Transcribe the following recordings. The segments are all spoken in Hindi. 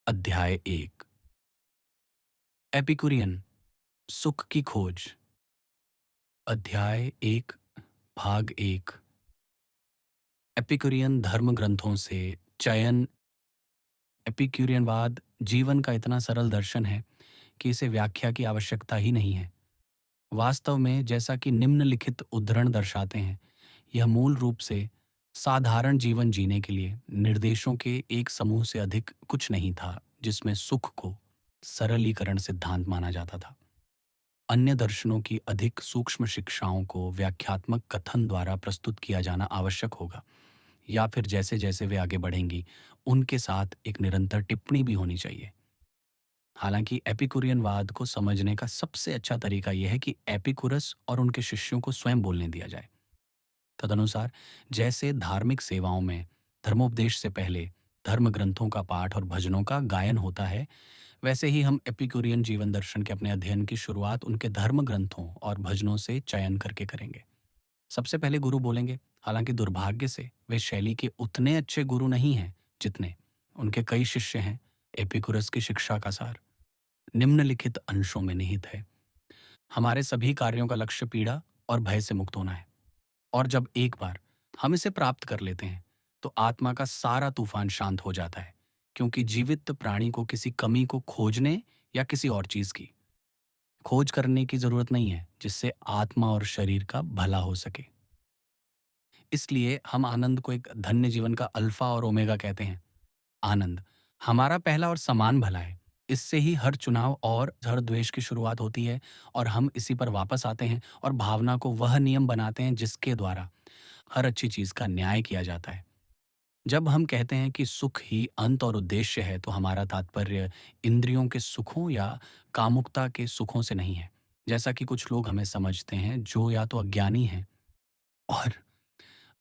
अध्याय 1। एपिकुरियन सुख की खोज। अध्याय 1 भाग 1। एपिकुरियन धर्म ग्रंथों से चयन। एपिक्यूरियनवाद जीवन का इतना सरल दर्शन है कि इसे व्याख्या की आवश्यकता ही नहीं है। वास्तव में जैसा कि निम्नलिखित उद्धरण दर्शाते हैं, यह मूल रूप से साधारण जीवन जीने के लिए निर्देशों के एक समूह से अधिक कुछ नहीं था, जिसमें सुख को सरलीकरण सिद्धांत माना जाता था। अन्य दर्शनों की अधिक सूक्ष्म शिक्षाओं को व्याख्यात्मक कथन द्वारा प्रस्तुत किया जाना आवश्यक होगा, या फिर जैसे जैसे वे आगे बढ़ेंगी उनके साथ एक निरंतर टिप्पणी भी होनी चाहिए। हालांकि एपिकुरियनवाद को समझने का सबसे अच्छा तरीका यह है कि एपिकुरस और उनके शिष्यों को स्वयं बोलने दिया जाए। तदनुसार जैसे धार्मिक सेवाओं में धर्मोपदेश से पहले धर्म ग्रंथों का पाठ और भजनों का गायन होता है, वैसे ही हम एपिक्यूरियन जीवन दर्शन के अपने अध्ययन की शुरुआत उनके धर्म ग्रंथों और भजनों से चयन करके करेंगे। सबसे पहले गुरु बोलेंगे। हालांकि दुर्भाग्य से वे शैली के उतने अच्छे गुरु नहीं हैं जितने उनके कई शिष्य हैं। एपिकुरस की शिक्षा का सार निम्नलिखित अंशों में निहित है। हमारे सभी कार्यों का लक्ष्य पीड़ा और भय से मुक्त होना है, और जब एक बार हम इसे प्राप्त कर लेते हैं तो आत्मा का सारा तूफान शांत हो जाता है, क्योंकि जीवित प्राणी को किसी कमी को खोजने या किसी और चीज की खोज करने की जरूरत नहीं है जिससे आत्मा और शरीर का भला हो सके। इसलिए हम आनंद को एक धन्य जीवन का अल्फा और ओमेगा कहते हैं। आनंद हमारा पहला और समान भला है। इससे ही हर चुनाव और हर द्वेष की शुरुआत होती है, और हम इसी पर वापस आते हैं और भावना को वह नियम बनाते हैं जिसके द्वारा हर अच्छी चीज का न्याय किया जाता है। जब हम कहते हैं कि सुख ही अंत और उद्देश्य है, तो हमारा तात्पर्य इंद्रियों के सुखों या कामुकता के सुखों से नहीं है, जैसा कि कुछ लोग हमें समझते हैं, जो या तो अज्ञानी हैं और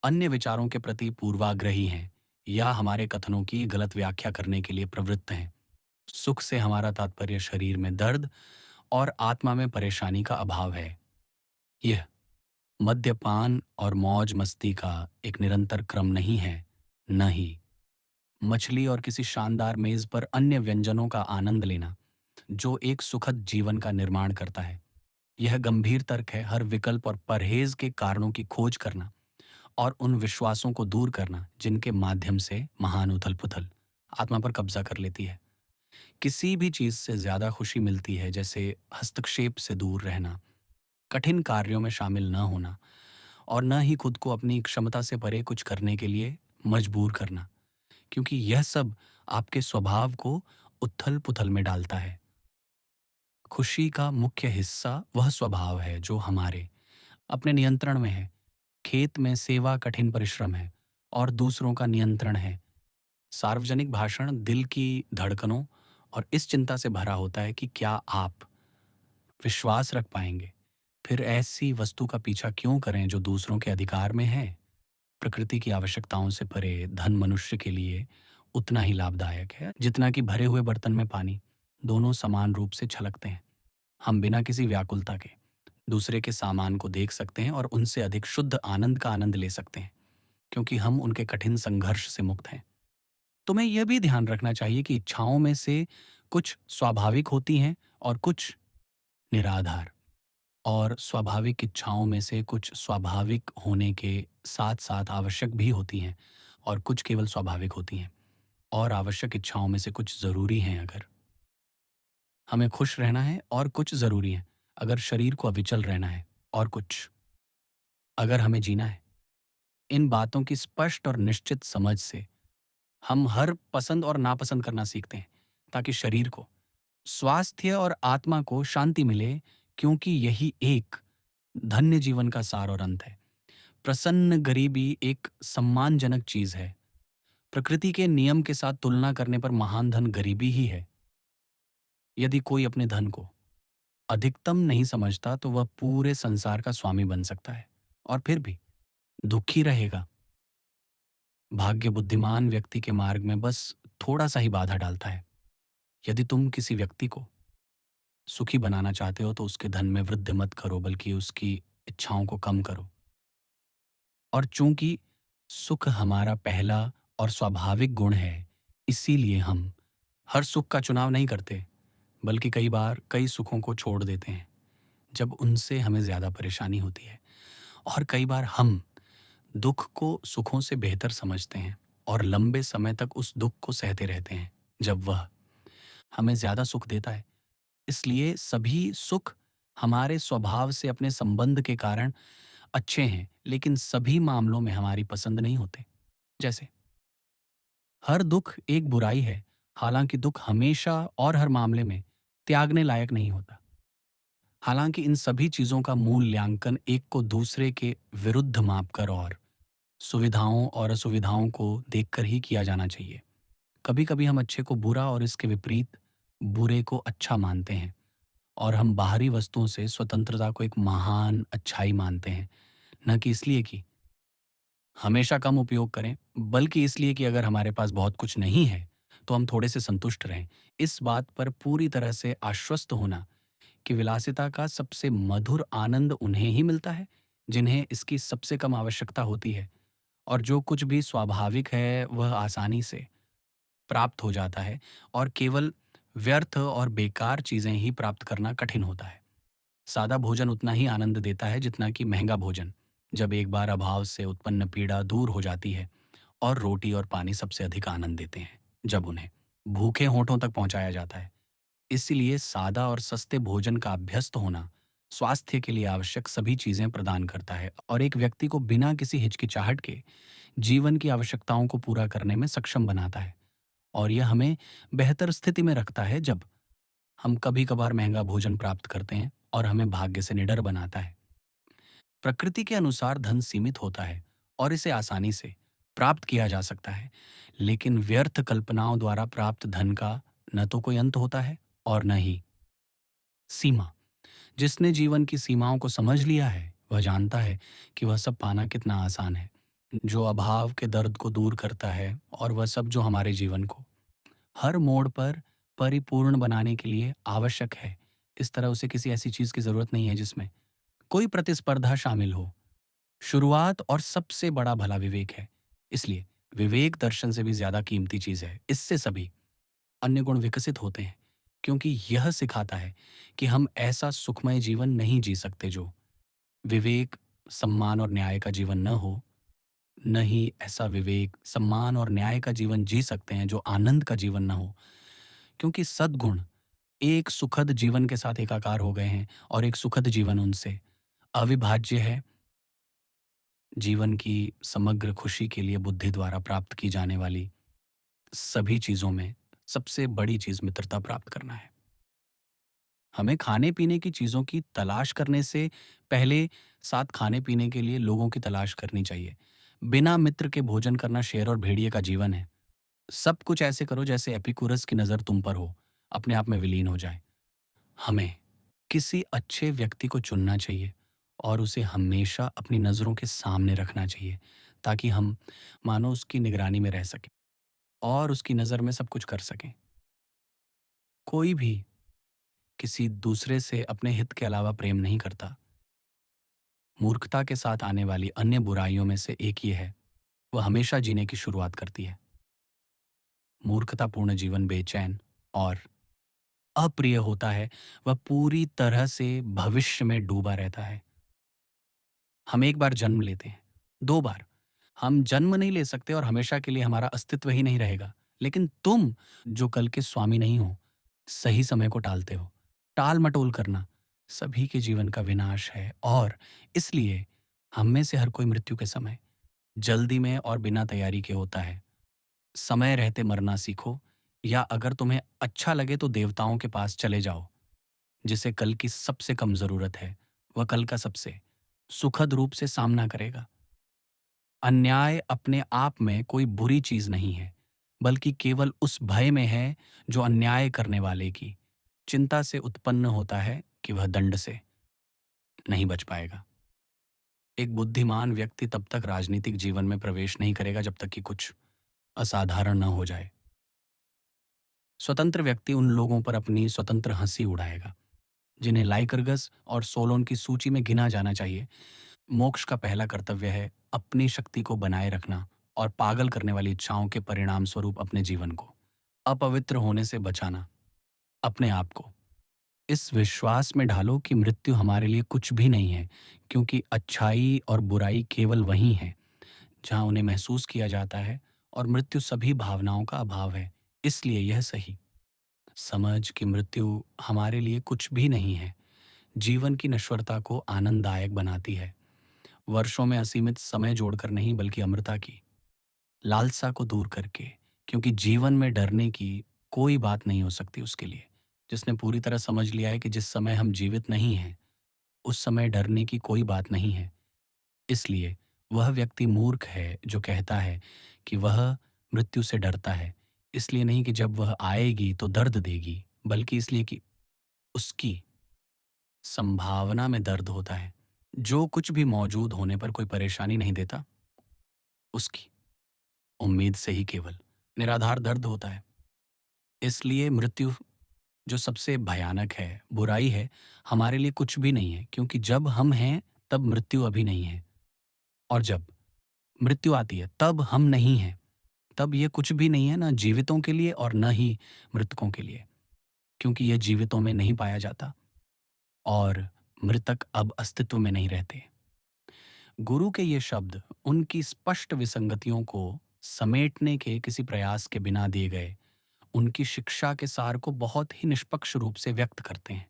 अन्य विचारों के प्रति पूर्वाग्रही हैं, या हमारे कथनों की गलत व्याख्या करने के लिए प्रवृत्त हैं। सुख से हमारा तात्पर्य शरीर में दर्द और आत्मा में परेशानी का अभाव है। यह मद्यपान और मौज मस्ती का एक निरंतर क्रम नहीं है, न ही मछली और किसी शानदार मेज पर अन्य व्यंजनों का आनंद लेना, जो एक सुखद जीवन का निर्माण करता है। यह गंभीर तर्क है हर विकल्प और परहेज के कारणों की खोज करना और उन विश्वासों को दूर करना जिनके माध्यम से महान उथल पुथल आत्मा पर कब्जा कर लेती है। किसी भी चीज से ज्यादा खुशी मिलती है, जैसे हस्तक्षेप से दूर रहना, कठिन कार्यों में शामिल न होना, और न ही खुद को अपनी क्षमता से परे कुछ करने के लिए मजबूर करना, क्योंकि यह सब आपके स्वभाव को उथल पुथल में डालता है। खुशी का मुख्य हिस्सा वह स्वभाव है जो हमारे अपने नियंत्रण में है। खेत में सेवा कठिन परिश्रम है और दूसरों का नियंत्रण है। सार्वजनिक भाषण दिल की धड़कनों और इस चिंता से भरा होता है कि क्या आप विश्वास रख पाएंगे। फिर ऐसी वस्तु का पीछा क्यों करें जो दूसरों के अधिकार में है। प्रकृति की आवश्यकताओं से परे धन मनुष्य के लिए उतना ही लाभदायक है जितना कि भरे हुए बर्तन में पानी। दोनों समान रूप से छलकते हैं। हम बिना किसी व्याकुलता के दूसरे के सामान को देख सकते हैं और उनसे अधिक शुद्ध आनंद का आनंद ले सकते हैं, क्योंकि हम उनके कठिन संघर्ष से मुक्त हैं। तुम्हें यह भी ध्यान रखना चाहिए कि इच्छाओं में से कुछ स्वाभाविक होती हैं और कुछ निराधार, और स्वाभाविक इच्छाओं में से कुछ स्वाभाविक होने के साथ साथ आवश्यक भी होती हैं, और कुछ केवल स्वाभाविक होती हैं। और आवश्यक इच्छाओं में से कुछ जरूरी हैं अगर हमें खुश रहना है, और कुछ जरूरी हैं अगर शरीर को अविचल रहना है, और कुछ अगर हमें जीना है। इन बातों की स्पष्ट और निश्चित समझ से हम हर पसंद और नापसंद करना सीखते हैं, ताकि शरीर को स्वास्थ्य और आत्मा को शांति मिले, क्योंकि यही एक धन्य जीवन का सार और अंत है। प्रसन्न गरीबी एक सम्मानजनक चीज है। प्रकृति के नियम के साथ तुलना करने पर महान धन गरीबी ही है। यदि कोई अपने धन को अधिकतम नहीं समझता तो वह पूरे संसार का स्वामी बन सकता है और फिर भी दुखी रहेगा। भाग्य बुद्धिमान व्यक्ति के मार्ग में बस थोड़ा सा ही बाधा डालता है। यदि तुम किसी व्यक्ति को सुखी बनाना चाहते हो तो उसके धन में वृद्धि मत करो, बल्कि उसकी इच्छाओं को कम करो। और चूंकि सुख हमारा पहला और स्वाभाविक गुण है, इसीलिए हम हर सुख का चुनाव नहीं करते, बल्कि कई बार कई सुखों को छोड़ देते हैं जब उनसे हमें ज़्यादा परेशानी होती है। और कई बार हम दुख को सुखों से बेहतर समझते हैं और लंबे समय तक उस दुख को सहते रहते हैं जब वह हमें ज़्यादा सुख देता है। इसलिए सभी सुख हमारे स्वभाव से अपने संबंध के कारण अच्छे हैं, लेकिन सभी मामलों में हमारी पसंद नहीं होते। जैसे हर दुख एक बुराई है, हालांकि दुख हमेशा और हर मामले में त्यागने लायक नहीं होता। हालांकि इन सभी चीज़ों का मूल्यांकन एक को दूसरे के विरुद्ध मापकर और सुविधाओं और असुविधाओं को देखकर ही किया जाना चाहिए। कभी-कभी हम अच्छे को बुरा और इसके विपरीत बुरे को अच्छा मानते हैं, और हम बाहरी वस्तुओं से स्वतंत्रता को एक महान अच्छाई मानते हैं, न कि इसलिए कि हमेशा कम उपयोग करें, बल्कि इसलिए कि अगर हमारे पास बहुत कुछ नहीं है, तो हम थोड़े से संतुष्ट रहें। इस बात पर पूरी तरह से आश्वस्त होना कि विलासिता का सबसे मधुर आनंद उन्हें ही मिलता है, जिन्हें इसकी सबसे कम आवश्यकता होती है, और जो कुछ भी स्वाभाविक है, वह आसानी से प्राप्त हो जाता है, और केवल व्यर्थ और बेकार चीज़ें ही प्राप्त करना कठिन होता है। सादा भोजन उतना ही आनंद देता है जितना कि महंगा भोजन, जब एक बार अभाव से उत्पन्न पीड़ा दूर हो जाती है। और रोटी और पानी सबसे अधिक आनंद देते हैं, जब उन्हें भूखे होठों तक पहुंचाया जाता है। इसीलिए सादा और सस्ते भोजन का अभ्यस्त होना स्वास्थ्य के लिए आवश्यक सभी चीजें प्रदान करता है, और एक व्यक्ति को बिना किसी हिचकिचाहट के जीवन की आवश्यकताओं को पूरा करने में सक्षम बनाता है। और यह हमें बेहतर स्थिति में रखता है जब हम कभी कभार महंगा भोजन प्राप्त करते हैं, और हमें भाग्य से निडर बनाता है। प्रकृति के अनुसार धन सीमित होता है और इसे आसानी से प्राप्त किया जा सकता है, लेकिन व्यर्थ कल्पनाओं द्वारा प्राप्त धन का न तो कोई अंत होता है और न ही सीमा। जिसने जीवन की सीमाओं को समझ लिया है, वह जानता है कि वह सब पाना कितना आसान है। जो अभाव के दर्द को दूर करता है, और वह सब जो हमारे जीवन को हर मोड़ पर परिपूर्ण बनाने के लिए आवश्यक है। इस तरह उसे किसी ऐसी चीज की जरूरत नहीं है जिसमें कोई प्रतिस्पर्धा शामिल हो। शुरुआत और सबसे बड़ा भला विवेक है। इसलिए विवेक दर्शन से भी ज्यादा कीमती चीज है। इससे सभी अन्य गुण विकसित होते हैं, क्योंकि यह सिखाता है कि हम ऐसा सुखमय जीवन नहीं जी सकते जो विवेक, सम्मान और न्याय का जीवन न हो। न ही ऐसा विवेक, सम्मान और न्याय का जीवन जी सकते हैं जो आनंद का जीवन न हो, क्योंकि सद्गुण एक सुखद जीवन के साथ एकाकार हो गए हैं, और एक सुखद जीवन उनसे अविभाज्य है। जीवन की समग्र खुशी के लिए बुद्धि द्वारा प्राप्त की जाने वाली सभी चीजों में सबसे बड़ी चीज मित्रता प्राप्त करना है। हमें खाने पीने की चीजों की तलाश करने से पहले साथ खाने पीने के लिए लोगों की तलाश करनी चाहिए। बिना मित्र के भोजन करना शेर और भेड़िए का जीवन है। सब कुछ ऐसे करो जैसे एपिकुरस की नजर तुम पर हो, अपने आप में विलीन हो जाए। हमें किसी अच्छे व्यक्ति को चुनना चाहिए और उसे हमेशा अपनी नज़रों के सामने रखना चाहिए, ताकि हम मानो उसकी निगरानी में रह सकें और उसकी नज़र में सब कुछ कर सकें। कोई भी किसी दूसरे से अपने हित के अलावा प्रेम नहीं करता। मूर्खता के साथ आने वाली अन्य बुराइयों में से एक ये है, वह हमेशा जीने की शुरुआत करती है। मूर्खतापूर्ण जीवन बेचैन और अप्रिय होता है। वह पूरी तरह से भविष्य में डूबा रहता है। हम एक बार जन्म लेते हैं, दो बार हम जन्म नहीं ले सकते, और हमेशा के लिए हमारा अस्तित्व ही नहीं रहेगा। लेकिन तुम, जो कल के स्वामी नहीं हो, सही समय को टालते हो। टाल मटोल करना सभी के जीवन का विनाश है, और इसलिए हम में से हर कोई मृत्यु के समय जल्दी में और बिना तैयारी के होता है। समय रहते मरना सीखो, या अगर तुम्हें अच्छा लगे तो देवताओं के पास चले जाओ। जिसे कल की सबसे कम जरूरत है, वह कल का सबसे सुखद रूप से सामना करेगा। अन्याय अपने आप में कोई बुरी चीज नहीं है, बल्कि केवल उस भय में है जो अन्याय करने वाले की चिंता से उत्पन्न होता है कि वह दंड से नहीं बच पाएगा। एक बुद्धिमान व्यक्ति तब तक राजनीतिक जीवन में प्रवेश नहीं करेगा जब तक कि कुछ असाधारण न हो जाए। स्वतंत्र व्यक्ति उन लोगों पर अपनी स्वतंत्र हंसी उड़ाएगा जिन्हें लाइकर्गस और सोलोन की सूची में गिना जाना चाहिए। मोक्ष का पहला कर्तव्य है अपनी शक्ति को बनाए रखना और पागल करने वाली इच्छाओं के परिणाम स्वरूप अपने जीवन को अपवित्र होने से बचाना। अपने आप को इस विश्वास में ढालो कि मृत्यु हमारे लिए कुछ भी नहीं है, क्योंकि अच्छाई और बुराई केवल वहीं है जहाँ उन्हें महसूस किया जाता है, और मृत्यु सभी भावनाओं का अभाव है। इसलिए यह सही समझ कि मृत्यु हमारे लिए कुछ भी नहीं है, जीवन की नश्वरता को आनंददायक बनाती है। वर्षों में असीमित समय जोड़कर नहीं, बल्कि अमृता की लालसा को दूर करके, क्योंकि जीवन में डरने की कोई बात नहीं हो सकती उसके लिए जिसने पूरी तरह समझ लिया है कि जिस समय हम जीवित नहीं हैं, उस समय डरने की कोई बात नहीं है। इसलिए वह व्यक्ति मूर्ख है जो कहता है कि वह मृत्यु से डरता है, इसलिए नहीं कि जब वह आएगी तो दर्द देगी, बल्कि इसलिए कि उसकी संभावना में दर्द होता है। जो कुछ भी मौजूद होने पर कोई परेशानी नहीं देता, उसकी उम्मीद से ही केवल निराधार दर्द होता है। इसलिए मृत्यु जो सबसे भयानक है, बुराई है, हमारे लिए कुछ भी नहीं है, क्योंकि जब हम हैं तब मृत्यु अभी नहीं है, और जब मृत्यु आती है तब हम नहीं हैं। तब ये कुछ भी नहीं है, ना जीवितों के लिए और न ही मृतकों के लिए, क्योंकि यह जीवितों में नहीं पाया जाता और मृतक अब अस्तित्व में नहीं रहते। गुरु के ये शब्द उनकी स्पष्ट विसंगतियों को समेटने के किसी प्रयास के बिना दिए गए उनकी शिक्षा के सार को बहुत ही निष्पक्ष रूप से व्यक्त करते हैं,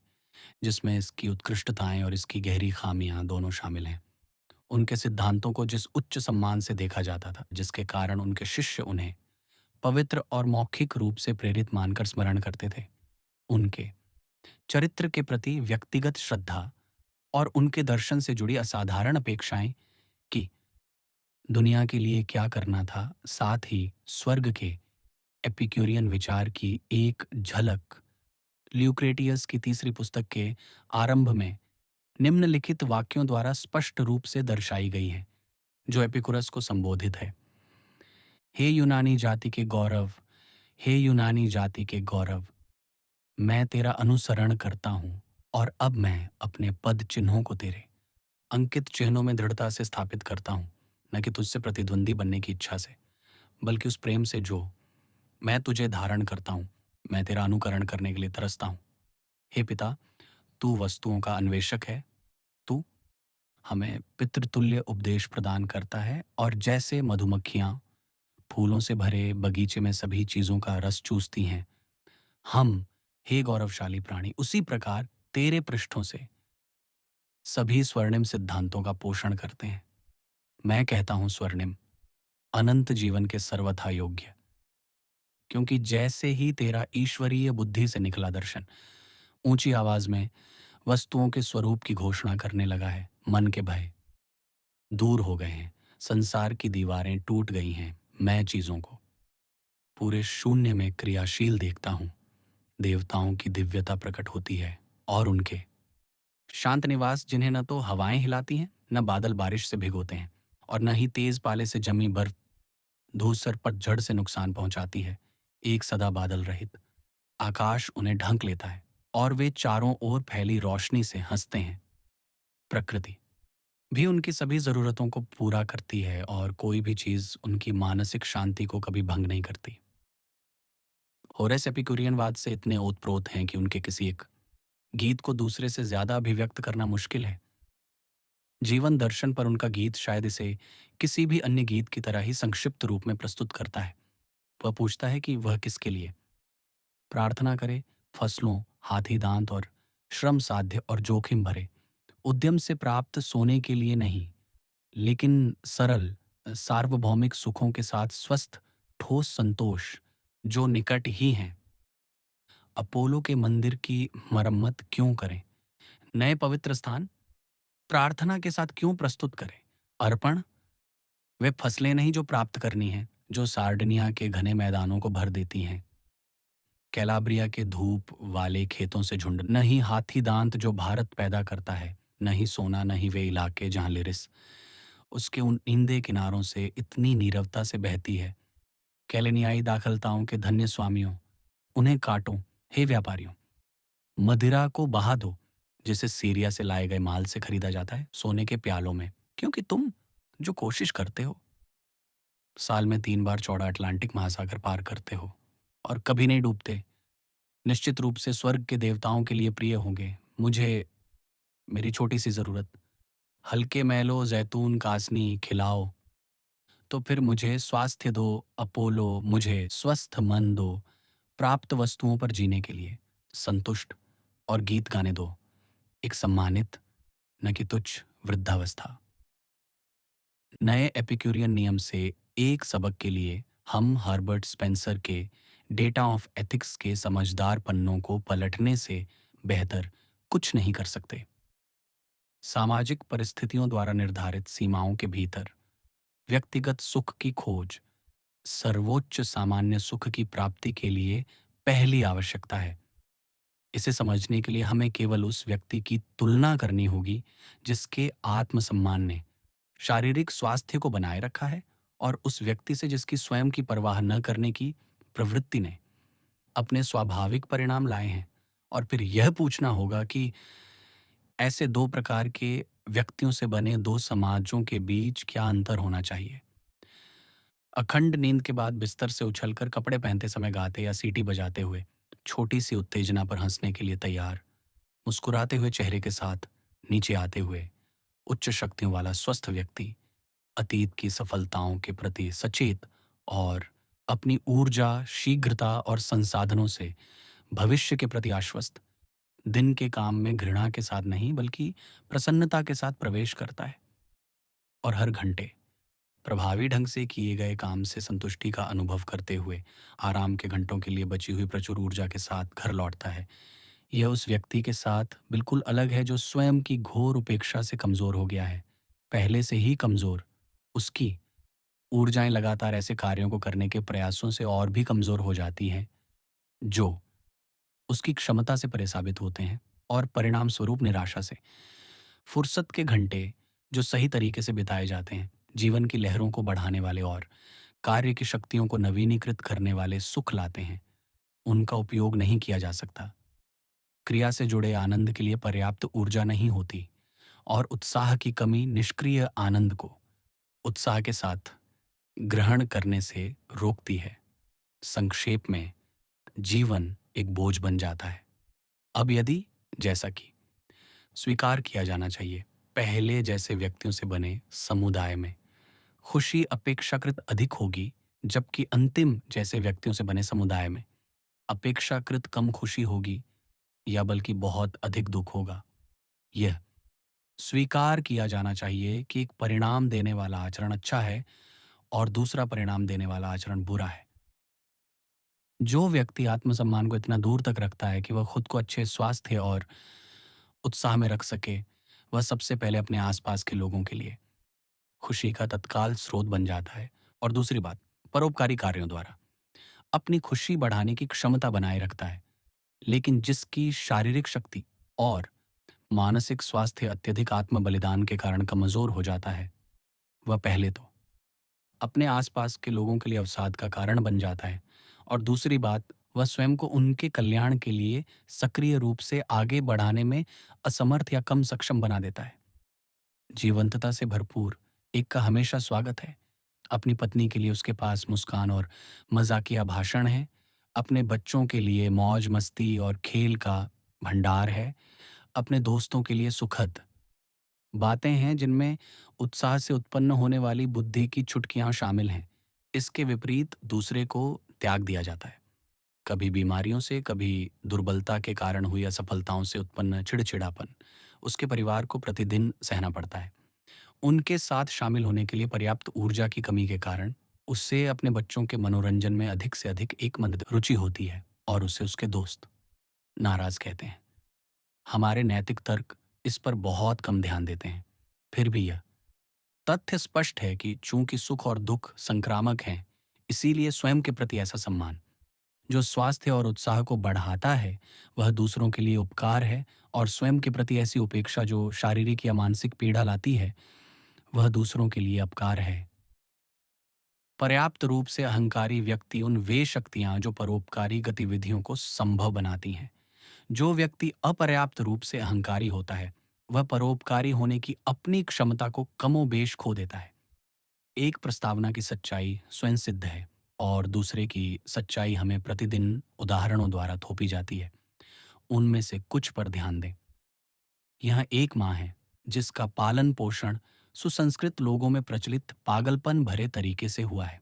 जिसमें इसकी उत्कृष्टताएं और इसकी गहरी खामियां दोनों शामिल हैं। उनके सिद्धांतों को जिस उच्च सम्मान से देखा जाता था, जिसके कारण उनके शिष्य उन्हें पवित्र और मौखिक रूप से प्रेरित मानकर स्मरण करते थे, उनके चरित्र के प्रति व्यक्तिगत श्रद्धा और उनके दर्शन से जुड़ी असाधारण अपेक्षाएं कि दुनिया के लिए क्या करना था, साथ ही स्वर्ग के एपिक्यूरियन विचार की एक झलक ल्यूक्रेटियस की तीसरी पुस्तक के आरंभ में निम्नलिखित वाक्यों द्वारा स्पष्ट रूप से दर्शाई गई है, जो एपिकुरस को संबोधित है। हे यूनानी जाति के गौरव, हे यूनानी जाति के गौरव, मैं तेरा अनुसरण करता हूँ, और अब मैं अपने पद चिन्हों को तेरे अंकित चिन्हों में दृढ़ता से स्थापित करता हूँ, न कि तुझसे प्रतिद्वंदी बनने की इच्छा से, बल्कि उस प्रेम से जो मैं तुझे धारण करता हूँ। मैं तेरा अनुकरण करने के लिए तरसता हूँ। हे पिता, तू वस्तुओं का अन्वेषक है। तू हमें पितृतुल्य उपदेश प्रदान करता है, और जैसे मधुमक्खियां फूलों से भरे बगीचे में सभी चीजों का रस चूसती हैं, हम, हे गौरवशाली प्राणी, उसी प्रकार तेरे पृष्ठों से सभी स्वर्णिम सिद्धांतों का पोषण करते हैं। मैं कहता हूं स्वर्णिम, अनंत जीवन के सर्वथा योग्य, क्योंकि जैसे ही तेरा ईश्वरीय बुद्धि से निकला दर्शन ऊंची आवाज में वस्तुओं के स्वरूप की घोषणा करने लगा है, मन के भय दूर हो गए हैं, संसार की दीवारें टूट गई हैं। मैं चीजों को पूरे शून्य में क्रियाशील देखता हूँ। देवताओं की दिव्यता प्रकट होती है, और उनके शांत निवास, जिन्हें न तो हवाएं हिलाती हैं, न बादल बारिश से भिगोते हैं, और न ही तेज पाले से जमी बर्फ धूसर पतझड़ से नुकसान पहुंचाती है। एक सदा बादल रहित आकाश उन्हें ढंक लेता है, और वे चारों ओर फैली रोशनी से हंसते हैं। प्रकृति भी उनकी सभी जरूरतों को पूरा करती है, और कोई भी चीज उनकी मानसिक शांति को कभी भंग नहीं करती। होरेस एपिक्यूरियनवाद से इतने ओतप्रोत हैं कि उनके किसी एक गीत को दूसरे से ज्यादा अभिव्यक्त करना मुश्किल है। जीवन दर्शन पर उनका गीत शायद इसे किसी भी अन्य गीत की तरह ही संक्षिप्त रूप में प्रस्तुत करता है। वह पूछता है कि वह किसके लिए प्रार्थना करे, फसलों, हाथी दांत और श्रम साध्य और जोखिम भरे उद्यम से प्राप्त सोने के लिए नहीं, लेकिन सरल सार्वभौमिक सुखों के साथ स्वस्थ ठोस संतोष जो निकट ही हैं। अपोलो के मंदिर की मरम्मत क्यों करें, नए पवित्र स्थान प्रार्थना के साथ क्यों प्रस्तुत करें, अर्पण वे फसलें नहीं जो प्राप्त करनी हैं, जो सार्डिनिया के घने मैदानों को भर देती हैं, कैलाब्रिया के धूप वाले खेतों से झुंड न ही हाथी दांत जो भारत पैदा करता है, न ही सोना, न ही वे इलाके जहां लिरिस उसके उन नींदे किनारों से इतनी नीरवता से बहती है। कैलेनियाई दाखलताओं के धन्य स्वामियों, उन्हें काटो, हे व्यापारियों, मदिरा को बहा दो, जिसे सीरिया से लाए गए माल से खरीदा जाता है सोने के प्यालों में, क्योंकि तुम जो कोशिश करते हो साल में 3 बार चौड़ा अटलांटिक महासागर पार करते हो, और कभी नहीं डूबते। निश्चित रूप से स्वर्ग के देवताओं के लिए प्रिय होंगे। मुझे मेरी छोटी सी ज़रूरत, हल्के मैलो जैतून कासनी खिलाओ, तो फिर मुझे स्वास्थ्य दो अपोलो, मुझे स्वस्थ मन दो प्राप्त वस्तुओं पर जीने के लिए, संतुष्ट और गीत गाने दो, एक सम्मानित न कि तुच्छ वृद्धावस्था। नए एपिक्यूरियन नियम से एक सबक के लिए हम हर्बर्ट स्पेंसर के डेटा ऑफ एथिक्स के समझदार पन्नों को पलटने से बेहतर कुछ नहीं कर सकते। सामाजिक परिस्थितियों द्वारा निर्धारित सीमाओं के भीतर व्यक्तिगत सुख की खोज सर्वोच्च सामान्य सुख की प्राप्ति के लिए पहली आवश्यकता है। इसे समझने के लिए हमें केवल उस व्यक्ति की तुलना करनी होगी जिसके आत्मसम्मान ने शारीरिक स्वास्थ्य को बनाए रखा है, और उस व्यक्ति से जिसकी स्वयं की परवाह न करने की प्रवृत्ति ने अपने स्वाभाविक परिणाम लाए हैं। और फिर यह पूछना होगा कि ऐसे दो प्रकार के व्यक्तियों से बने दो समाजों के बीच क्या अंतर होना चाहिए। अखंड नींद के बाद बिस्तर से उछलकर कपड़े पहनते समय गाते या सीटी बजाते हुए छोटी सी उत्तेजना पर हंसने के लिए तैयार, मुस्कुराते हुए चेहरे के साथ नीचे आते हुए उच्च शक्तियों वाला स्वस्थ व्यक्ति, अतीत की सफलताओं के प्रति सचेत और अपनी ऊर्जा, शीघ्रता और संसाधनों से भविष्य के प्रति आश्वस्त, दिन के काम में घृणा के साथ नहीं बल्कि प्रसन्नता के साथ प्रवेश करता है, और हर घंटे प्रभावी ढंग से किए गए काम से संतुष्टि का अनुभव करते हुए आराम के घंटों के लिए बची हुई प्रचुर ऊर्जा के साथ घर लौटता है। यह उस व्यक्ति के साथ बिल्कुल अलग है जो स्वयं की घोर उपेक्षा से कमजोर हो गया है, पहले से ही कमजोर। उसकी ऊर्जाएं लगातार ऐसे कार्यों को करने के प्रयासों से और भी कमजोर हो जाती हैं जो उसकी क्षमता से परे साबित होते हैं, और परिणाम स्वरूप निराशा से। फुर्सत के घंटे जो सही तरीके से बिताए जाते हैं, जीवन की लहरों को बढ़ाने वाले और कार्य की शक्तियों को नवीनीकृत करने वाले सुख लाते हैं। उनका उपयोग नहीं किया जा सकता। क्रिया से जुड़े आनंद के लिए पर्याप्त ऊर्जा नहीं होती, और उत्साह की कमी निष्क्रिय आनंद को उत्साह के साथ ग्रहण करने से रोकती है। संक्षेप में, जीवन एक बोझ बन जाता है। अब यदि, जैसा कि स्वीकार किया जाना चाहिए, पहले जैसे व्यक्तियों से बने समुदाय में खुशी अपेक्षाकृत अधिक होगी, जबकि अंतिम जैसे व्यक्तियों से बने समुदाय में अपेक्षाकृत कम खुशी होगी, या बल्कि बहुत अधिक दुख होगा। यह स्वीकार किया जाना चाहिए कि एक परिणाम देने वाला आचरण अच्छा है और दूसरा परिणाम देने वाला आचरण बुरा है। जो व्यक्ति आत्मसम्मान को इतना दूर तक रखता है कि वह खुद को अच्छे स्वास्थ्य और उत्साह में रख सके, वह सबसे पहले अपने आसपास के लोगों के लिए खुशी का तत्काल स्रोत बन जाता है। और दूसरी बात, परोपकारी कार्यों द्वारा अपनी खुशी बढ़ाने की क्षमता बनाए रखता है। लेकिन जिसकी शारीरिक शक्ति और मानसिक स्वास्थ्य अत्यधिक आत्म बलिदान के कारण कमजोर हो जाता है, वह पहले तो अपने आसपास के लोगों के लिए अवसाद का कारण बन जाता है, और दूसरी बात, वह स्वयं को उनके कल्याण के लिए सक्रिय रूप से आगे बढ़ाने में असमर्थ या कम सक्षम बना देता है। जीवंतता से भरपूर एक का हमेशा स्वागत है। अपनी पत्नी के लिए उसके पास मुस्कान और मजाकिया भाषण है। अपने बच्चों के लिए मौज मस्ती और खेल का भंडार है। अपने दोस्तों के लिए सुखद बातें हैं जिनमें उत्साह से उत्पन्न होने वाली बुद्धि की चुटकियां शामिल हैं। इसके विपरीत दूसरे को त्याग दिया जाता है, कभी बीमारियों से, कभी दुर्बलता के कारण हुई असफलताओं से उत्पन्न चिड़चिड़ापन उसके परिवार को प्रतिदिन सहना पड़ता है। उनके साथ शामिल होने के लिए पर्याप्त ऊर्जा की कमी के कारण उससे अपने बच्चों के मनोरंजन में अधिक से अधिक एकमत रुचि होती है, और उसे उसके दोस्त नाराज कहते हैं। हमारे नैतिक तर्क इस पर बहुत कम ध्यान देते हैं। फिर भी यह तथ्य स्पष्ट है कि चूंकि सुख और दुख संक्रामक हैं, इसीलिए स्वयं के प्रति ऐसा सम्मान जो स्वास्थ्य और उत्साह को बढ़ाता है, वह दूसरों के लिए उपकार है, और स्वयं के प्रति ऐसी उपेक्षा जो शारीरिक या मानसिक पीड़ा लाती है, वह दूसरों के लिए अपकार है। पर्याप्त रूप से अहंकारी व्यक्ति उन वे शक्तियां जो परोपकारी गतिविधियों को संभव बनाती हैं। जो व्यक्ति अपर्याप्त रूप से अहंकारी होता है, वह परोपकारी होने की अपनी क्षमता को कमोबेश खो देता है। एक प्रस्तावना की सच्चाई स्वयं सिद्ध है। और दूसरे की सच्चाई हमें प्रतिदिन उदाहरणों द्वारा थोपी जाती है। उनमें से कुछ पर ध्यान दें। यहाँ एक माँ है जिसका पालन पोषण सुसंस्कृत लोगों में प्रचलित पागलपन भरे तरीके से हुआ है,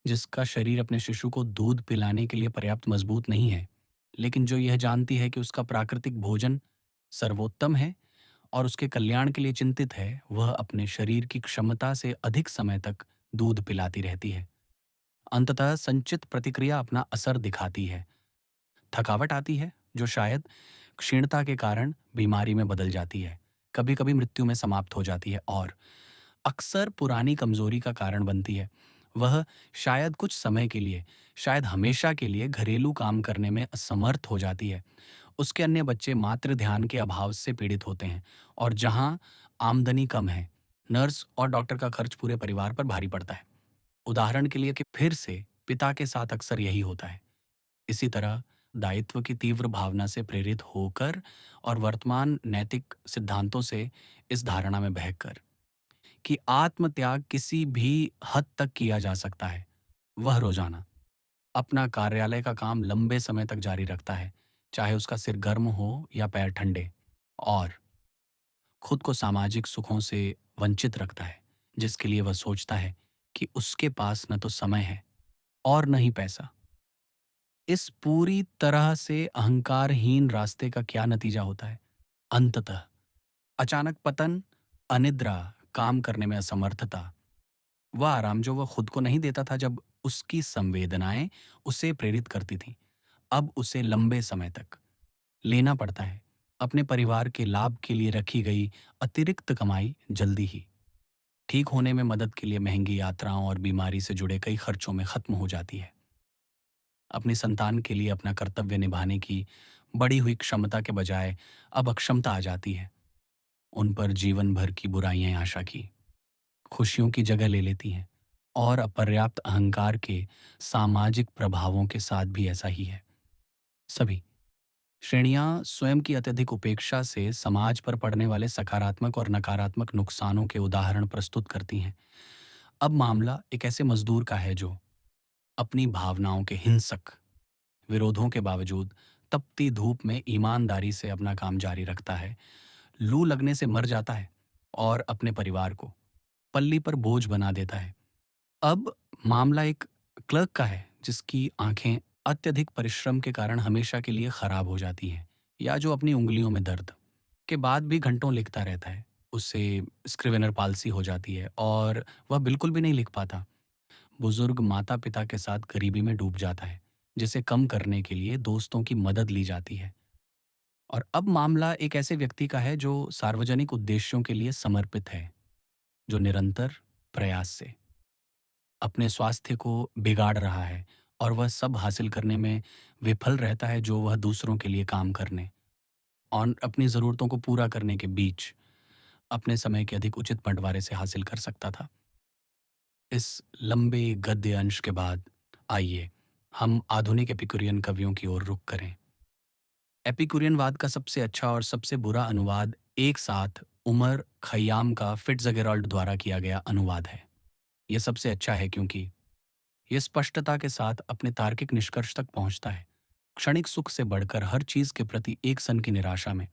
जिसका शरीर अपने शिशु को दूध पिलाने के लिए पर्याप्त मजबूत नहीं है, लेकिन जो यह जानती है कि उसका प्राकृतिक भोजन सर्वोत्तम है और उसके कल्याण के लिए चिंतित है, वह अपने शरीर की क्षमता से अधिक समय तक दूध पिलाती रहती है। अंततः संचित प्रतिक्रिया अपना असर दिखाती है। थकावट आती है जो शायद क्षीणता के कारण बीमारी में बदल जाती है, कभी कभी मृत्यु में समाप्त हो जाती है और अक्सर पुरानी कमजोरी का कारण बनती है। वह शायद कुछ समय के लिए, शायद हमेशा के लिए घरेलू काम करने में असमर्थ हो जाती है। उसके अन्य बच्चे मातृ ध्यान के अभाव से पीड़ित होते हैं और जहां आमदनी कम है, नर्स और डॉक्टर का खर्च पूरे परिवार पर भारी पड़ता है। उदाहरण के लिए कि फिर से पिता के साथ अक्सर यही होता है। इसी तरह दायित्व की तीव्र भावना से प्रेरित होकर और वर्तमान नैतिक सिद्धांतों से इस धारणा में बहकर कि आत्मत्याग किसी भी हद तक किया जा सकता है, वह रोजाना अपना कार्यालय का काम लंबे समय तक जारी रखता है, चाहे उसका सिर गर्म हो या पैर ठंडे, और खुद को सामाजिक सुखों से वंचित रखता है, जिसके लिए वह सोचता है कि उसके पास न तो समय है और न ही पैसा। इस पूरी तरह से अहंकारहीन रास्ते का क्या नतीजा होता है? अंततः अचानक पतन, अनिद्रा, काम करने में असमर्थता, वह आराम जो वह खुद को नहीं देता था जब उसकी संवेदनाएं उसे प्रेरित करती थीं, अब उसे लंबे समय तक लेना पड़ता है। अपने परिवार के लाभ के लिए रखी गई अतिरिक्त कमाई जल्दी ही ठीक होने में मदद के लिए महंगी यात्राओं और बीमारी से जुड़े कई खर्चों में खत्म हो जाती है। अपनी संतान के लिए अपना कर्तव्य निभाने की बढ़ी हुई क्षमता के बजाय अब अक्षमता आ जाती है। उन पर जीवन भर की बुराइयां आशा की खुशियों की जगह ले लेती हैं, और अपर्याप्त अहंकार के सामाजिक प्रभावों के साथ भी ऐसा ही है। सभी श्रेणियां स्वयं की अत्यधिक उपेक्षा से समाज पर पड़ने वाले सकारात्मक और नकारात्मक नुकसानों के उदाहरण प्रस्तुत करती हैं। अब मामला एक ऐसे मजदूर का है जो अपनी भावनाओं के हिंसक विरोधों के बावजूद तपती धूप में ईमानदारी से अपना काम जारी रखता है, लू लगने से मर जाता है और अपने परिवार को पल्ली पर बोझ बना देता है। अब मामला एक क्लर्क का है जिसकी आंखें अत्यधिक परिश्रम के कारण हमेशा के लिए खराब हो जाती हैं, या जो अपनी उंगलियों में दर्द के बाद भी घंटों लिखता रहता है। उसे स्क्रिवेनर पाल्सी हो जाती है और वह बिल्कुल भी नहीं लिख पाता। बुजुर्ग माता पिता के साथ गरीबी में डूब जाता है, जिसे कम करने के लिए दोस्तों की मदद ली जाती है। और अब मामला एक ऐसे व्यक्ति का है जो सार्वजनिक उद्देश्यों के लिए समर्पित है, जो निरंतर प्रयास से अपने स्वास्थ्य को बिगाड़ रहा है और वह सब हासिल करने में विफल रहता है जो वह दूसरों के लिए काम करने और अपनी ज़रूरतों को पूरा करने के बीच अपने समय के अधिक उचित बंटवारे से हासिल कर सकता था। इस लंबे गद्य अंश के बाद आइए हम आधुनिक एपिक्यूरियन कवियों की ओर रुख करें। एपिक्यूरियनवाद का सबसे अच्छा और सबसे बुरा अनुवाद एक साथ उमर खयाम का फिट्जगेराल्ड द्वारा किया गया अनुवाद है। यह सबसे अच्छा है क्योंकि यह स्पष्टता के साथ अपने तार्किक निष्कर्ष तक पहुंचता है। क्षणिक सुख से बढ़कर हर चीज के प्रति एक सन की निराशा में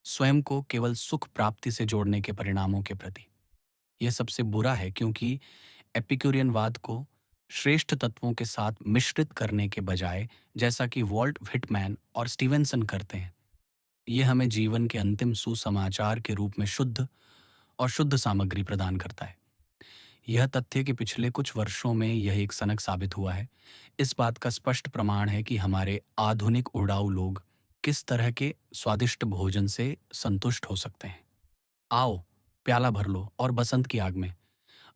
स्वयं को केवल सुख प्राप्ति से जोड़ने के परिणामों के प्रति। यह सबसे बुरा है क्योंकि एपिक्यूरियनवाद को श्रेष्ठ तत्वों के साथ मिश्रित करने के बजाय, जैसा कि वॉल्ट व्हिटमैन और स्टीवेंसन करते हैं, यह हमें जीवन के अंतिम सुसमाचार के रूप में शुद्ध और शुद्ध सामग्री प्रदान करता है। यह तथ्य कि पिछले कुछ वर्षों में यह एक सनक साबित हुआ है, इस बात का स्पष्ट प्रमाण है कि हमारे आधुनिक उड़ाऊ लोग किस तरह के स्वादिष्ट भोजन से संतुष्ट हो सकते हैं। आओ, प्याला भर लो और बसंत की आग में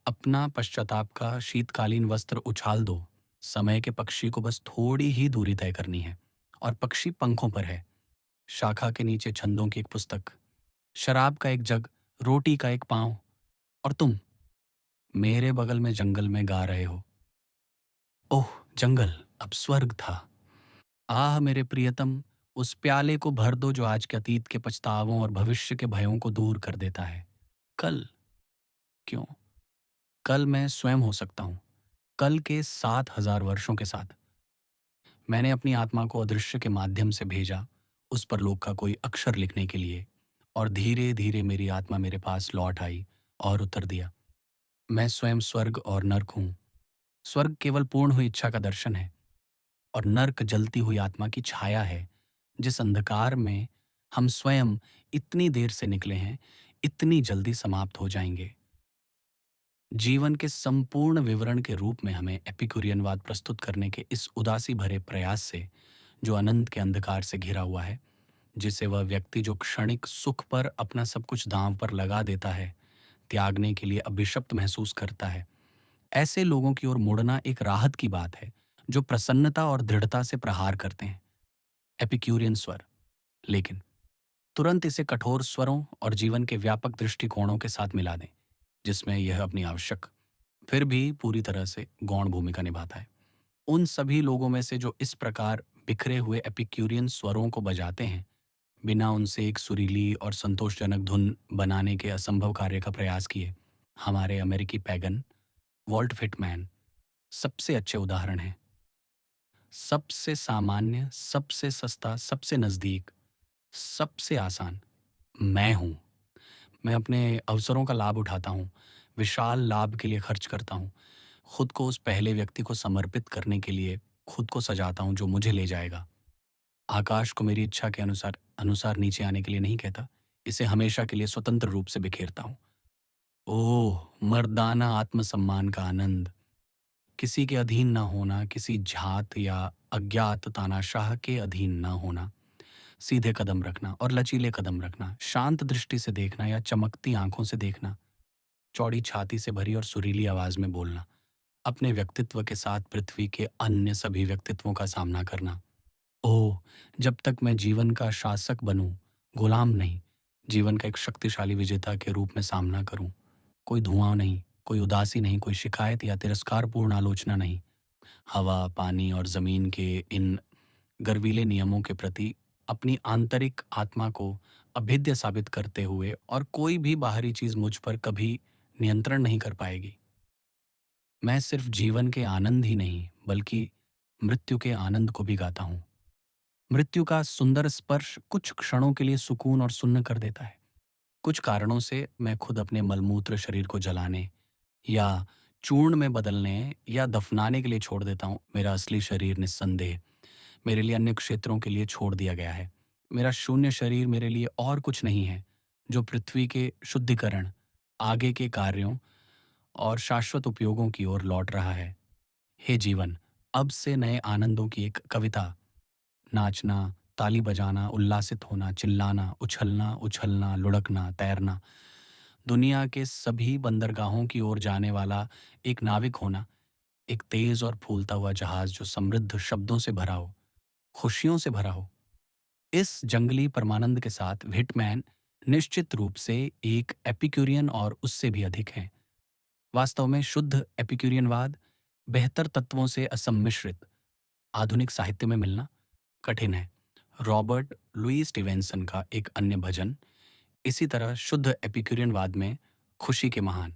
अपना पश्चाताप का शीतकालीन वस्त्र उछाल दो। समय के पक्षी को बस थोड़ी ही दूरी तय करनी है और पक्षी पंखों पर है। शाखा के नीचे छंदों की एक पुस्तक, शराब का एक जग, रोटी का एक पांव, और तुम मेरे बगल में जंगल में गा रहे हो। ओह जंगल अब स्वर्ग था। आह मेरे प्रियतम, उस प्याले को भर दो जो आज के अतीत के पछतावों और भविष्य के भयों को दूर कर देता है। कल, क्यों, कल मैं स्वयं हो सकता हूँ। कल के 7,000 वर्षों के साथ। मैंने अपनी आत्मा को अदृश्य के माध्यम से भेजा उस परलोक का कोई अक्षर लिखने के लिए, और धीरे धीरे मेरी आत्मा मेरे पास लौट आई और उत्तर दिया, मैं स्वयं स्वर्ग और नर्क हूँ। स्वर्ग केवल पूर्ण हुई इच्छा का दर्शन है, और नर्क जलती हुई आत्मा की छाया है, जिस अंधकार में हम स्वयं इतनी देर से निकले हैं, इतनी जल्दी समाप्त हो जाएंगे। जीवन के संपूर्ण विवरण के रूप में हमें एपिक्यूरियनवाद प्रस्तुत करने के इस उदासी भरे प्रयास से, जो अनंत के अंधकार से घिरा हुआ है, जिसे वह व्यक्ति जो क्षणिक सुख पर अपना सब कुछ दांव पर लगा देता है, त्यागने के लिए अभिशप्त महसूस करता है, ऐसे लोगों की ओर मुड़ना एक राहत की बात है, जो प्रसन्नता और दृढ़ता से प्रहार करते हैं। एपिक्यूरियन स्वर। लेकिन तुरंत इसे कठोर स्वरों और जीवन के व्यापक दृष्टिकोणों के साथ मिला दें, जिसमें यह अपनी आवश्यक फिर भी पूरी तरह से गौण भूमिका निभाता है। उन सभी लोगों में से जो इस प्रकार बिखरे हुए एपिक्यूरियन स्वरों को बजाते हैं, बिना उनसे एक सुरीली और संतोषजनक धुन बनाने के असंभव कार्य का प्रयास किए, हमारे अमेरिकी पैगन वॉल्ट फिटमैन सबसे अच्छे उदाहरण हैं। सबसे सामान्य, सबसे सस्ता, सबसे नज़दीक, सबसे आसान मैं हूँ। मैं अपने अवसरों का लाभ उठाता हूँ, विशाल लाभ के लिए खर्च करता हूँ, खुद को उस पहले व्यक्ति को समर्पित करने के लिए खुद को सजाता हूँ जो मुझे ले जाएगा। आकाश को मेरी इच्छा के अनुसार अनुसार नीचे आने के लिए नहीं कहता, इसे हमेशा के लिए स्वतंत्र रूप से बिखेरता हूँ। ओह! मर्दाना आत्मसम्मान का आनंद! किसी के अधीन ना होना, किसी जात या अज्ञात तानाशाह के अधीन ना होना, सीधे कदम रखना और लचीले कदम रखना, शांत दृष्टि से देखना या चमकती आंखों से देखना, चौड़ी छाती से भरी और सुरीली आवाज में बोलना, अपने व्यक्तित्व के साथ पृथ्वी के अन्य सभी व्यक्तित्वों का सामना करना। ओह! जब तक मैं जीवन का शासक बनूं, गुलाम नहीं, जीवन का एक शक्तिशाली विजेता के रूप में सामना करूं। कोई धुआं नहीं, कोई उदासी नहीं, कोई शिकायत या तिरस्कारपूर्ण आलोचना नहीं। हवा, पानी और जमीन के इन गर्वीले नियमों के प्रति अपनी आंतरिक आत्मा को अभेद्य साबित करते हुए, और कोई भी बाहरी चीज मुझ पर कभी नियंत्रण नहीं कर पाएगी। मैं सिर्फ जीवन के आनंद ही नहीं, बल्कि मृत्यु के आनंद को भी गाता हूँ। मृत्यु का सुंदर स्पर्श कुछ क्षणों के लिए सुकून और सुन्न कर देता है। कुछ कारणों से मैं खुद अपने मलमूत्र शरीर को जलाने या चूर्ण में बदलने या दफनाने के लिए छोड़ देता हूँ। मेरा असली शरीर निस्संदेह मेरे लिए अन्य क्षेत्रों के लिए छोड़ दिया गया है। मेरा शून्य शरीर मेरे लिए और कुछ नहीं है, जो पृथ्वी के शुद्धिकरण, आगे के कार्यों और शाश्वत उपयोगों की ओर लौट रहा है। हे जीवन, अब से नए आनंदों की एक कविता, नाचना, ताली बजाना, उल्लासित होना, चिल्लाना, उछलना उछलना, लुढ़कना, तैरना, दुनिया के सभी बंदरगाहों की ओर जाने वाला एक नाविक होना, एक तेज और फूलता हुआ जहाज जो समृद्ध शब्दों से भरा हो, खुशियों से भरा हो। इस जंगली परमानंद के साथ विटमैन निश्चित रूप से एक एपिक्यूरियन और उससे भी अधिक है। वास्तव में शुद्ध एपिक्यूरियनवाद बेहतर तत्वों से असम्मिश्रित आधुनिक साहित्य में मिलना कठिन है। रॉबर्ट लुई स्टीवेंसन का एक अन्य भजन इसी तरह शुद्ध एपिक्यूरियनवाद में खुशी के महान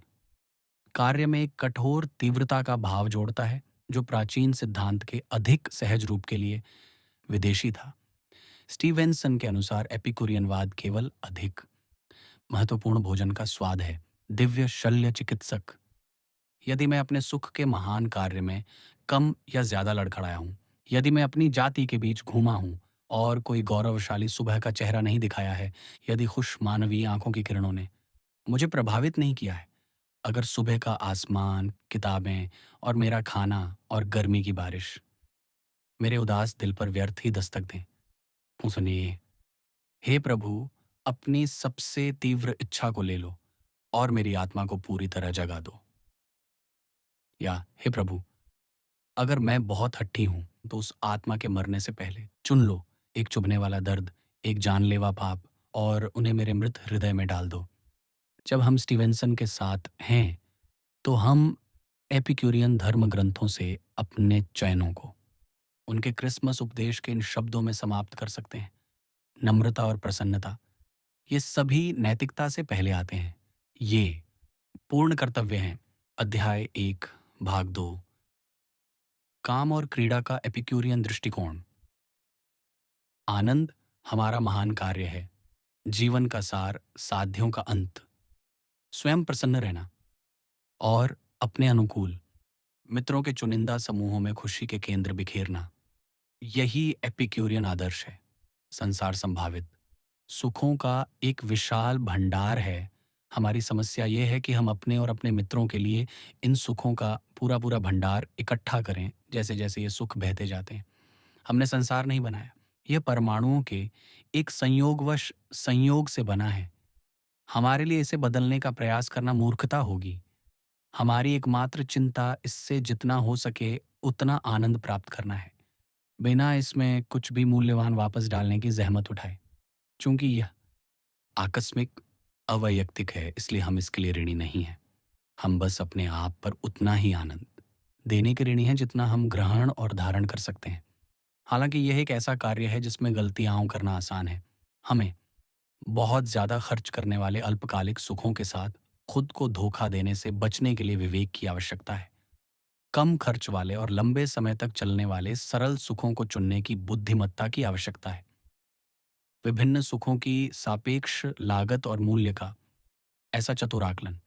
कार्य में एक कठोर तीव्रता का भाव जोड़ता है, जो प्राचीन सिद्धांत के अधिक सहज रूप के लिए विदेशी था। स्टीवेंसन के अनुसार एपिक्यूरियनवाद केवल अधिक महत्वपूर्ण भोजन का स्वाद है, दिव्य शल्य चिकित्सक। यदि मैं अपने सुख के महान कार्य में कम या ज्यादा लड़खड़ाया हूं, यदि मैं अपनी जाति के बीच घूमा हूं और कोई गौरवशाली सुबह का चेहरा नहीं दिखाया है, यदि खुश मानवीय आंखों की किरणों ने मुझे प्रभावित नहीं किया है, अगर सुबह का आसमान, किताबें और मेरा खाना और गर्मी की बारिश मेरे उदास दिल पर व्यर्थ ही दस्तक दें, तो सुनिए, हे प्रभु, अपनी सबसे तीव्र इच्छा को ले लो और मेरी आत्मा को पूरी तरह जगा दो। या हे प्रभु, अगर मैं बहुत हट्टी हूं, तो उस आत्मा के मरने से पहले चुन लो एक चुभने वाला दर्द, एक जानलेवा पाप, और उन्हें मेरे मृत हृदय में डाल दो। जब हम स्टीवेंसन के साथ हैं, तो हम एपिक्यूरियन धर्म ग्रंथों से अपने चयनों को उनके क्रिसमस उपदेश के इन शब्दों में समाप्त कर सकते हैं। नम्रता और प्रसन्नता, ये सभी नैतिकता से पहले आते हैं। ये पूर्ण कर्तव्य हैं। अध्याय 1 भाग 2। काम और क्रीड़ा का एपिक्यूरियन दृष्टिकोण। आनंद हमारा महान कार्य है, जीवन का सार, साध्यों का अंत। स्वयं प्रसन्न रहना और अपने अनुकूल मित्रों के चुनिंदा समूहों में खुशी के केंद्र बिखेरना, यही एपिक्यूरियन आदर्श है। संसार संभावित सुखों का एक विशाल भंडार है। हमारी समस्या ये है कि हम अपने और अपने मित्रों के लिए इन सुखों का पूरा पूरा भंडार इकट्ठा करें। जैसे जैसे ये सुख बहते जाते हैं, हमने संसार नहीं बनाया, यह परमाणुओं के एक संयोगवश संयोग से बना है। हमारे लिए इसे बदलने का प्रयास करना मूर्खता होगी। हमारी एकमात्र चिंता इससे जितना हो सके उतना आनंद प्राप्त करना है, बिना इसमें कुछ भी मूल्यवान वापस डालने की जहमत उठाए। चूंकि यह आकस्मिक, अवैयक्तिक है, इसलिए हम इसके लिए ऋणी नहीं हैं। हम बस अपने आप पर उतना ही आनंद देने के ऋणी हैं जितना हम ग्रहण और धारण कर सकते हैं। हालांकि यह एक ऐसा कार्य है जिसमें गलतियां करना आसान है। हमें बहुत ज्यादा खर्च करने वाले अल्पकालिक सुखों के साथ खुद को धोखा देने से बचने के लिए विवेक की आवश्यकता है। कम खर्च वाले और लंबे समय तक चलने वाले सरल सुखों को चुनने की बुद्धिमत्ता की आवश्यकता है। विभिन्न सुखों की सापेक्ष लागत और मूल्य का ऐसा चतुर आकलन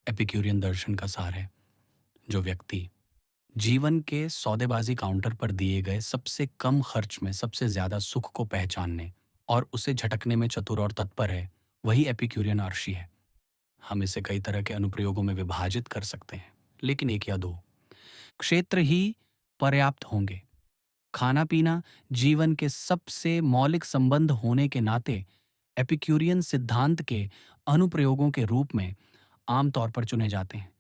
एपिक्यूरियन दर्शन का सार है। जो व्यक्ति जीवन के सौदेबाजी काउंटर पर दिए गए सबसे कम खर्च में सबसे ज्यादा सुख को पहचानने और उसे झटकने में चतुर और तत्पर है, वही एपिक्यूरियन आर्षी है। हम इसे कई तरह के अनुप्रयोगों में विभाजित कर सकते हैं, लेकिन एक या दो क्षेत्र ही पर्याप्त होंगे। खाना पीना जीवन के सबसे मौलिक संबंध होने के नाते एपिक्यूरियन सिद्धांत के अनुप्रयोगों के रूप में आमतौर पर चुने जाते हैं।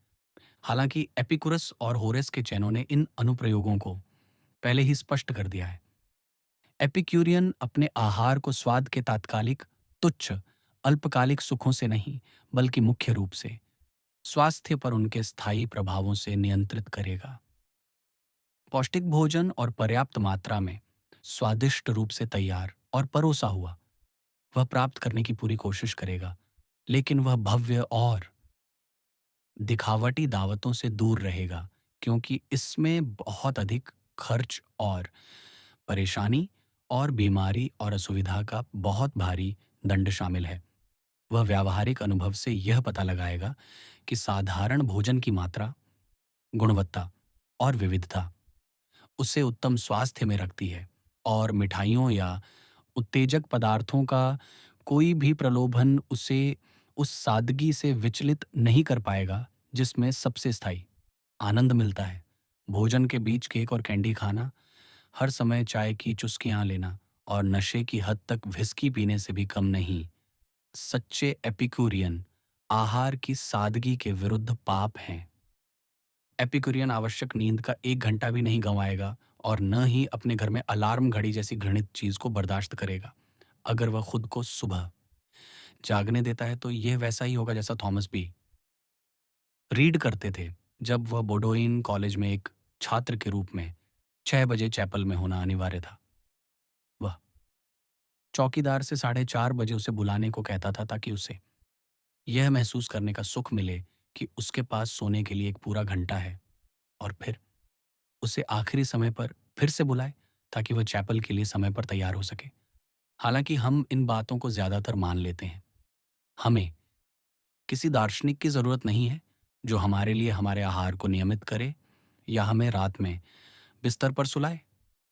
हालांकि एपिकुरस और होरेस के चैनों ने इन अनुप्रयोगों को पहले ही स्पष्ट कर दिया है। एपिक्यूरियन अपने आहार को स्वाद के तात्कालिक, तुच्छ, अल्पकालिक सुखों से नहीं, बल्कि मुख्य रूप से स्वास्थ्य पर उनके स्थायी प्रभावों से नियंत्रित करेगा। पौष्टिक भोजन और पर्याप्त मात्रा में स्वादिष्ट रूप से तैयार और परोसा हुआ वह प्राप्त करने की पूरी कोशिश करेगा, लेकिन वह भव्य और दिखावटी दावतों से दूर रहेगा, क्योंकि इसमें बहुत अधिक खर्च और परेशानी और बीमारी और असुविधा का बहुत भारी दंड शामिल है। वह व्यावहारिक अनुभव से यह पता लगाएगा कि साधारण भोजन की मात्रा, गुणवत्ता और विविधता उसे उत्तम स्वास्थ्य में रखती है, और मिठाइयों या उत्तेजक पदार्थों का कोई भी प्रलोभन उसे उस सादगी से विचलित नहीं कर पाएगा जिसमें सबसे स्थायी आनंद मिलता है। भोजन के बीच केक और कैंडी खाना, हर समय चाय की चुस्कियां लेना और नशे की हद तक व्हिस्की पीने से भी कम नहीं। सच्चे एपिक्यूरियन आहार की सादगी के विरुद्ध पाप हैं। एपिक्यूरियन आवश्यक नींद का 1 घंटा भी नहीं गंवाएगा और न ही अपने घर में अलार्म घड़ी जैसी घृणित चीज को बर्दाश्त करेगा। अगर वह खुद को सुबह जागने देता है तो यह वैसा ही होगा जैसा थॉमस बी रीड करते थे जब वह बोडोइन कॉलेज में एक छात्र के रूप में 6 बजे चैपल में होना अनिवार्य था। वह चौकीदार से 4:30 बजे उसे बुलाने को कहता था ताकि उसे यह महसूस करने का सुख मिले कि उसके पास सोने के लिए एक पूरा घंटा है, और फिर उसे आखिरी समय पर फिर से बुलाए ताकि वह चैपल के लिए समय पर तैयार हो सके। हालांकि हम इन बातों को ज्यादातर मान लेते हैं। हमें किसी दार्शनिक की जरूरत नहीं है जो हमारे लिए हमारे आहार को नियमित करे या हमें रात में बिस्तर पर सुलाए,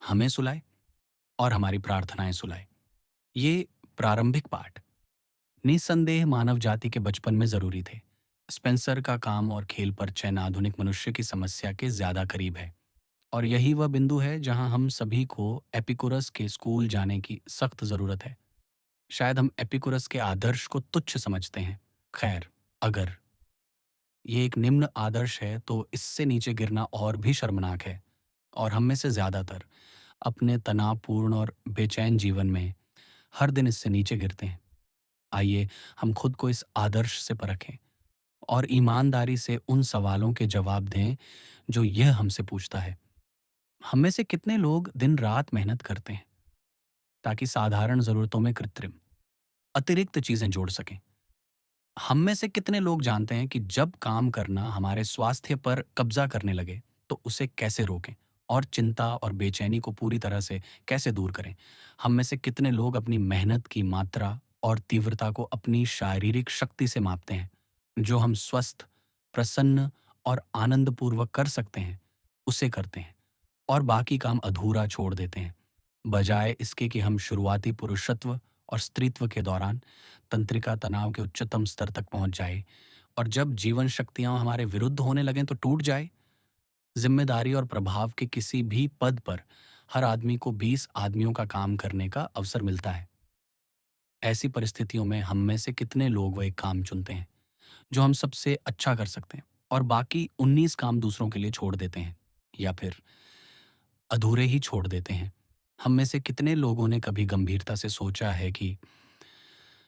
हमें सुलाए और हमारी प्रार्थनाएं सुलाए। ये प्रारंभिक पाठ निस्संदेह मानव जाति के बचपन में जरूरी थे। स्पेंसर का काम और खेल परिचय आधुनिक मनुष्य की समस्या के ज्यादा करीब है, और यही वह बिंदु है जहां हम सभी को एपिकुरस के स्कूल जाने की सख्त जरूरत है। शायद हम एपिकुरस के आदर्श को तुच्छ समझते हैं। खैर, अगर ये एक निम्न आदर्श है तो इससे नीचे गिरना और भी शर्मनाक है, और हम में से ज्यादातर अपने तनावपूर्ण और बेचैन जीवन में हर दिन इससे नीचे गिरते हैं। आइए हम खुद को इस आदर्श से परखें और ईमानदारी से उन सवालों के जवाब दें जो यह हमसे पूछता है। हम में से कितने लोग दिन रात मेहनत करते हैं ताकि साधारण जरूरतों में कृत्रिम अतिरिक्त चीजें जोड़ सकें? हम में से कितने लोग जानते हैं कि जब काम करना हमारे स्वास्थ्य पर कब्जा करने लगे तो उसे कैसे रोकें और चिंता और बेचैनी को पूरी तरह से कैसे दूर करें? हम में से कितने लोग अपनी मेहनत की मात्रा और तीव्रता को अपनी शारीरिक शक्ति से मापते हैं? जो हम स्वस्थ, प्रसन्न और आनंदपूर्वक कर सकते हैं, उसे करते हैं और बाकी काम अधूरा छोड़ देते हैं। बजाय इसके कि हम शुरुआती पुरुषत्व और स्त्रीत्व के दौरान तंत्रिका तनाव के उच्चतम स्तर तक पहुंच जाए और जब जीवन शक्तियां हमारे विरुद्ध होने लगें तो टूट जाए। जिम्मेदारी और प्रभाव के किसी भी पद पर हर आदमी को 20 आदमियों का काम करने का अवसर मिलता है। ऐसी परिस्थितियों में हम में से कितने लोग वह एक काम चुनते हैं जो हम सबसे अच्छा कर सकते हैं और बाकी 19 काम दूसरों के लिए छोड़ देते हैं या फिर अधूरे ही छोड़ देते हैं? हम में से कितने लोगों ने कभी गंभीरता से सोचा है कि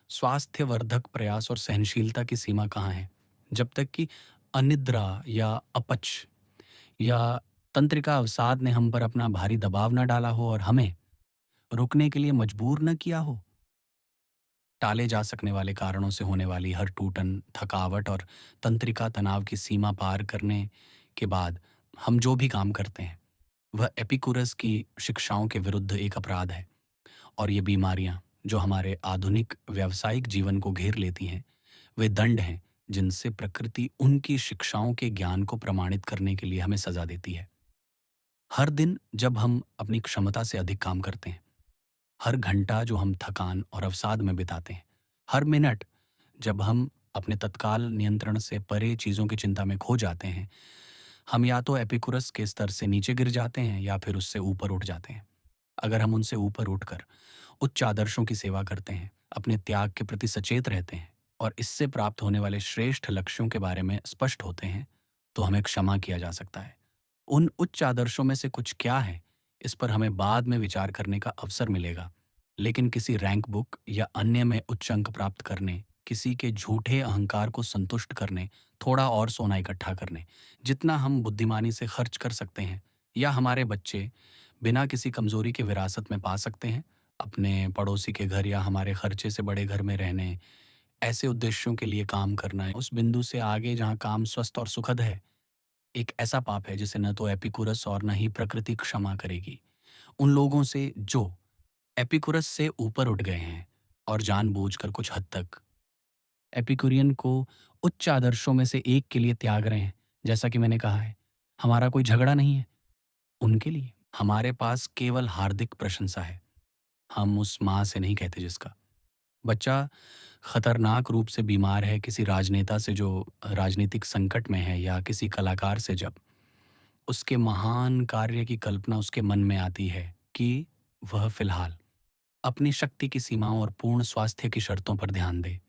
स्वास्थ्यवर्धक प्रयास और सहनशीलता की सीमा कहाँ है? जब तक कि अनिद्रा या अपच या तंत्रिका अवसाद ने हम पर अपना भारी दबाव न डाला हो और हमें रुकने के लिए मजबूर न किया हो। टाले जा सकने वाले कारणों से होने वाली हर टूटन, थकावट और तंत्रिका तनाव की सीमा पार करने के बाद हम जो भी काम करते हैं, वह एपिकुरस की शिक्षाओं के विरुद्ध एक अपराध है। और ये बीमारियां जो हमारे आधुनिक व्यावसायिक जीवन को घेर लेती हैं, वे दंड हैं जिनसे प्रकृति उनकी शिक्षाओं के ज्ञान को प्रमाणित करने के लिए हमें सजा देती है। हर दिन जब हम अपनी क्षमता से अधिक काम करते हैं, हर घंटा जो हम थकान और अवसाद में बिताते हैं, हर मिनट जब हम अपने तत्काल नियंत्रण से परे चीज़ों की चिंता में खो जाते हैं, हम या तो एपिकुरस के स्तर से नीचे गिर जाते हैं या फिर उससे ऊपर उठ जाते हैं। अगर हम उनसे ऊपर उठकर उच्च आदर्शों की सेवा करते हैं, अपने त्याग के प्रति सचेत रहते हैं और इससे प्राप्त होने वाले श्रेष्ठ लक्ष्यों के बारे में स्पष्ट होते हैं, तो हमें क्षमा किया जा सकता है। उन उच्च आदर्शों में से कुछ क्या है, इस पर हमें बाद में विचार करने का अवसर मिलेगा। लेकिन किसी रैंक बुक या अन्य में उच्च अंक प्राप्त करने, किसी के झूठे अहंकार को संतुष्ट करने, थोड़ा और सोना इकट्ठा करने, जितना हम बुद्धिमानी से खर्च कर सकते हैं, या हमारे बच्चे बिना किसी कमजोरी के विरासत में पा सकते हैं, अपने पड़ोसी के घर या हमारे खर्चे से बड़े घर में रहने, ऐसे उद्देश्यों के लिए काम करना है उस बिंदु से आगे जहाँ काम स्वस्थ और सुखद है, एक ऐसा पाप है जिसे न तो एपिकुरस और न ही प्रकृति क्षमा करेगी। उन लोगों से जो एपिकुरस से ऊपर उठ गए हैं और जानबूझकर कुछ हद तक एपिकुरियन को उच्च आदर्शों में से एक के लिए त्याग रहे हैं, जैसा कि मैंने कहा है, हमारा कोई झगड़ा नहीं है उनके लिए। हमारे पास केवल हार्दिक प्रशंसा है। हम उस माँ से नहीं कहते जिसका बच्चा खतरनाक रूप से बीमार है, किसी राजनेता से जो राजनीतिक संकट में है, या किसी कलाकार से जब उसके महान कार्य की कल्पना उसके मन में आती है कि वह फिलहाल अपनी शक्ति की सीमाओं और पूर्ण स्वास्थ्य की शर्तों पर ध्यान दे।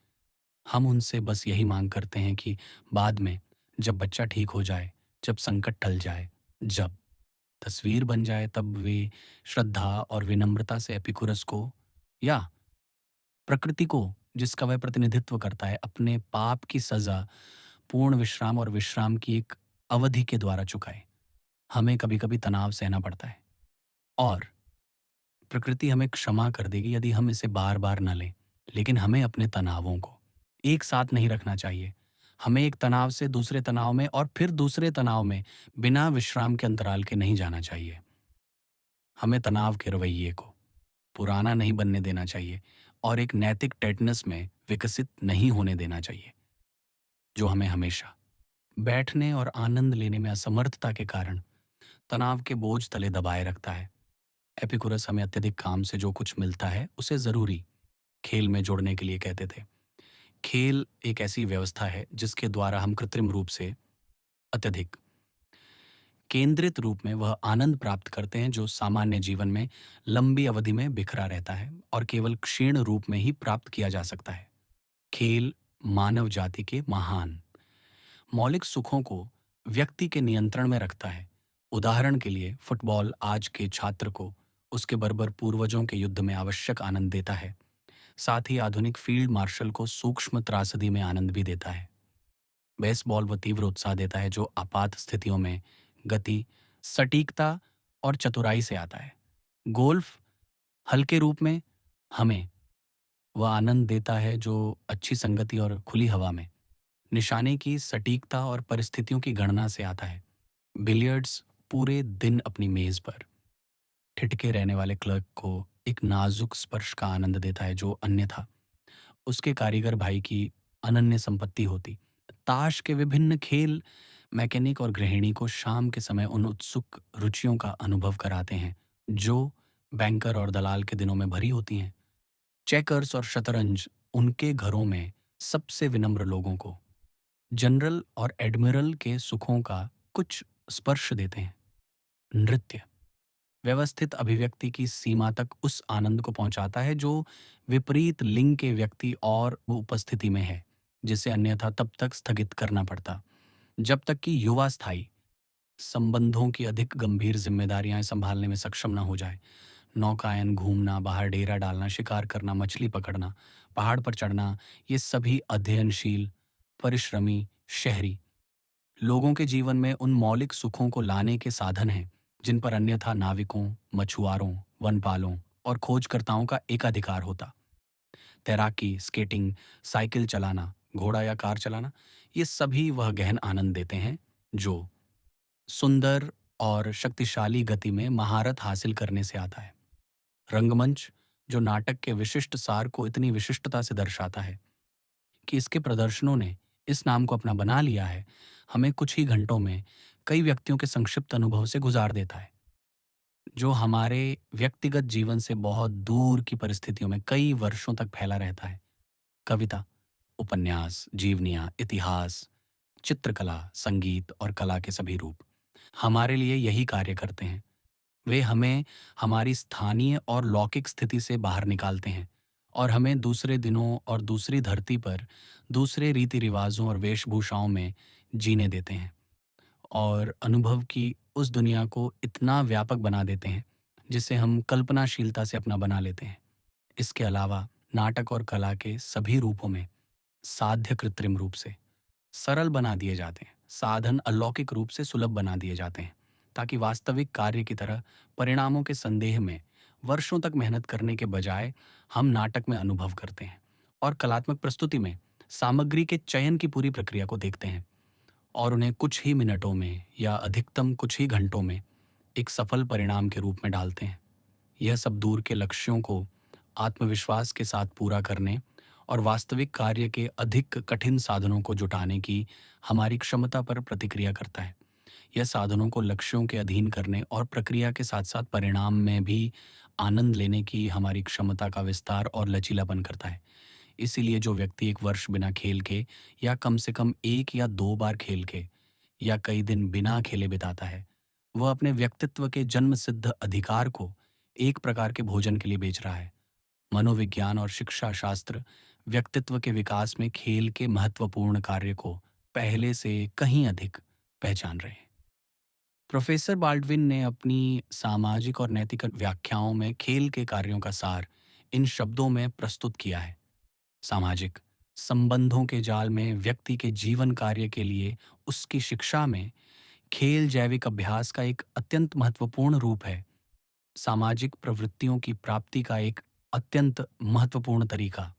हम उनसे बस यही मांग करते हैं कि बाद में जब बच्चा ठीक हो जाए, जब संकट टल जाए, जब तस्वीर बन जाए, तब वे श्रद्धा और विनम्रता से एपिकुरस को या प्रकृति को, जिसका वह प्रतिनिधित्व करता है, अपने पाप की सजा पूर्ण विश्राम और विश्राम की एक अवधि के द्वारा चुकाए। हमें कभी-कभी तनाव सहना पड़ता है और प्रकृति हमें क्षमा कर देगी यदि हम इसे बार-बार न लें। लेकिन हमें अपने तनावों को एक साथ नहीं रखना चाहिए। हमें एक तनाव से दूसरे तनाव में और फिर दूसरे तनाव में बिना विश्राम के अंतराल के नहीं जाना चाहिए। हमें तनाव के रवैये को पुराना नहीं बनने देना चाहिए और एक नैतिक टेटनस में विकसित नहीं होने देना चाहिए, जो हमें हमेशा बैठने और आनंद लेने में असमर्थता के कारण तनाव के बोझ तले दबाए रखता है। एपिकुरस हमें अत्यधिक काम से जो कुछ मिलता है उसे जरूरी खेल में जोड़ने के लिए कहते थे। खेल एक ऐसी व्यवस्था है जिसके द्वारा हम कृत्रिम रूप से अत्यधिक केंद्रित रूप में वह आनंद प्राप्त करते हैं जो सामान्य जीवन में लंबी अवधि में बिखरा रहता है और केवल क्षीण रूप में ही प्राप्त किया जा सकता है। खेल मानव जाति के महान मौलिक सुखों को व्यक्ति के नियंत्रण में रखता है। उदाहरण के लिए फुटबॉल आज के छात्र को उसके बर्बर पूर्वजों के युद्ध में आवश्यक आनंद देता है। साथ ही आधुनिक फील्ड मार्शल को सूक्ष्म त्रासदी में आनंद भी देता है। बेसबॉल वह तीव्र उत्साह देता है जो आपात स्थितियों में गति, सटीकता और चतुराई से आता है। गोल्फ हल्के रूप में हमें वह आनंद देता है जो अच्छी संगति और खुली हवा में निशाने की सटीकता और परिस्थितियों की गणना से आता है। बिलियर्ड्स पूरे दिन अपनी मेज पर ठिठके रहने वाले क्लर्क को एक नाजुक स्पर्श का आनंद देता है जो अन्यथा उसके कारीगर भाई की अनन्य संपत्ति होती। ताश के विभिन्न खेल मैकेनिक और गृहिणी को शाम के समय उन उत्सुक रुचियों का अनुभव कराते हैं जो बैंकर और दलाल के दिनों में भरी होती हैं। चेकर्स और शतरंज उनके घरों में सबसे विनम्र लोगों को जनरल और एडमिरल के सुखों का कुछ स्पर्श देते हैं। नृत्य व्यवस्थित अभिव्यक्ति की सीमा तक उस आनंद को पहुंचाता है जो विपरीत लिंग के व्यक्ति और वो उपस्थिति में है, जिसे अन्यथा तब तक स्थगित करना पड़ता जब तक कि युवा स्थायी संबंधों की अधिक गंभीर जिम्मेदारियां संभालने में सक्षम न हो जाए। नौकायन, घूमना, बाहर डेरा डालना, शिकार करना, मछली पकड़ना, पहाड़ पर चढ़ना, ये सभी अध्ययनशील, परिश्रमी शहरी लोगों के जीवन में उन मौलिक सुखों को लाने के साधन हैं जिन पर अन्यथा नाविकों, मछुआरों, वनपालों और खोजकर्ताओं का एकाधिकार होता। तैराकी, स्केटिंग, साइकिल चलाना, घोड़ा या कार चलाना, ये सभी वह गहन आनंद देते हैं जो सुंदर और शक्तिशाली गति में महारत हासिल करने से आता है। रंगमंच जो नाटक के विशिष्ट सार को इतनी विशिष्टता से दर्शाता है कि इसके प्रदर्शनों ने इस नाम को अपना बना लिया है, हमें कुछ ही घंटों में कई व्यक्तियों के संक्षिप्त अनुभव से गुजार देता है जो हमारे व्यक्तिगत जीवन से बहुत दूर की परिस्थितियों में कई वर्षों तक फैला रहता है। कविता, उपन्यास, जीवनियाँ, इतिहास, चित्रकला, संगीत और कला के सभी रूप हमारे लिए यही कार्य करते हैं। वे हमें हमारी स्थानीय और लौकिक स्थिति से बाहर निकालते हैं और हमें दूसरे दिनों और दूसरी धरती पर दूसरे रीति रिवाजों और वेशभूषाओं में जीने देते हैं और अनुभव की उस दुनिया को इतना व्यापक बना देते हैं जिसे हम कल्पनाशीलता से अपना बना लेते हैं। इसके अलावा नाटक और कला के सभी रूपों में साध्य कृत्रिम रूप से सरल बना दिए जाते हैं, साधन अलौकिक रूप से सुलभ बना दिए जाते हैं ताकि वास्तविक कार्य की तरह परिणामों के संदेह में वर्षों तक मेहनत करने के बजाय हम नाटक में अनुभव करते हैं और कलात्मक प्रस्तुति में सामग्री के चयन की पूरी प्रक्रिया को देखते हैं और उन्हें कुछ ही मिनटों में या अधिकतम कुछ ही घंटों में एक सफल परिणाम के रूप में डालते हैं। यह सब दूर के लक्ष्यों को आत्मविश्वास के साथ पूरा करने और वास्तविक कार्य के अधिक कठिन साधनों को जुटाने की हमारी क्षमता पर प्रतिक्रिया करता है। यह साधनों को लक्ष्यों के अधीन करने और प्रक्रिया के साथ साथ परिणाम में भी आनंद लेने की हमारी क्षमता का विस्तार और लचीलापन करता है। इसीलिए जो व्यक्ति एक वर्ष बिना खेल के या कम से कम एक या दो बार खेल के या कई दिन बिना खेले बिताता है, वह अपने व्यक्तित्व के जन्म सिद्ध अधिकार को एक प्रकार के भोजन के लिए बेच रहा है। मनोविज्ञान और शिक्षा शास्त्र व्यक्तित्व के विकास में खेल के महत्वपूर्ण कार्य को पहले से कहीं अधिक पहचान रहे हैं। प्रोफेसर बाल्डविन ने अपनी सामाजिक और नैतिक व्याख्याओं में खेल के कार्यों का सार इन शब्दों में प्रस्तुत किया है। सामाजिक संबंधों के जाल में व्यक्ति के जीवन कार्य के लिए उसकी शिक्षा में खेल जैविक अभ्यास का एक अत्यंत महत्वपूर्ण रूप है। सामाजिक प्रवृत्तियों की प्राप्ति का एक अत्यंत महत्वपूर्ण तरीका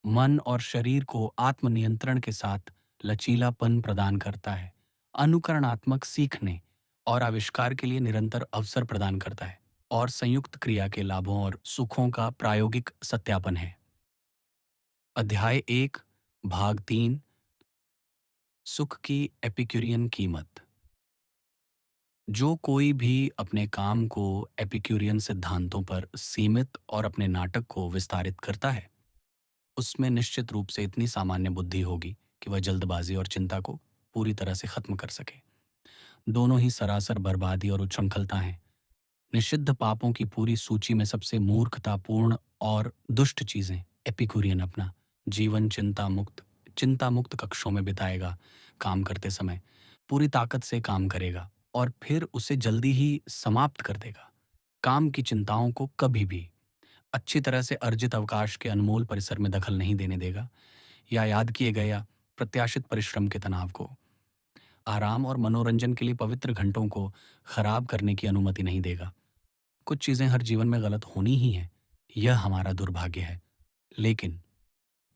मन और शरीर को आत्मनियंत्रण के साथ लचीलापन प्रदान करता है, अनुकरणात्मक सीखने और आविष्कार के लिए निरंतर अवसर प्रदान करता है और संयुक्त क्रिया के लाभों और सुखों का प्रायोगिक सत्यापन है। अध्याय 1 भाग 3 सुख की एपिक्यूरियन कीमत। जो कोई भी अपने काम को एपिक्यूरियन सिद्धांतों पर सीमित और अपने नाटक को विस्तारित करता है, उसमें निश्चित रूप से इतनी सामान्य बुद्धि होगी कि वह जल्दबाजी और चिंता को पूरी तरह से खत्म कर सके। दोनों ही सरासर बर्बादी और उच्छृंखलता हैं। निषिद्ध पापों की पूरी सूची में सबसे मूर्खतापूर्ण और दुष्ट चीजें एपिक्यूरियन अपना जीवन चिंता मुक्त कक्षों में बिताएगा, काम करते समय पूरी ताकत से काम करेगा और फिर उसे जल्दी ही समाप्त कर देगा। काम की चिंताओं को कभी भी अच्छी तरह से अर्जित अवकाश के अनमोल परिसर में दखल नहीं देने देगा या याद किए गए या प्रत्याशित परिश्रम के तनाव को आराम और मनोरंजन के लिए पवित्र घंटों को खराब करने की अनुमति नहीं देगा। कुछ चीजें हर जीवन में गलत होनी ही हैं, यह हमारा दुर्भाग्य है, लेकिन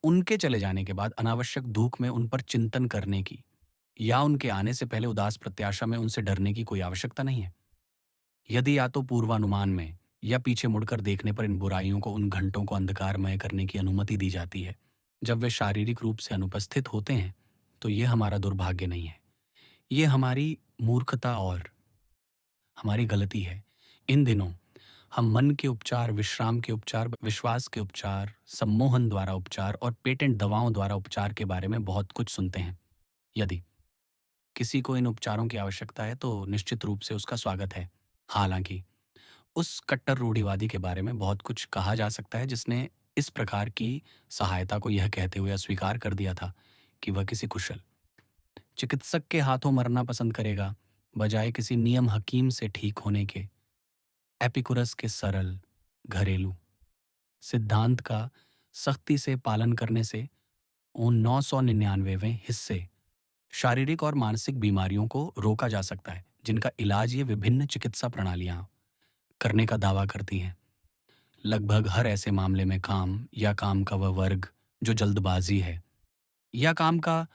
उनके चले जाने के बाद अनावश्यक दुख में उन पर चिंतन करने की या उनके आने से पहले उदास प्रत्याशा में उनसे डरने की कोई आवश्यकता नहीं है। यदि या तो पूर्वानुमान में या पीछे मुड़कर देखने पर इन बुराइयों को उन घंटों को अंधकारमय करने की अनुमति दी जाती है जब वे शारीरिक रूप से अनुपस्थित होते हैं, तो ये हमारा दुर्भाग्य नहीं है। ये हमारी मूर्खता और हमारी गलती है। इन दिनों हम मन के उपचार, विश्राम के उपचार, विश्वास के उपचार, सम्मोहन द्वारा उपचार और पेटेंट दवाओं द्वारा उपचार के बारे में बहुत कुछ सुनते हैं। यदि किसी को इन उपचारों की आवश्यकता है तो निश्चित रूप से उसका स्वागत है। हालांकि उस कट्टर रूढ़िवादी के बारे में बहुत कुछ कहा जा सकता है जिसने इस प्रकार की सहायता को यह कहते हुए अस्वीकार कर दिया था कि वह किसी कुशल चिकित्सक के हाथों मरना पसंद करेगा, बजाय किसी नियम हकीम से ठीक होने के। एपिकुरस के सरल, घरेलू सिद्धांत का सख्ती से पालन करने से उन 999वें हिस्से शारीरिक और मानसिक बीमारियों को रोका जा सकता है जिनका इलाज ये विभिन्न चिकित्सा प्रणालियां करने का दावा करती हैं। लगभग हर ऐसे मामले में काम या काम का वह वर्ग जो जल्दबाजी है, या काम का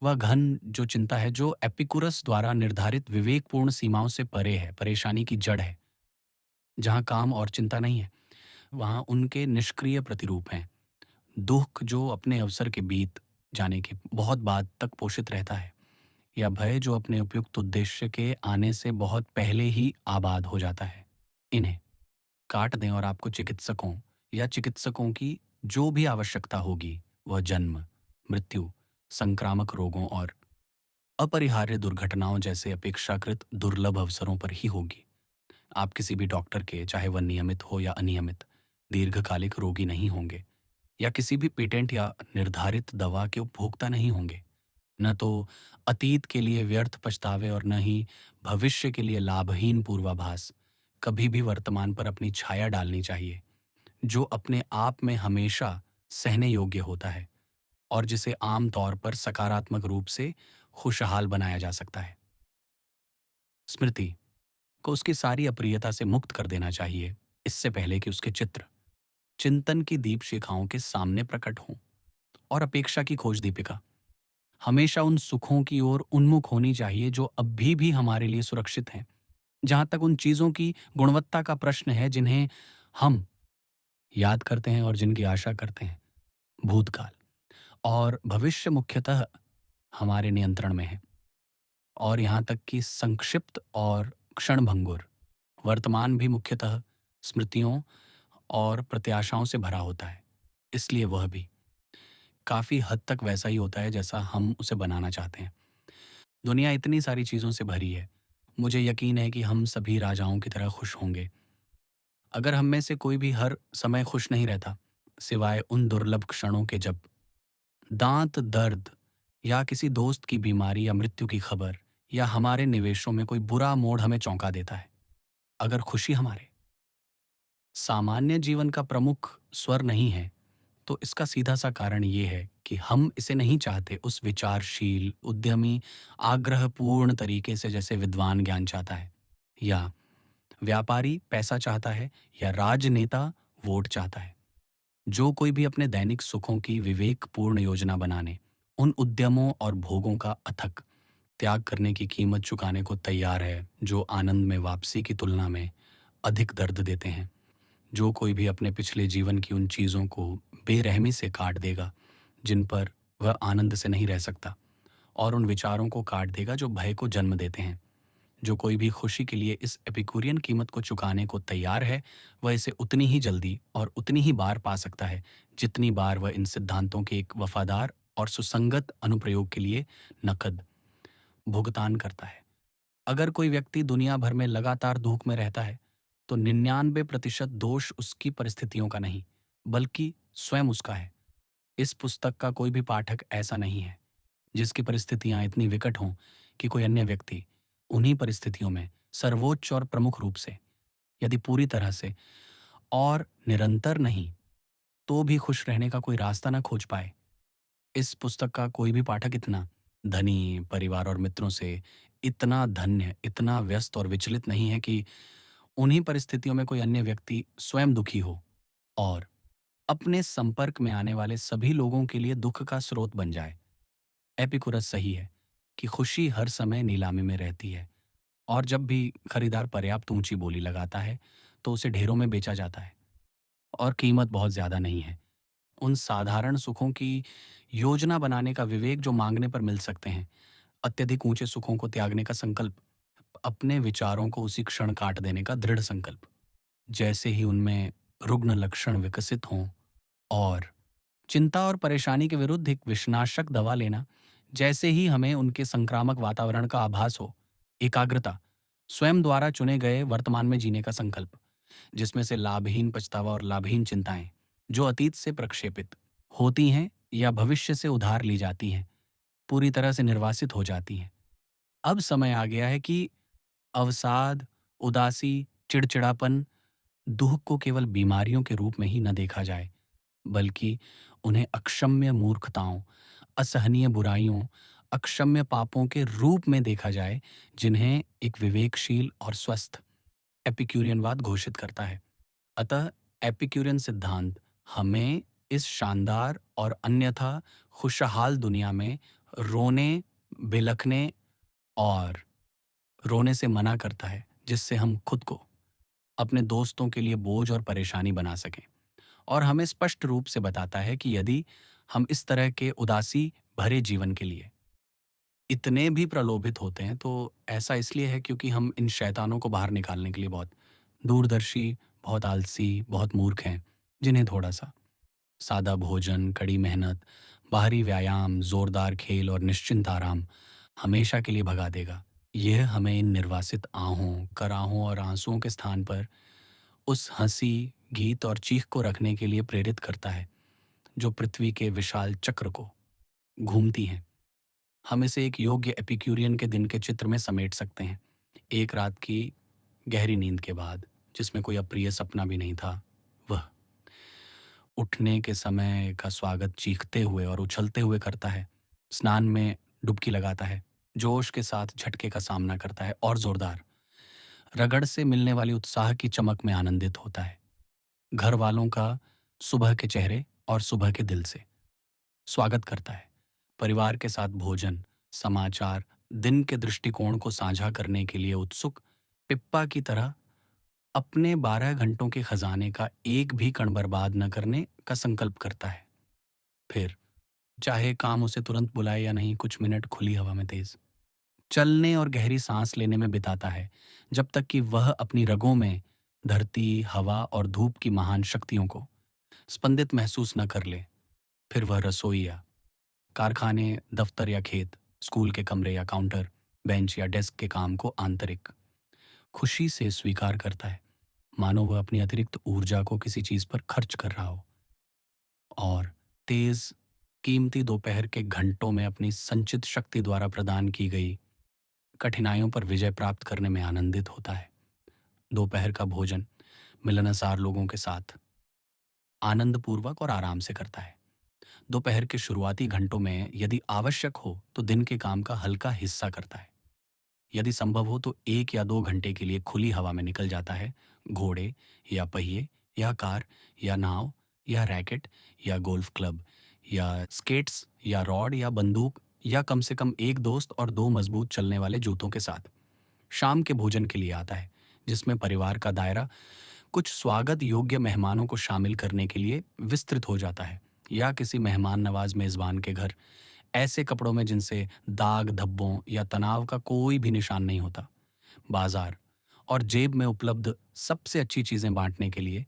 वह घन जो चिंता है, जो एपिकुरस द्वारा निर्धारित विवेकपूर्ण सीमाओं से परे है, परेशानी की जड़ है। जहाँ काम और चिंता नहीं है, वहाँ उनके निष्क्रिय प्रतिरूप हैं। दुख जो अपने अवसर के बीत जाने के बहुत बाद तक पोषित रहता है, या भय जो अपने उपयुक्त उद्देश्य के आने से बहुत पहले ही आबाद हो जाता है। इन्हें काट दें और आपको चिकित्सकों या चिकित्सकों की जो भी आवश्यकता होगी वह जन्म, मृत्यु, संक्रामक रोगों और अपरिहार्य दुर्घटनाओं जैसे अपेक्षाकृत दुर्लभ अवसरों पर ही होगी। आप किसी भी डॉक्टर के, चाहे वह नियमित हो या अनियमित, दीर्घकालिक रोगी नहीं होंगे, या किसी भी पेटेंट या निर्धारित दवा के उपभोक्ता नहीं होंगे। न तो अतीत के लिए व्यर्थ पछतावे और न ही भविष्य के लिए लाभहीन पूर्वाभास। कभी भी वर्तमान पर अपनी छाया डालनी चाहिए, जो अपने आप में हमेशा सहने योग्य होता है और जिसे आम तौर पर सकारात्मक रूप से खुशहाल बनाया जा सकता है। स्मृति को उसकी सारी अप्रियता से मुक्त कर देना चाहिए, इससे पहले कि उसके चित्र चिंतन की दीप शिखाओं के सामने प्रकट हों। और अपेक्षा की खोज दीपिका हमेशा उन सुखों की ओर उन्मुख होनी चाहिए जो अभी भी हमारे लिए सुरक्षित हैं। जहाँ तक उन चीज़ों की गुणवत्ता का प्रश्न है जिन्हें हम याद करते हैं और जिनकी आशा करते हैं, भूतकाल और भविष्य मुख्यतः हमारे नियंत्रण में है। और यहाँ तक कि संक्षिप्त और क्षणभंगुर वर्तमान भी मुख्यतः स्मृतियों और प्रत्याशाओं से भरा होता है। इसलिए वह भी काफ़ी हद तक वैसा ही होता है जैसा हम उसे बनाना चाहते हैं। दुनिया इतनी सारी चीज़ों से भरी है। मुझे यकीन है कि हम सभी राजाओं की तरह खुश होंगे। अगर हम में से कोई भी हर समय खुश नहीं रहता, सिवाय उन दुर्लभ क्षणों के जब दांत दर्द या किसी दोस्त की बीमारी या मृत्यु की खबर या हमारे निवेशों में कोई बुरा मोड़ हमें चौंका देता है। अगर खुशी हमारे सामान्य जीवन का प्रमुख स्वर नहीं है, तो इसका सीधा सा कारण ये है कि हम इसे नहीं चाहते उस विचारशील, उद्यमी, आग्रहपूर्ण तरीके से जैसे विद्वान ज्ञान चाहता है, या व्यापारी पैसा चाहता है, या राजनेता वोट चाहता है। जो कोई भी अपने दैनिक सुखों की विवेकपूर्ण योजना बनाने, उन उद्यमों और भोगों का अथक त्याग करने की कीमत चुकाने को तैयार है जो आनंद में वापसी की तुलना में अधिक दर्द देते हैं। जो कोई भी अपने पिछले जीवन की उन चीज़ों को बेरहमी से काट देगा जिन पर वह आनंद से नहीं रह सकता, और उन विचारों को काट देगा जो भय को जन्म देते हैं। जो कोई भी खुशी के लिए इस एपिक्यूरियन कीमत को चुकाने को तैयार है, वह इसे उतनी ही जल्दी और उतनी ही बार पा सकता है जितनी बार वह इन सिद्धांतों के एक वफादार और सुसंगत अनुप्रयोग के लिए नकद भुगतान करता है। अगर कोई व्यक्ति दुनिया भर में लगातार दुख में रहता है, तो 99% दोष उसकी परिस्थितियों का नहीं, बल्कि स्वयं उसका है। इस पुस्तक का कोई भी पाठक ऐसा नहीं है जिसकी परिस्थितियां इतनी विकट हों कि कोई अन्य व्यक्ति उन्हीं परिस्थितियों में सर्वोच्च और प्रमुख रूप से, यदि पूरी तरह से और निरंतर नहीं, तो भी खुश रहने का कोई रास्ता न खोज पाए। इस पुस्तक का कोई भी पाठक इतना धनी, परिवार और मित्रों से इतना धन्य, इतना व्यस्त और विचलित नहीं है कि उन्हीं परिस्थितियों में कोई अन्य व्यक्ति स्वयं दुखी हो और अपने संपर्क में आने वाले सभी लोगों के लिए दुख का स्रोत बन जाए। एपिकुरस सही है। कि खुशी हर समय नीलामी में रहती है और जब भी खरीदार पर्याप्त ऊंची बोली लगाता है तो उसे ढेरों में बेचा जाता है और कीमत बहुत ज़्यादा नहीं है। उन साधारण सुखों की योजना बनाने का विवेक जो मांगने पर मिल सकते हैं, अत्यधिक ऊंचे सुखों को त्यागने का संकल्प, अपने विचारों को उसी क्षण काट देने का दृढ़ संकल्प, जैसे ही उनमें रुग्ण लक्षण विकसित हों, और चिंता और परेशानी के विरुद्ध एक विषनाशक दवा लेना, जैसे ही हमें उनके संक्रामक वातावरण का आभास हो, एकाग्रता, स्वयं द्वारा चुने गए वर्तमान में जीने का संकल्प, जिसमें से लाभहीन पछतावा और लाभहीन चिंताएं, जो अतीत से प्रक्षेपित होती हैं या भविष्य से उधार ली जाती हैं, पूरी तरह से निर्वासित हो जाती हैं। अब समय आ गया है कि अवसाद, उदासी, चिड़चिड़ापन, दुख को केवल बीमारियों के रूप में ही न देखा जाए, बल्कि उन्हें अक्षम्य मूर्खताओं, असहनीय बुराइयों, अक्षम्य पापों के रूप में देखा जाए, जिन्हें एक विवेकशील और स्वस्थ एपिक्यूरियनवाद घोषित करता है। अतः एपिक्यूरियन सिद्धांत हमें इस शानदार और अन्यथा खुशहाल दुनिया में रोने, बिलखने और रोने से मना करता है, जिससे हम खुद को अपने दोस्तों के लिए बोझ और परेशानी बना सकें। और हमें स्पष्ट रूप से बताता है कि यदि हम इस तरह के उदासी भरे जीवन के लिए इतने भी प्रलोभित होते हैं, तो ऐसा इसलिए है क्योंकि हम इन शैतानों को बाहर निकालने के लिए बहुत दूरदर्शी, बहुत आलसी, बहुत मूर्ख हैं, जिन्हें थोड़ा-सा सादा भोजन, कड़ी मेहनत, बाहरी व्यायाम, जोरदार खेल और निश्चिंत आराम हमेशा के लिए भगा देगा। यह हमें इन निर्वासित आहों, कराहों और आंसुओं के स्थान पर उस हँसी, गीत और चीख को रखने के लिए प्रेरित करता है, जो पृथ्वी के विशाल चक्र को घूमती हैं। हम इसे एक योग्य एपिक्यूरियन के दिन के चित्र में समेट सकते हैं। एक रात की गहरी नींद के बाद, जिसमें कोई अप्रिय सपना भी नहीं था, वह उठने के समय का स्वागत चीखते हुए और उछलते हुए करता है, स्नान में डुबकी लगाता है, जोश के साथ झटके का सामना करता है और जोरदार रगड़ से मिलने वाली उत्साह की चमक में आनंदित होता है। घर वालों का सुबह के चेहरे और सुबह के दिल से स्वागत करता है। परिवार के साथ भोजन, समाचार, दिन के दृष्टिकोण को साझा करने के लिए उत्सुक पिप्पा की तरह अपने 12 घंटों के खजाने का एक भी कण बर्बाद न करने का संकल्प करता है। फिर चाहे काम उसे तुरंत बुलाए या नहीं, कुछ मिनट खुली हवा में तेज चलने और गहरी सांस लेने में बिताता है, जब तक कि वह अपनी रगों में धरती, हवा और धूप की महान शक्तियों को स्पंदित महसूस न कर ले। फिर वह रसोई या कारखाने, दफ्तर या खेत, स्कूल के कमरे या काउंटर, बेंच या डेस्क के काम को आंतरिक खुशी से स्वीकार करता है, मानो वह अपनी अतिरिक्त ऊर्जा को किसी चीज पर खर्च कर रहा हो, और तेज, कीमती दोपहर के घंटों में अपनी संचित शक्ति द्वारा प्रदान की गई कठिनाइयों पर विजय प्राप्त करने में आनंदित होता है। दोपहर का भोजन मिलनसार लोगों के साथ आनंदपूर्वक और आराम से करता है। दोपहर के शुरुआती घंटों में यदि आवश्यक हो तो दिन के काम का हल्का हिस्सा करता है। यदि संभव हो तो 1 या 2 घंटे के लिए खुली हवा में निकल जाता है, घोड़े या पहिए या कार या नाव या रैकेट या गोल्फ क्लब या स्केट्स या रॉड या बंदूक या कम से कम एक दोस्त और 2 मजबूत चलने वाले जूतों के साथ शाम के भोजन के लिए आता है, जिसमें परिवार का दायरा कुछ स्वागत योग्य मेहमानों को शामिल करने के लिए विस्तृत हो जाता है, या किसी मेहमान नवाज मेजबान के घर ऐसे कपड़ों में जिनसे दाग धब्बों या तनाव का कोई भी निशान नहीं होता। बाजार और जेब में उपलब्ध सबसे अच्छी चीजें बांटने के लिए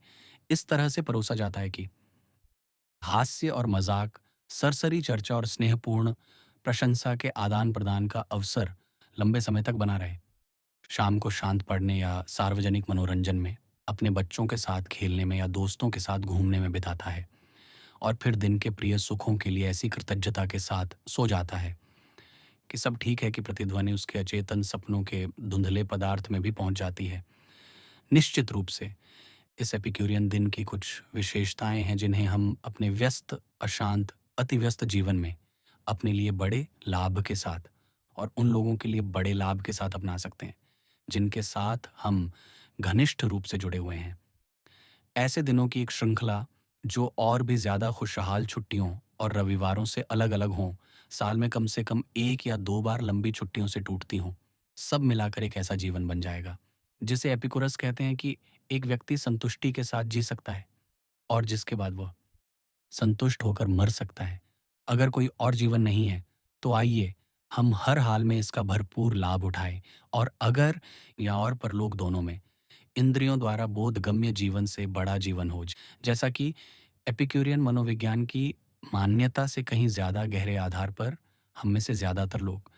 इस तरह से परोसा जाता है कि हास्य और मजाक, सरसरी चर्चा और स्नेहपूर्ण प्रशंसा के आदान प्रदान का अवसर लंबे समय तक बना रहे। शाम को शांत पढ़ने या सार्वजनिक मनोरंजन में, अपने बच्चों के साथ खेलने में या दोस्तों के साथ घूमने में बिताता है, और फिर दिन के प्रिय सुखों के लिए ऐसी कृतज्ञता के साथ सो जाता है कि सब ठीक है, कि प्रतिध्वनि उसके अचेतन सपनों के धुंधले पदार्थ में भी पहुंच जाती है। निश्चित रूप से इस एपिक्यूरियन दिन की कुछ विशेषताएं हैं, जिन्हें हम अपने व्यस्त, अशांत, अति व्यस्त जीवन में अपने लिए बड़े लाभ के साथ और उन लोगों के लिए बड़े लाभ के साथ अपना सकते हैं, जिनके साथ हम घनिष्ठ रूप से जुड़े हुए हैं। ऐसे दिनों की एक श्रृंखला जो और भी ज्यादा खुशहाल छुट्टियों और रविवारों से अलग-अलग हों, साल में कम से कम 1 या 2 बार लंबी छुट्टियों से टूटती हों, सब मिलाकर एक ऐसा जीवन बन जाएगा, जिसे एपिकुरस कहते हैं कि एक व्यक्ति संतुष्टि के साथ जी सकता है और जिसके बाद वह संतुष्ट होकर मर सकता है। अगर कोई और जीवन नहीं है, तो आइए हम हर हाल में इसका भरपूर लाभ उठाएँ और अगर या और परलोक दोनों में इंद्रियों द्वारा बोधगम्य जीवन से बड़ा जीवन हो। जैसा कि एपिक्यूरियन मनोविज्ञान की मान्यता से कहीं ज़्यादा गहरे आधार पर हम में से ज़्यादातर लोग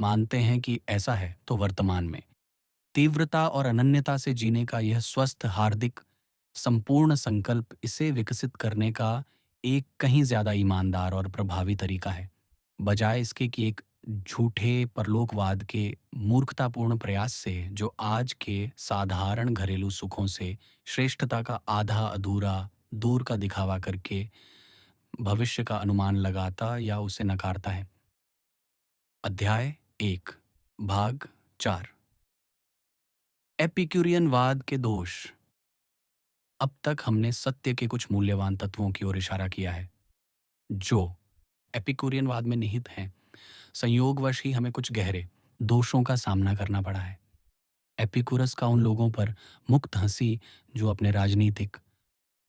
मानते हैं कि ऐसा है, तो वर्तमान में तीव्रता और अनन्यता से जीने का यह स्वस्थ, हार्दिक, संपूर्ण संकल्प इसे विकसित करने का एक कहीं ज़्यादा ईमानदार और प्रभावी तरीका है, बजाय इसके कि एक झूठे परलोकवाद के मूर्खतापूर्ण प्रयास से जो आज के साधारण घरेलू सुखों से श्रेष्ठता का आधा-अधूरा, दूर का दिखावा करके भविष्य का अनुमान लगाता या उसे नकारता है। अध्याय 1, भाग 4। एपिक्यूरियनवाद के दोष। अब तक हमने सत्य के कुछ मूल्यवान तत्वों की ओर इशारा किया है, जो एपिक्यूरियनवाद में निहित हैं। संयोगवश ही हमें कुछ गहरे दोषों का सामना करना पड़ा है। एपिकुरस का उन लोगों पर मुक्त हंसी जो अपने राजनीतिक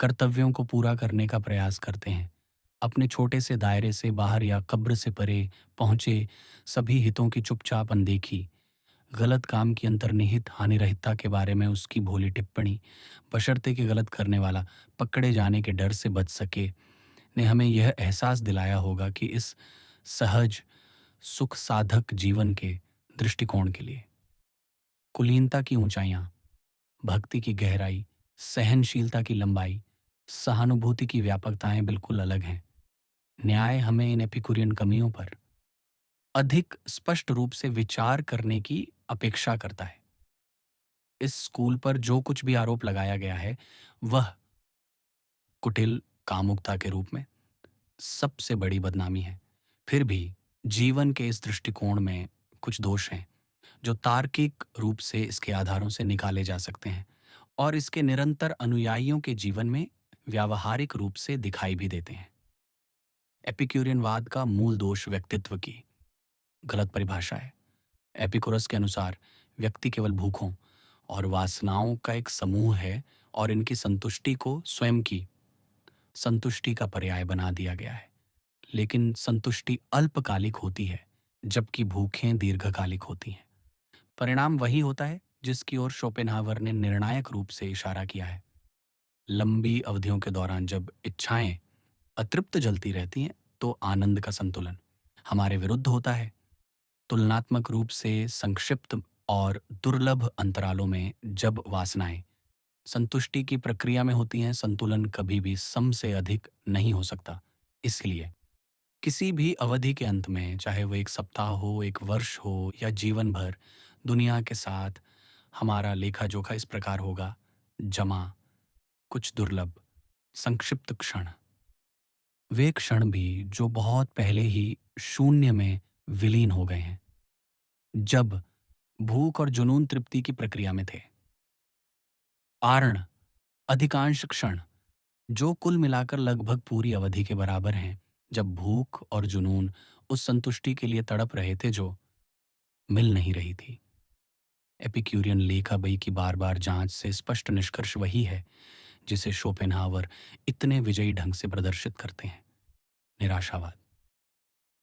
कर्तव्यों को पूरा करने का प्रयास करते हैं, अपने छोटे से दायरे से बाहर या कब्र से परे पहुंचे सभी हितों की चुपचाप अनदेखी, गलत काम की अंतर्निहित हानिरहितता के बारे में उसकी भोली टिप्पणी, बशर्ते कि गलत करने वाला पकड़े जाने के डर से बच सके, ने हमें यह एहसास दिलाया होगा कि इस सहज सुख साधक जीवन के दृष्टिकोण के लिए कुलीनता की ऊंचाइयां, भक्ति की गहराई, सहनशीलता की लंबाई, सहानुभूति की व्यापकताएं बिल्कुल अलग हैं। न्याय हमें इन एपिकुरियन कमियों पर अधिक स्पष्ट रूप से विचार करने की अपेक्षा करता है। इस स्कूल पर जो कुछ भी आरोप लगाया गया है, वह कुटिल कामुकता के रूप में सबसे बड़ी बदनामी है। फिर भी जीवन के इस दृष्टिकोण में कुछ दोष हैं जो तार्किक रूप से इसके आधारों से निकाले जा सकते हैं और इसके निरंतर अनुयायियों के जीवन में व्यावहारिक रूप से दिखाई भी देते हैं। एपिक्यूरियनवाद का मूल दोष व्यक्तित्व की गलत परिभाषा है। एपिकुरस के अनुसार व्यक्ति केवल भूखों और वासनाओं का एक समूह है और इनकी संतुष्टि को स्वयं की संतुष्टि का पर्याय बना दिया गया है। लेकिन संतुष्टि अल्पकालिक होती है, जबकि भूखें दीर्घकालिक होती हैं। परिणाम वही होता है जिसकी ओर शोपेनहावर ने निर्णायक रूप से इशारा किया है। लंबी अवधियों के दौरान जब इच्छाएं अतृप्त जलती रहती हैं, तो आनंद का संतुलन हमारे विरुद्ध होता है। तुलनात्मक रूप से संक्षिप्त और दुर्लभ अंतरालों में जब वासनाएं संतुष्टि की प्रक्रिया में होती हैं, संतुलन कभी भी सम से अधिक नहीं हो सकता। इसलिए किसी भी अवधि के अंत में, चाहे वो 1 सप्ताह हो, 1 वर्ष हो या जीवन भर, दुनिया के साथ हमारा लेखा-जोखा इस प्रकार होगा: जमा, कुछ दुर्लभ, संक्षिप्त क्षण। वे क्षण भी जो बहुत पहले ही शून्य में विलीन हो गए हैं, जब भूख और जुनून तृप्ति की प्रक्रिया में थे। आर्ण, अधिकांश क्षण जो कुल मिलाकर लगभग पूरी अवधि के बराबर हैं, जब भूख और जुनून उस संतुष्टि के लिए तड़प रहे थे जो मिल नहीं रही थी। एपिक्यूरियन लेखा-बही की बार-बार जांच से स्पष्ट निष्कर्ष वही है जिसे शोपेनहावर इतने विजयी ढंग से प्रदर्शित करते हैं: निराशावाद।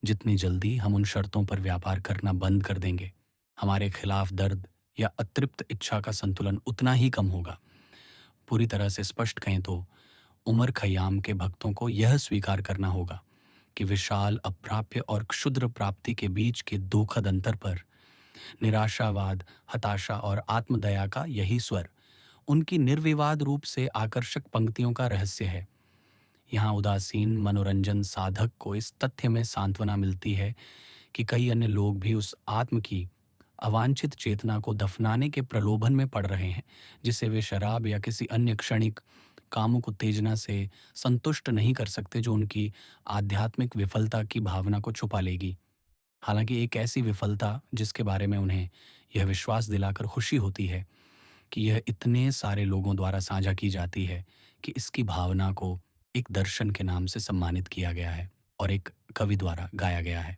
जितनी जल्दी हम उन शर्तों पर व्यापार करना बंद कर देंगे, हमारे खिलाफ दर्द या अतृप्त इच्छा का संतुलन उतना ही कम होगा। पूरी तरह से स्पष्ट कहें तो उमर खयाम के भक्तों को यह स्वीकार करना होगा कि विशाल अप्राप्य और क्षुद्र प्राप्ति के बीच के दुखद अंतर पर निराशावाद, हताशा और आत्मदया का यही स्वर उनकी निर्विवाद रूप से आकर्षक पंक्तियों का रहस्य है। यहाँ उदासीन मनोरंजन साधक को इस तथ्य में सांत्वना मिलती है कि कई अन्य लोग भी उस आत्म की अवांछित चेतना को दफनाने के प्रलोभन में पड़ रहे हैं, जिसे वे शराब या किसी अन्य क्षणिक कामुक उत्तेजना से संतुष्ट नहीं कर सकते, जो उनकी आध्यात्मिक विफलता की भावना को छुपा लेगी। हालांकि एक ऐसी विफलता जिसके बारे में उन्हें यह विश्वास दिलाकर खुशी होती है कि यह इतने सारे लोगों द्वारा साझा की जाती है कि इसकी भावना को एक दर्शन के नाम से सम्मानित किया गया है। और एक कवि द्वारा गाया गया है।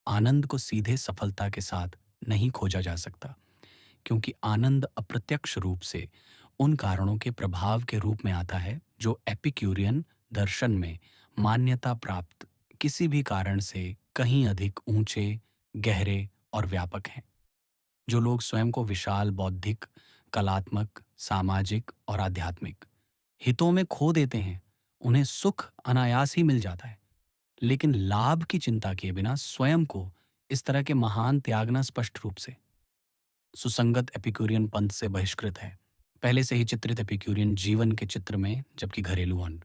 आनंद को सीधे सफलता के साथ नहीं खोजा जा सकता, क्योंकि आनंद अप्रत्यक्ष रूप से उन कारणों के प्रभाव के रूप में आता है जो एपिक्यूरियन दर्शन में मान्यता प्राप्त किसी भी कारण से कहीं अधिक ऊंचे, गहरे और व्यापक हैं। जो लोग स्वयं को विशाल बौद्धिक, कलात्मक, सामाजिक और आध्यात्मिक हितों में खो देते हैं, उन्हें सुख अनायास ही मिल जाता है, लेकिन लाभ की चिंता किए बिना स्वयं को इस तरह के महान त्यागना स्पष्ट रूप से सुसंगत एपिक्यूरियन पंथ से बहिष्कृत है। पहले से ही चित्रित एपिक्यूरियन जीवन के चित्र में, जबकि घरेलू अन्न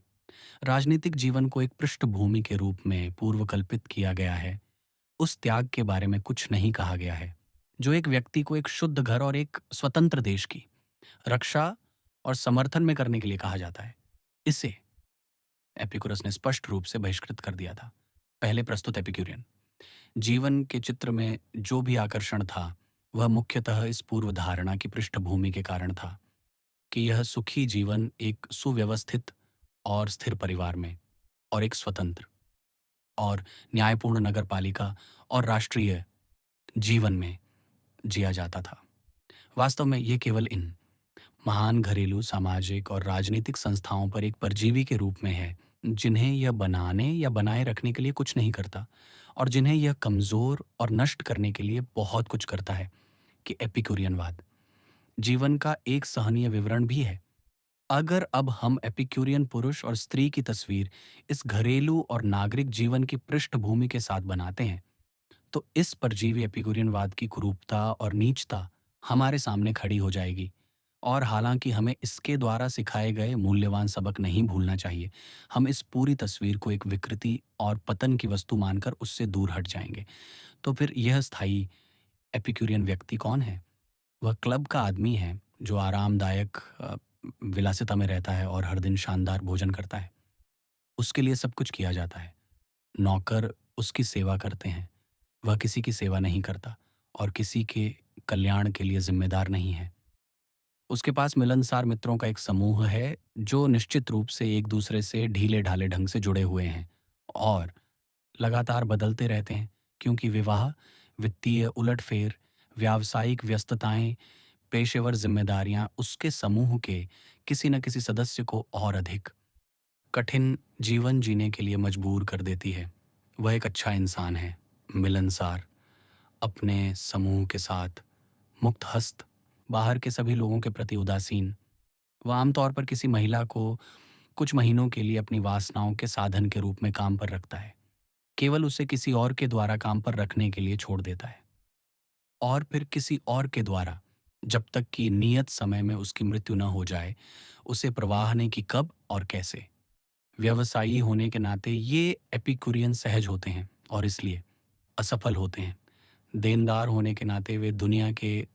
राजनीतिक जीवन को एक पृष्ठभूमि के रूप में पूर्व कल्पित किया गया है, उस त्याग के बारे में कुछ नहीं कहा गया है जो एक व्यक्ति को एक शुद्ध घर और एक स्वतंत्र देश की रक्षा और समर्थन में करने के लिए कहा जाता है। इसे एपिकुरस ने स्पष्ट रूप से बहिष्कृत कर दिया था। पहले प्रस्तुत एपिक्यूरियन जीवन के चित्र में जो भी आकर्षण था, वह मुख्यतः इस पूर्व धारणा की पृष्ठभूमि के कारण था कि यह सुखी जीवन एक सुव्यवस्थित और स्थिर परिवार में और एक स्वतंत्र और न्यायपूर्ण नगरपालिका और राष्ट्रीय जीवन में जिया जाता था। वास्तव में ये केवल इन महान घरेलू, सामाजिक और राजनीतिक संस्थाओं पर एक परजीवी के रूप में है, जिन्हें यह बनाने या बनाए रखने के लिए कुछ नहीं करता और जिन्हें यह कमज़ोर और नष्ट करने के लिए बहुत कुछ करता है कि एपिक्यूरियनवाद जीवन का एक सहनीय विवरण भी है। अगर अब हम एपिक्यूरियन पुरुष और स्त्री की तस्वीर इस घरेलू और नागरिक जीवन की पृष्ठभूमि के साथ बनाते हैं, तो इस परजीवी एपिक्यूरियनवाद की कुरूपता और नीचता हमारे सामने खड़ी हो जाएगी। और हालांकि हमें इसके द्वारा सिखाए गए मूल्यवान सबक नहीं भूलना चाहिए, हम इस पूरी तस्वीर को एक विकृति और पतन की वस्तु मानकर उससे दूर हट जाएंगे। तो फिर यह स्थायी एपिक्यूरियन व्यक्ति कौन है? वह क्लब का आदमी है जो आरामदायक विलासिता में रहता है और हर दिन शानदार भोजन करता है। उसके लिए सब कुछ किया जाता है। नौकर उसकी सेवा करते हैं। वह किसी की सेवा नहीं करता और किसी के कल्याण के लिए जिम्मेदार नहीं है। उसके पास मिलनसार मित्रों का एक समूह है जो निश्चित रूप से एक दूसरे से ढीले ढाले ढंग से जुड़े हुए हैं और लगातार बदलते रहते हैं, क्योंकि विवाह, वित्तीय उलटफेर, व्यावसायिक व्यस्तताएं, पेशेवर जिम्मेदारियां उसके समूह के किसी न किसी सदस्य को और अधिक कठिन जीवन जीने के लिए मजबूर कर देती है। वह एक अच्छा इंसान है, मिलनसार, अपने समूह के साथ मुक्त हस्त, बाहर के सभी लोगों के प्रति उदासीन। वह आमतौर पर किसी महिला को कुछ महीनों के लिए अपनी वासनाओं के साधन के रूप में काम पर रखता है, केवल उसे किसी और के द्वारा काम पर रखने के लिए छोड़ देता है, और फिर किसी और के द्वारा, जब तक कि नियत समय में उसकी मृत्यु न हो जाए, उसे परवाह नहीं कि कब और कैसे। व्यवसायी होने के नाते ये एपिक्यूरियन सहज होते हैं और इसलिए असफल होते हैं। देनदार होने के नाते वे दुनिया के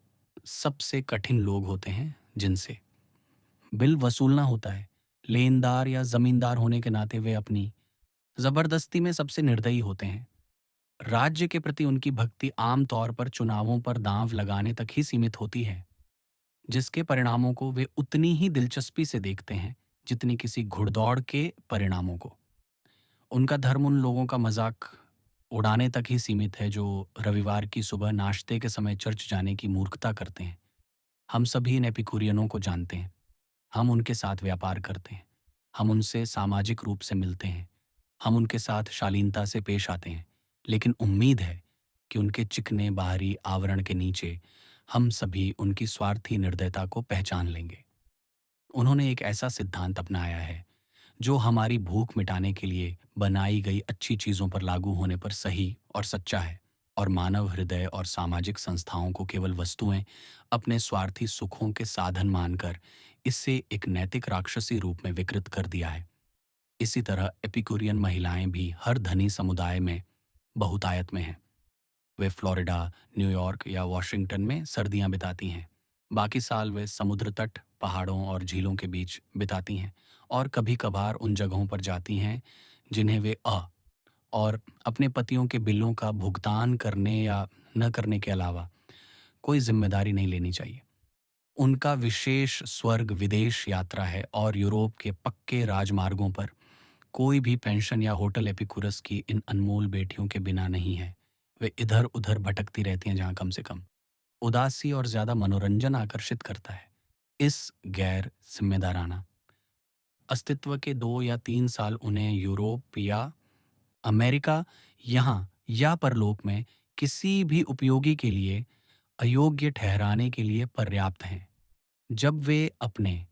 सबसे कठिन लोग होते हैं जिनसे बिल वसूलना होता है। लेनदार या जमींदार होने के नाते वे अपनी जबरदस्ती में सबसे निर्दयी होते हैं। राज्य के प्रति उनकी भक्ति आमतौर पर चुनावों पर दांव लगाने तक ही सीमित होती है, जिसके परिणामों को वे उतनी ही दिलचस्पी से देखते हैं जितनी किसी घुड़दौड़ के परिणामों को। उनका धर्म उन लोगों का मजाक उड़ाने तक ही सीमित है जो रविवार की सुबह नाश्ते के समय चर्च जाने की मूर्खता करते हैं। हम सभी इन एपिक्यूरियनों को जानते हैं। हम उनके साथ व्यापार करते हैं। हम उनसे सामाजिक रूप से मिलते हैं। हम उनके साथ शालीनता से पेश आते हैं। लेकिन उम्मीद है कि उनके चिकने बाहरी आवरण के नीचे हम सभी उनकी स्वार्थी निर्दयता को पहचान लेंगे। उन्होंने एक ऐसा सिद्धांत अपनाया है जो हमारी भूख मिटाने के लिए बनाई गई अच्छी चीज़ों पर लागू होने पर सही और सच्चा है, और मानव हृदय और सामाजिक संस्थाओं को केवल वस्तुएं अपने स्वार्थी सुखों के साधन मानकर इससे एक नैतिक राक्षसी रूप में विकृत कर दिया है। इसी तरह एपिक्यूरियन महिलाएं भी हर धनी समुदाय में बहुतायत में हैं। वे फ्लोरिडा, न्यूयॉर्क या वॉशिंगटन में सर्दियां बिताती हैं। बाकी साल वे समुद्र तट, पहाड़ों और झीलों के बीच बिताती हैं और कभी कभार उन जगहों पर जाती हैं जिन्हें वे और अपने पतियों के बिलों का भुगतान करने या न करने के अलावा कोई जिम्मेदारी नहीं लेनी चाहिए। उनका विशेष स्वर्ग विदेश यात्रा है और यूरोप के पक्के राजमार्गों पर कोई भी पेंशन या होटल एपिकुरस की इन अनमोल बेटियों के बिना नहीं है। वे इधर उधर भटकती रहती हैं, जहाँ कम से कम उदासी और ज्यादा मनोरंजन आकर्षित करता है। इस गैर जिम्मेदाराना अस्तित्व के 2 या 3 साल उन्हें यूरोप या अमेरिका, यहाँ या परलोक में किसी भी उपयोगी के लिए अयोग्य ठहराने के लिए पर्याप्त हैं। जब वे अपने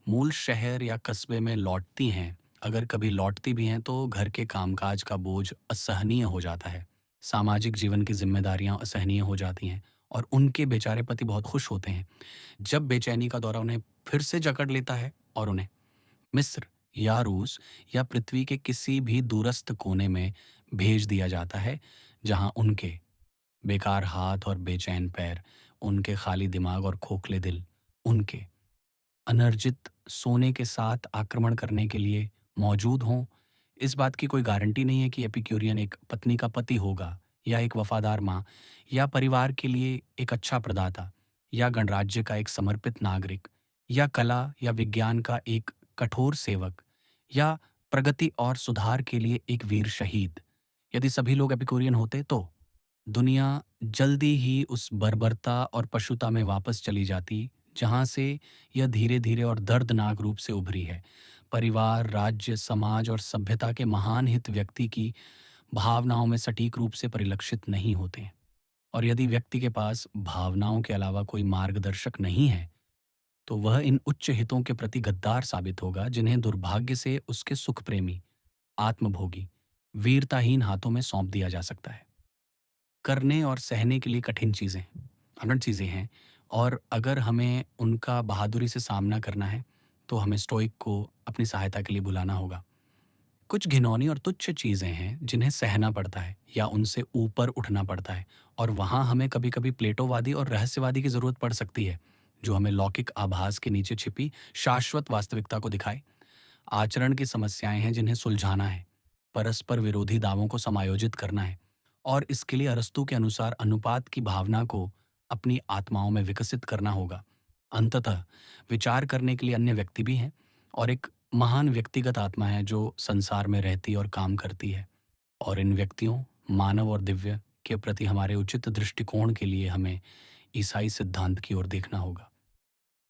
मूल शहर या कस्बे में लौटती हैं, अगर कभी लौटती भी हैं, तो घर के कामकाज का बोझ असहनीय हो जाता है। सामाजिक जीवन की जिम्मेदारियां असहनीय हो जाती हैं और उनके बेचारे पति बहुत खुश होते हैं जब बेचैनी का दौरा उन्हें फिर से जकड़ लेता है और उन्हें मिस्र या रूस या पृथ्वी के किसी भी दूरस्थ कोने में भेज दिया जाता है, जहां उनके बेकार हाथ और बेचैन पैर, उनके खाली दिमाग और खोखले दिल, उनके अनर्जित सोने के साथ आक्रमण करने के लिए मौजूद हों। इस बात की कोई गारंटी नहीं है कि एपिक्यूरियन एक पत्नी का पति होगा, या एक वफादार माँ, या परिवार के लिए एक अच्छा प्रदाता, या गणराज्य का एक समर्पित नागरिक, या कला या विज्ञान का एक कठोर सेवक, या प्रगति और सुधार के लिए एक वीर शहीद। यदि सभी लोग एपिक्यूरियन होते तो दुनिया जल्दी ही उस बर्बरता और पशुता में वापस चली जाती जहां से यह धीरे धीरे और दर्दनाक रूप से उभरी है। परिवार, राज्य, समाज और सभ्यता के महान हित व्यक्ति की भावनाओं में सटीक रूप से परिलक्षित नहीं होते हैं। और यदि व्यक्ति के पास भावनाओं के अलावा कोई मार्गदर्शक नहीं है, तो वह इन उच्च हितों के प्रति गद्दार साबित होगा, जिन्हें दुर्भाग्य से उसके सुख प्रेमी, आत्मभोगी, वीरताहीन हाथों में सौंप दिया जा सकता है। करने और सहने के लिए कठिन चीज़ें, अनंत चीज़ें हैं, और अगर हमें उनका बहादुरी से सामना करना है, तो हमें स्टोइक को अपनी सहायता के लिए बुलाना होगा। कुछ घिनौनी और तुच्छ चीज़ें हैं जिन्हें सहना पड़ता है या उनसे ऊपर उठना पड़ता है, और वहाँ हमें कभी-कभी प्लेटोवादी और रहस्यवादी की ज़रूरत पड़ सकती है, जो हमें लौकिक आभास के नीचे छिपी शाश्वत वास्तविकता को दिखाए। आचरण की समस्याएं हैं जिन्हें सुलझाना है, परस्पर विरोधी दावों को समायोजित करना है, और इसके लिए अरस्तू के अनुसार अनुपात की भावना को अपनी आत्माओं में विकसित करना होगा। अंततः विचार करने के लिए अन्य व्यक्ति भी हैं, और एक महान व्यक्तिगत आत्मा है जो संसार में रहती और काम करती है। और इन व्यक्तियों, मानव और दिव्य, के प्रति हमारे उचित दृष्टिकोण के लिए हमें ईसाई सिद्धांत की ओर देखना होगा।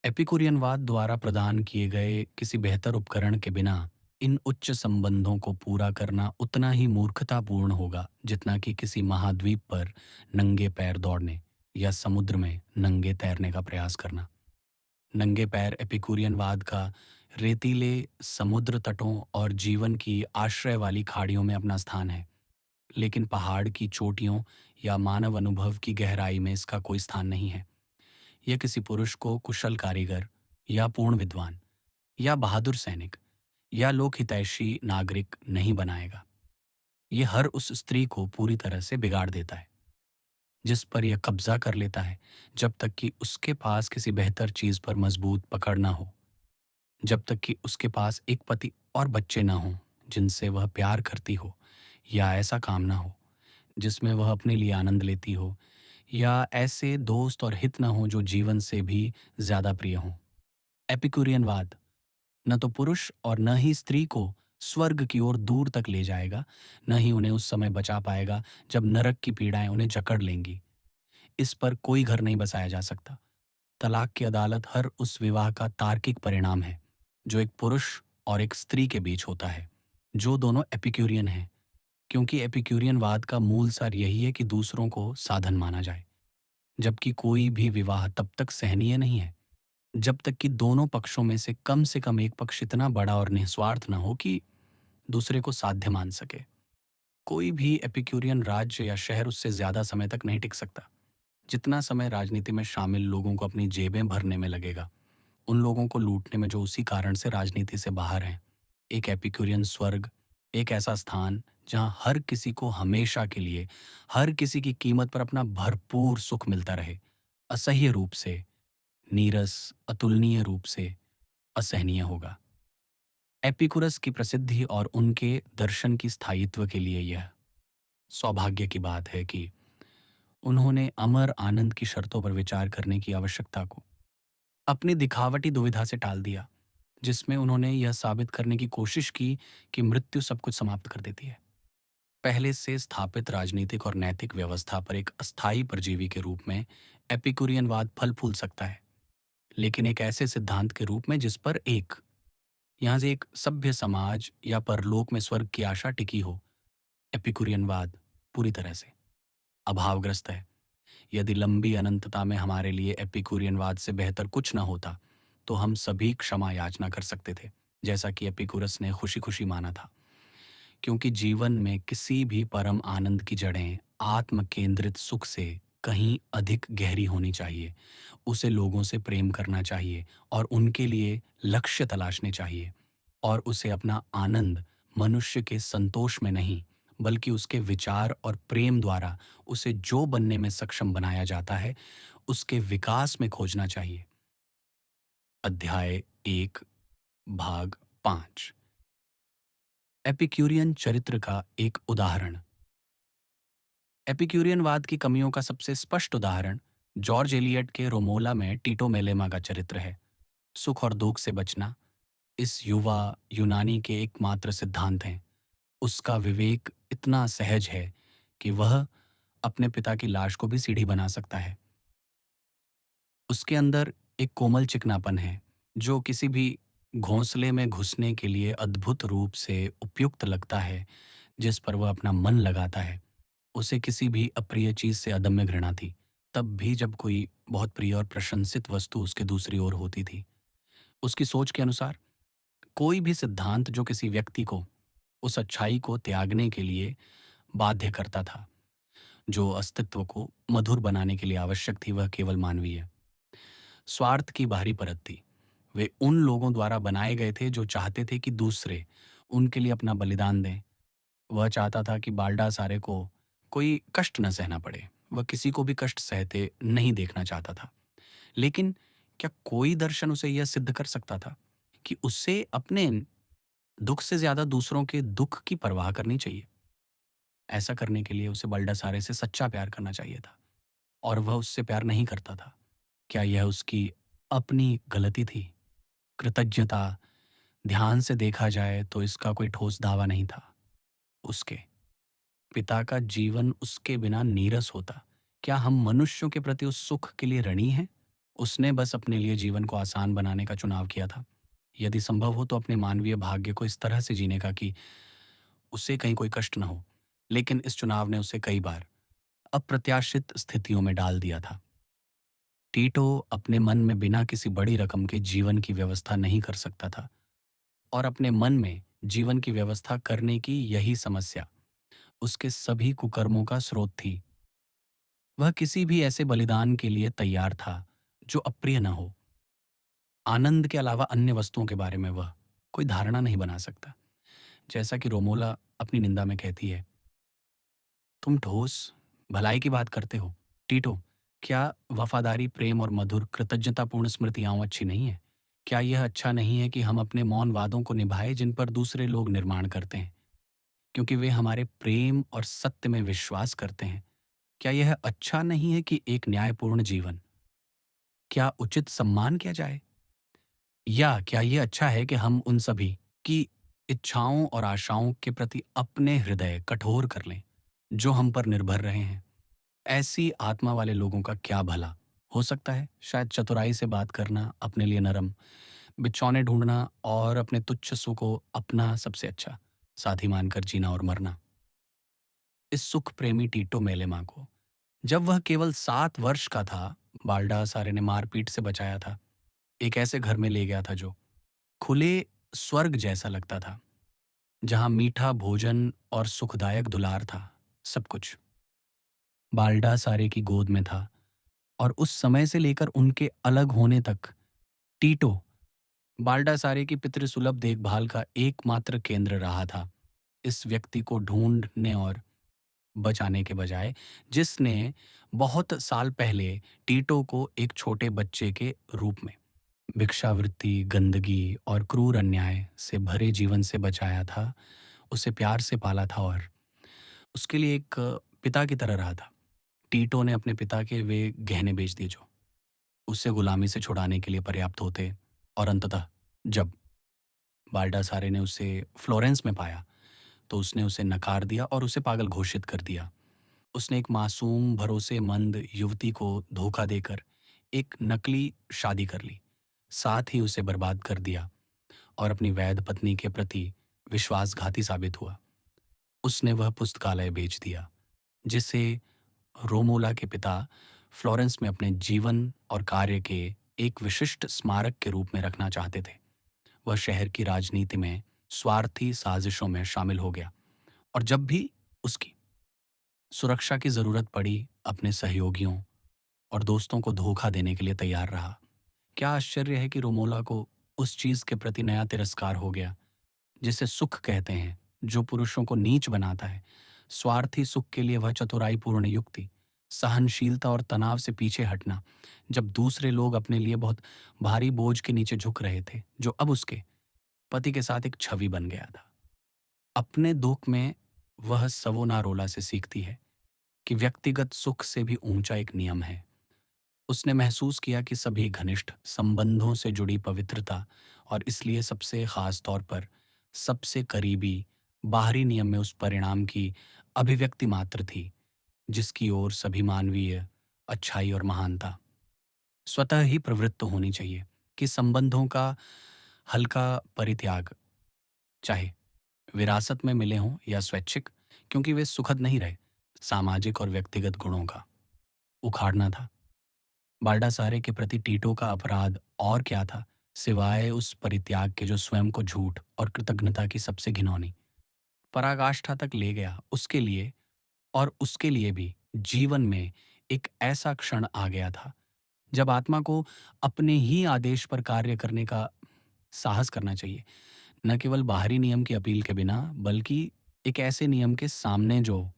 एपिकुरियनवाद द्वारा प्रदान किए गए किसी बेहतर उपकरण के बिना इन उच्च संबंधों को पूरा करना उतना ही मूर्खतापूर्ण होगा जितना कि किसी महाद्वीप पर नंगे पैर दौड़ने या समुद्र में नंगे तैरने का प्रयास करना। नंगे पैर एपिकुरियनवाद का रेतीले समुद्र तटों और जीवन की आश्रय वाली खाड़ियों में अपना स्थान है, लेकिन पहाड़ की चोटियों या मानव अनुभव की गहराई में इसका कोई स्थान नहीं है। यह किसी पुरुष को कुशल कारीगर या पूर्ण विद्वान या बहादुर सैनिक या लोकहितैषी नागरिक नहीं बनाएगा। यह हर उस स्त्री को पूरी तरह से बिगाड़ देता है जिस पर यह कब्जा कर लेता है, जब तक कि उसके पास किसी बेहतर चीज पर मजबूत पकड़ ना हो, जब तक कि उसके पास एक पति और बच्चे ना हों जिनसे वह प्यार करती हो, या ऐसा काम ना हो जिसमें वह अपने लिए आनंद लेती हो, या ऐसे दोस्त और हित न हो जो जीवन से भी ज्यादा प्रिय हों। एपिक्यूरियनवाद न तो पुरुष और न ही स्त्री को स्वर्ग की ओर दूर तक ले जाएगा, न ही उन्हें उस समय बचा पाएगा जब नरक की पीड़ाएं उन्हें जकड़ लेंगी। इस पर कोई घर नहीं बसाया जा सकता। तलाक की अदालत हर उस विवाह का तार्किक परिणाम है जो एक पुरुष और एक स्त्री के बीच होता है, जो दोनों एपिक्यूरियन हैं, क्योंकि एपिक्यूरियनवाद का मूल सार यही है कि दूसरों को साधन माना जाए। जबकि कोई भी विवाह तब तक सहनीय नहीं है जब तक कि दोनों पक्षों में से कम एक पक्ष इतना बड़ा और निस्वार्थ न हो कि दूसरे को साध्य मान सके। कोई भी एपिक्यूरियन राज्य या शहर उससे ज्यादा समय तक नहीं टिक सकता जितना समय राजनीति में शामिल लोगों को अपनी जेबें भरने में लगेगा, उन लोगों को लूटने में जो उसी कारण से राजनीति से बाहर हैं। एक एपिक्यूरियन स्वर्ग, एक ऐसा स्थान जहां हर किसी को हमेशा के लिए, हर किसी की कीमत पर अपना भरपूर सुख मिलता रहे, असह्य रूप से, नीरस, अतुलनीय रूप से असहनीय होगा। एपिकुरस की प्रसिद्धि और उनके दर्शन की स्थायित्व के लिए यह सौभाग्य की बात है कि उन्होंने अमर आनंद की शर्तों पर विचार करने की आवश्यकता को अपनी दिखावटी दुविधा से टाल दिया। जिसमें उन्होंने यह साबित करने की कोशिश की कि मृत्यु सब कुछ समाप्त कर देती है। पहले से स्थापित राजनीतिक और नैतिक व्यवस्था पर एक अस्थायी परजीवी के रूप में एपिक्यूरियनवाद फल फूल सकता है, लेकिन एक ऐसे सिद्धांत के रूप में जिस पर यहाँ से एक सभ्य समाज या परलोक में स्वर्ग की आशा टिकी हो, एपिक्यूरियनवाद पूरी तरह से अभावग्रस्त है। यदि लंबी अनंतता में हमारे लिए एपिक्यूरियनवाद से बेहतर कुछ न होता, तो हम सभी क्षमा याचना कर सकते थे, जैसा कि एपिकुरस ने खुशी-खुशी माना था। क्योंकि जीवन में किसी भी परम आनंद की जड़ें आत्म केंद्रित सुख से कहीं अधिक गहरी होनी चाहिए। उसे लोगों से प्रेम करना चाहिए और उनके लिए लक्ष्य तलाशने चाहिए, और उसे अपना आनंद मनुष्य के संतोष में नहीं, बल्कि उसके विचार और प्रेम द्वारा उसे जो बनने में सक्षम बनाया जाता है, उसके विकास में खोजना चाहिए। अध्याय 1 भाग 5। एपिक्यूरियन चरित्र का एक उदाहरण। एपिक्यूरियनवाद की कमियों का सबसे स्पष्ट उदाहरण जॉर्ज एलियट के रोमोला में टीटो मेलेमा का चरित्र है। सुख और दुख से बचना इस युवा यूनानी के एकमात्र सिद्धांत हैं। उसका विवेक इतना सहज है कि वह अपने पिता की लाश को भी सीढ़ी बना सकता है। उसके अंदर एक कोमल चिकनापन है जो किसी भी घोंसले में घुसने के लिए अद्भुत रूप से उपयुक्त लगता है, जिस पर वह अपना मन लगाता है। उसे किसी भी अप्रिय चीज से अदम्य घृणा थी, तब भी जब कोई बहुत प्रिय और प्रशंसित वस्तु उसके दूसरी ओर होती थी। उसकी सोच के अनुसार कोई भी सिद्धांत जो किसी व्यक्ति को उस अच्छाई को त्यागने के लिए बाध्य करता था जो अस्तित्व को मधुर बनाने के लिए आवश्यक थी, वह केवल मानवीय स्वार्थ की बाहरी परत थी। वे उन लोगों द्वारा बनाए गए थे जो चाहते थे कि दूसरे उनके लिए अपना बलिदान दें। वह चाहता था कि बाल्डासारे को कोई कष्ट न सहना पड़े। वह किसी को भी कष्ट सहते नहीं देखना चाहता था। लेकिन क्या कोई दर्शन उसे यह सिद्ध कर सकता था कि उसे अपने दुख से ज्यादा दूसरों के दुख की परवाह करनी चाहिए? ऐसा करने के लिए उसे बल्डासारे से सच्चा प्यार करना चाहिए था, और वह उससे प्यार नहीं करता था। क्या यह उसकी अपनी गलती थी? कृतज्ञता, ध्यान से देखा जाए तो इसका कोई ठोस दावा नहीं था। उसके पिता का जीवन उसके बिना नीरस होता। क्या हम मनुष्यों के प्रति उस सुख के लिए ऋणी हैं? उसने बस अपने लिए जीवन को आसान बनाने का चुनाव किया था। यदि संभव हो तो अपने मानवीय भाग्य को इस तरह से जीने का कि उसे कहीं कोई कष्ट न हो। लेकिन इस चुनाव ने उसे कई बार अप्रत्याशित स्थितियों में डाल दिया था। टीटो अपने मन में बिना किसी बड़ी रकम के जीवन की व्यवस्था नहीं कर सकता था, और अपने मन में जीवन की व्यवस्था करने की यही समस्या उसके सभी कुकर्मों का स्रोत थी। वह किसी भी ऐसे बलिदान के लिए तैयार था जो अप्रिय न हो। आनंद के अलावा अन्य वस्तुओं के बारे में वह कोई धारणा नहीं बना सकता। जैसा कि रोमोला अपनी निंदा में कहती है, तुम ठोस भलाई की बात करते हो टीटो। क्या वफादारी, प्रेम और मधुर कृतज्ञतापूर्ण स्मृतियां अच्छी नहीं है? क्या यह अच्छा नहीं है कि हम अपने मौन वादों को निभाएं जिन पर दूसरे लोग निर्माण करते हैं, क्योंकि वे हमारे प्रेम और सत्य में विश्वास करते हैं? क्या यह अच्छा नहीं है कि एक न्यायपूर्ण जीवन, क्या उचित सम्मान किया जाए? या क्या ये अच्छा है कि हम उन सभी की इच्छाओं और आशाओं के प्रति अपने हृदय कठोर कर लें जो हम पर निर्भर रहे हैं? ऐसी आत्मा वाले लोगों का क्या भला हो सकता है? शायद चतुराई से बात करना, अपने लिए नरम बिछौने ढूंढना और अपने तुच्छ सुख को अपना सबसे अच्छा साथी मानकर जीना और मरना। इस सुख प्रेमी टीटो मेलेमा को जब वह केवल 7 वर्ष का था, बाल्डासारे ने मारपीट से बचाया था। एक ऐसे घर में ले गया था जो खुले स्वर्ग जैसा लगता था, जहां मीठा भोजन और सुखदायक दुलार था। सब कुछ बाल्डासारे की गोद में था, और उस समय से लेकर उनके अलग होने तक टीटो बाल्डासारे की पितृसुलभ देखभाल का एकमात्र केंद्र रहा था। इस व्यक्ति को ढूंढने और बचाने के बजाय, जिसने बहुत साल पहले टीटो को एक छोटे बच्चे के रूप में भिक्षावृत्ति, गंदगी और क्रूर अन्याय से भरे जीवन से बचाया था, उसे प्यार से पाला था और उसके लिए एक पिता की तरह रहा था। टीटो ने अपने पिता के वे गहने बेच दिए जो उसे गुलामी से छुड़ाने के लिए पर्याप्त होते, और अंततः जब बाल्डासारे ने उसे फ्लोरेंस में पाया तो उसने उसे नकार दिया और उसे पागल घोषित कर दिया। उसने एक मासूम, भरोसेमंद युवती को धोखा देकर एक नकली शादी कर ली, साथ ही उसे बर्बाद कर दिया और अपनी वैध पत्नी के प्रति विश्वासघाती साबित हुआ। उसने वह पुस्तकालय बेच दिया, जिसे रोमोला के पिता फ्लोरेंस में अपने जीवन और कार्य के एक विशिष्ट स्मारक के रूप में रखना चाहते थे। वह शहर की राजनीति में स्वार्थी साजिशों में शामिल हो गया और जब भी उसकी सुरक्षा की जरूरत पड़ी, अपने सहयोगियों और दोस्तों को धोखा देने के लिए तैयार रहा। क्या आश्चर्य है कि रोमोला को उस चीज के प्रति नया तिरस्कार हो गया जिसे सुख कहते हैं, जो पुरुषों को नीच बनाता है। स्वार्थी सुख के लिए वह चतुराईपूर्ण युक्ति, सहनशीलता और तनाव से पीछे हटना, जब दूसरे लोग अपने लिए बहुत भारी बोझ के नीचे झुक रहे थे, जो अब उसके पति के साथ एक छवि बन गया था। अपने दुख में वह सवोनारोला से सीखती है कि व्यक्तिगत सुख से भी ऊंचा एक नियम है। उसने महसूस किया कि सभी घनिष्ठ संबंधों से जुड़ी पवित्रता और इसलिए सबसे खास तौर पर सबसे करीबी बाहरी नियम में उस परिणाम की अभिव्यक्ति मात्र थी जिसकी ओर सभी मानवीय अच्छाई और महानता स्वतः ही प्रवृत्त होनी चाहिए। कि संबंधों का हल्का परित्याग, चाहे विरासत में मिले हों या स्वैच्छिक, क्योंकि वे सुखद नहीं रहे, सामाजिक और व्यक्तिगत गुणों का उखाड़ना था। बाल्डासारे के प्रति टीटो का अपराध और क्या था सिवाय उस परित्याग के जो स्वयं को झूठ और कृतज्ञता की सबसे घिनौनी पराकाष्ठा तक ले गया। उसके लिए और उसके लिए भी जीवन में एक ऐसा क्षण आ गया था जब आत्मा को अपने ही आदेश पर कार्य करने का साहस करना चाहिए, न केवल बाहरी नियम की अपील के बिना, बल्कि एक ऐसे नियम के सामने जो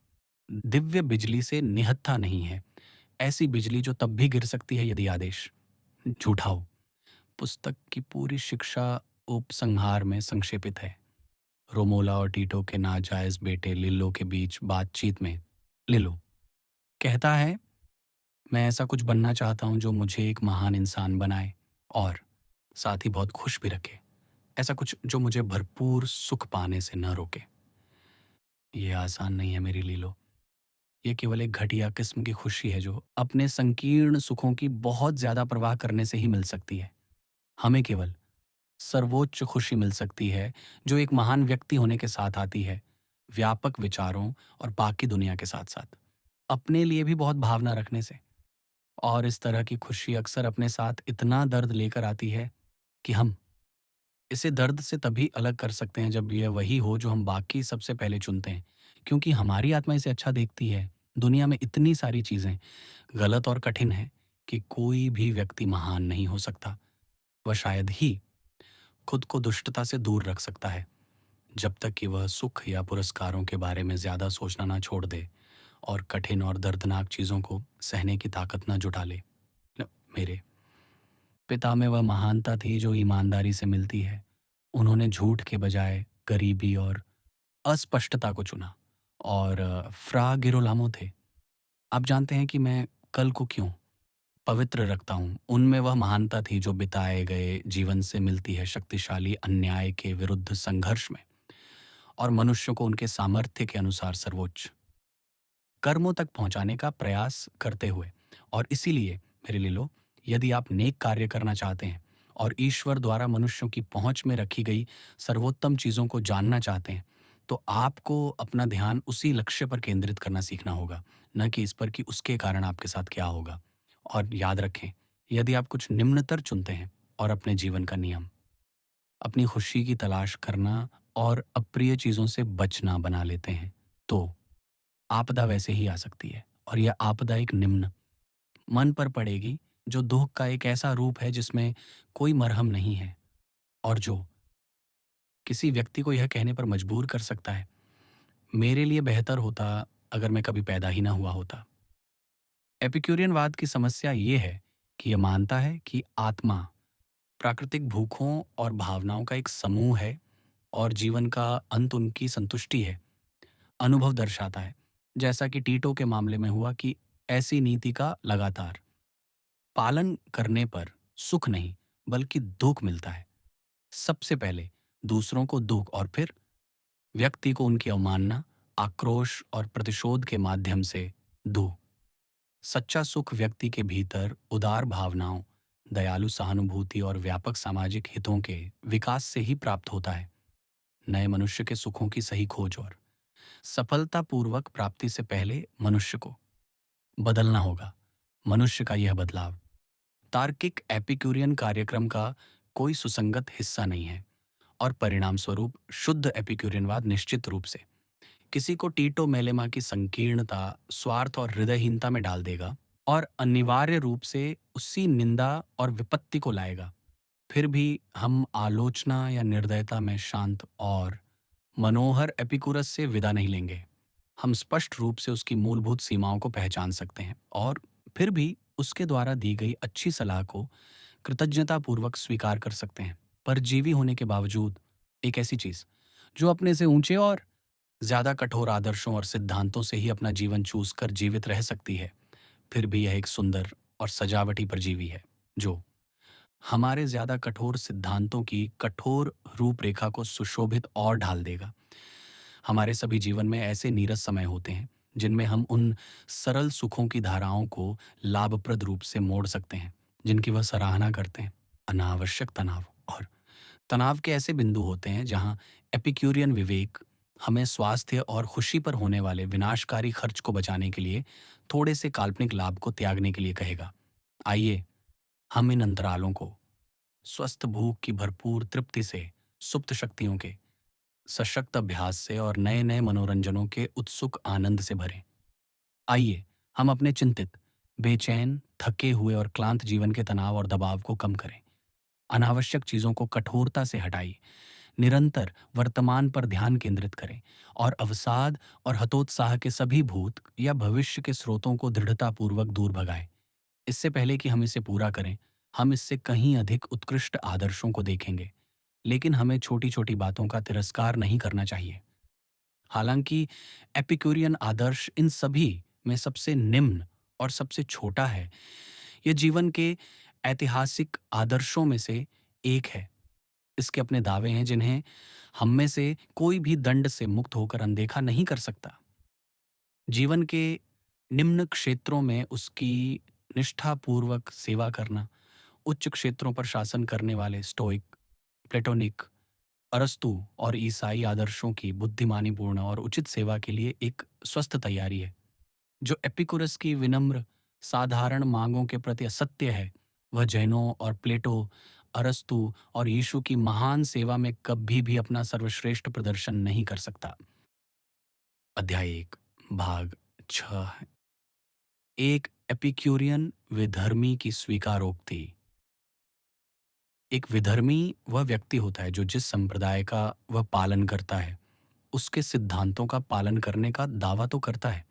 दिव्य बिजली से निहत्था नहीं है, ऐसी बिजली जो तब भी गिर सकती है यदि आदेश झूठा हो। पुस्तक की पूरी शिक्षा उपसंहार में संक्षेपित है। रोमोला और टीटो के नाजायज बेटे लिल्लो के बीच बातचीत में लिल्लो कहता है, मैं ऐसा कुछ बनना चाहता हूं जो मुझे एक महान इंसान बनाए और साथ ही बहुत खुश भी रखे। ऐसा कुछ जो मुझे भरपूर सुख पाने से न रोके। ये आसान नहीं है मेरी लीलो। ये केवल एक घटिया किस्म की खुशी है जो अपने संकीर्ण सुखों की बहुत ज्यादा परवाह करने से ही मिल सकती है। हमें केवल सर्वोच्च खुशी मिल सकती है जो एक महान व्यक्ति होने के साथ आती है, व्यापक विचारों और बाकी दुनिया के साथ साथ अपने लिए भी बहुत भावना रखने से। और इस तरह की खुशी अक्सर अपने साथ इतना दर्द लेकर आती है कि हम इसे दर्द से तभी अलग कर सकते हैं जब यह वही हो जो हम बाकी सबसे पहले चुनते हैं, क्योंकि हमारी आत्मा इसे अच्छा देखती है। दुनिया में इतनी सारी चीजें गलत और कठिन हैं कि कोई भी व्यक्ति महान नहीं हो सकता। वह शायद ही खुद को दुष्टता से दूर रख सकता है, जब तक कि वह सुख या पुरस्कारों के बारे में ज्यादा सोचना ना छोड़ दे और कठिन और दर्दनाक चीजों को सहने की ताकत ना जुटा ले। मेरे पिता में वह महानता थी जो ईमानदारी से मिलती है। उन्होंने झूठ के बजाय गरीबी और अस्पष्टता को चुना और फ्रा गिरोलामो थे। आप जानते हैं कि मैं कल को क्यों पवित्र रखता हूँ। उनमें वह महानता थी जो बिताए गए जीवन से मिलती है शक्तिशाली अन्याय के विरुद्ध संघर्ष में और मनुष्य को उनके सामर्थ्य के अनुसार सर्वोच्च कर्मों तक पहुंचाने का प्रयास करते हुए। और इसीलिए मेरे लिलो, यदि आप नेक कार्य करना चाहते हैं और ईश्वर द्वारा मनुष्यों की पहुंच में रखी गई सर्वोत्तम चीजों को जानना चाहते हैं, तो आपको अपना ध्यान उसी लक्ष्य पर केंद्रित करना सीखना होगा, न कि इस पर कि उसके कारण आपके साथ क्या होगा। और याद रखें, यदि आप कुछ निम्नतर चुनते हैं और अपने जीवन का नियम अपनी खुशी की तलाश करना और अप्रिय चीजों से बचना बना लेते हैं, तो आपदा वैसे ही आ सकती है। और यह आपदा एक निम्न मन पर पड़ेगी, जो दुख का एक ऐसा रूप है जिसमें कोई मरहम नहीं है और जो किसी व्यक्ति को यह कहने पर मजबूर कर सकता है, मेरे लिए बेहतर होता अगर मैं कभी पैदा ही ना हुआ होता। एपिक्यूरियनवाद की समस्या ये है कि यह मानता है कि आत्मा प्राकृतिक भूखों और भावनाओं का एक समूह है और जीवन का अंत उनकी संतुष्टि है। अनुभव दर्शाता है, जैसा कि टीटो के मामले में हुआ, कि ऐसी नीति का लगातार पालन करने पर सुख नहीं बल्कि दुख मिलता है। सबसे पहले दूसरों को दुख और फिर व्यक्ति को उनकी अवमानना, आक्रोश और प्रतिशोध के माध्यम से दुख। सच्चा सुख व्यक्ति के भीतर उदार भावनाओं, दयालु सहानुभूति और व्यापक सामाजिक हितों के विकास से ही प्राप्त होता है। नए मनुष्य के सुखों की सही खोज और सफलतापूर्वक प्राप्ति से पहले मनुष्य को बदलना होगा। मनुष्य का यह बदलाव तार्किक एपिक्यूरियन कार्यक्रम का कोई सुसंगत हिस्सा नहीं है और परिणाम स्वरूप शुद्ध एपिक्यूरियनवाद निश्चित रूप से किसी को टीटो मेलेमा की संकीर्णता, स्वार्थ और हृदयहीनता में डाल देगा और अनिवार्य रूप से उसी निंदा और विपत्ति को लाएगा। फिर भी हम आलोचना या निर्दयता में शांत और मनोहर एपिकुरस से विदा नहीं लेंगे। हम स्पष्ट रूप से उसकी मूलभूत सीमाओं को पहचान सकते हैं और फिर भी उसके द्वारा दी गई अच्छी सलाह को कृतज्ञतापूर्वक स्वीकार कर सकते हैं। परजीवी होने के बावजूद एक ऐसी चीज जो अपने से ऊंचे और ज्यादा कठोर आदर्शों और सिद्धांतों से ही अपना जीवन चूस कर जीवित रह सकती है, फिर भी यह एक सुंदर और सजावटी परजीवी है जो हमारे ज्यादा कठोर सिद्धांतों की कठोर रूपरेखा को सुशोभित और ढाल देगा। हमारे सभी जीवन में ऐसे नीरस समय होते हैं जिनमें हम उन सरल सुखों की धाराओं को लाभप्रद रूप से मोड़ सकते हैं जिनकी वह सराहना करते हैं। अनावश्यक तनाव और तनाव के ऐसे बिंदु होते हैं जहां एपिक्यूरियन विवेक हमें स्वास्थ्य और खुशी पर होने वाले विनाशकारी खर्च को बचाने के लिए थोड़े से काल्पनिक लाभ को त्यागने के लिए कहेगा। आइए हम इन अंतरालों को स्वस्थ भूख की भरपूर तृप्ति से, सुप्त शक्तियों के सशक्त अभ्यास से और नए नए मनोरंजनों के उत्सुक आनंद से भरें। आइए हम अपने चिंतित, बेचैन, थके हुए और क्लांत जीवन के तनाव और दबाव को कम करें। अनावश्यक चीजों को कठोरता से हटाइए, निरंतर वर्तमान पर ध्यान केंद्रित करें और अवसाद और हतोत्साह के सभी भूत या भविष्य के स्रोतों को दृढ़तापूर्वक दूर भगाएं। इससे पहले कि हम इसे पूरा करें, हम इससे कहीं अधिक उत्कृष्ट आदर्शों को देखेंगे, लेकिन हमें छोटी छोटी बातों का तिरस्कार नहीं करना चाहिए। हालांकि एपिक्यूरियन आदर्श इन सभी में सबसे निम्न और सबसे छोटा है, यह जीवन के ऐतिहासिक आदर्शों में से एक है। इसके अपने दावे हैं जिन्हें हम में से कोई भी दंड से मुक्त होकर अनदेखा नहीं कर सकता। जीवन के निम्न क्षेत्रों में उसकी निष्ठापूर्वक सेवा करना, उच्च क्षेत्रों पर शासन करने वाले स्टोइक, प्लेटोनिक, अरस्तु और ईसाई आदर्शों की बुद्धिमानीपूर्ण और उचित सेवा के लिए एक स्वस्थ तैयारी है। जो एपिकुरस की विनम्र साधारण मांगों के प्रति असत्य है, वह जैनों और प्लेटो, अरस्तु और यीशु की महान सेवा में कभी भी अपना सर्वश्रेष्ठ प्रदर्शन नहीं कर सकता। अध्याय 1, भाग 6। एक एपिक्यूरियन विधर्मी की स्वीकारोक्ति। एक विधर्मी वह व्यक्ति होता है जो जिस संप्रदाय का वह पालन करता है उसके सिद्धांतों का पालन करने का दावा तो करता है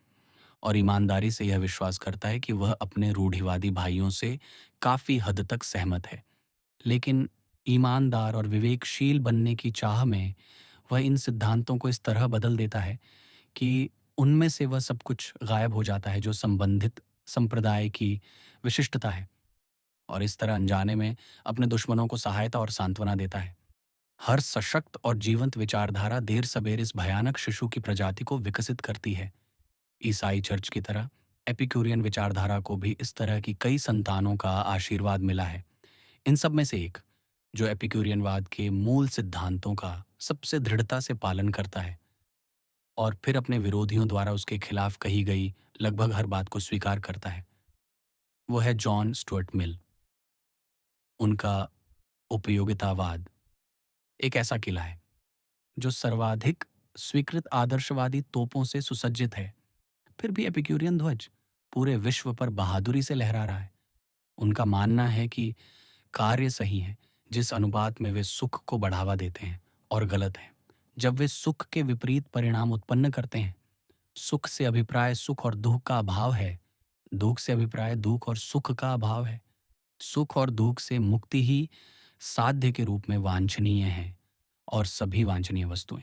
और ईमानदारी से यह विश्वास करता है कि वह अपने रूढ़िवादी भाइयों से काफी हद तक सहमत है। लेकिन ईमानदार और विवेकशील बनने की चाह में वह इन सिद्धांतों को इस तरह बदल देता है कि उनमें से वह सब कुछ गायब हो जाता है जो संबंधित संप्रदाय की विशिष्टता है, और इस तरह अनजाने में अपने दुश्मनों को सहायता और सांत्वना देता है। हर सशक्त और जीवंत विचारधारा देर सबेर इस भयानक शिशु की प्रजाति को विकसित करती है। ईसाई चर्च की तरह एपिक्यूरियन विचारधारा को भी इस तरह की कई संतानों का आशीर्वाद मिला है। इन सब में से एक जो एपिक्यूरियनवाद के मूल सिद्धांतों का सबसे दृढ़ता से पालन करता है और फिर अपने विरोधियों द्वारा उसके खिलाफ कही गई लगभग हर बात को स्वीकार करता है, वो है जॉन स्टुअर्ट मिल। उनका उपयोगितावाद एक ऐसा किला है जो सर्वाधिक स्वीकृत आदर्शवादी तोपों से सुसज्जित है, फिर भी एपिक्यूरियन ध्वज पूरे विश्व पर बहादुरी से लहरा रहा है। उनका मानना है कि कार्य सही है जिस अनुपात में वे सुख को बढ़ावा देते हैं, और गलत है जब वे सुख के विपरीत परिणाम उत्पन्न करते हैं। सुख से अभिप्राय सुख और दुख का अभाव है, दुख से अभिप्राय दुख और सुख का अभाव है। सुख और दुख से मुक्ति ही साध्य के रूप में वांछनीय है, और सभी वांछनीय वस्तुएं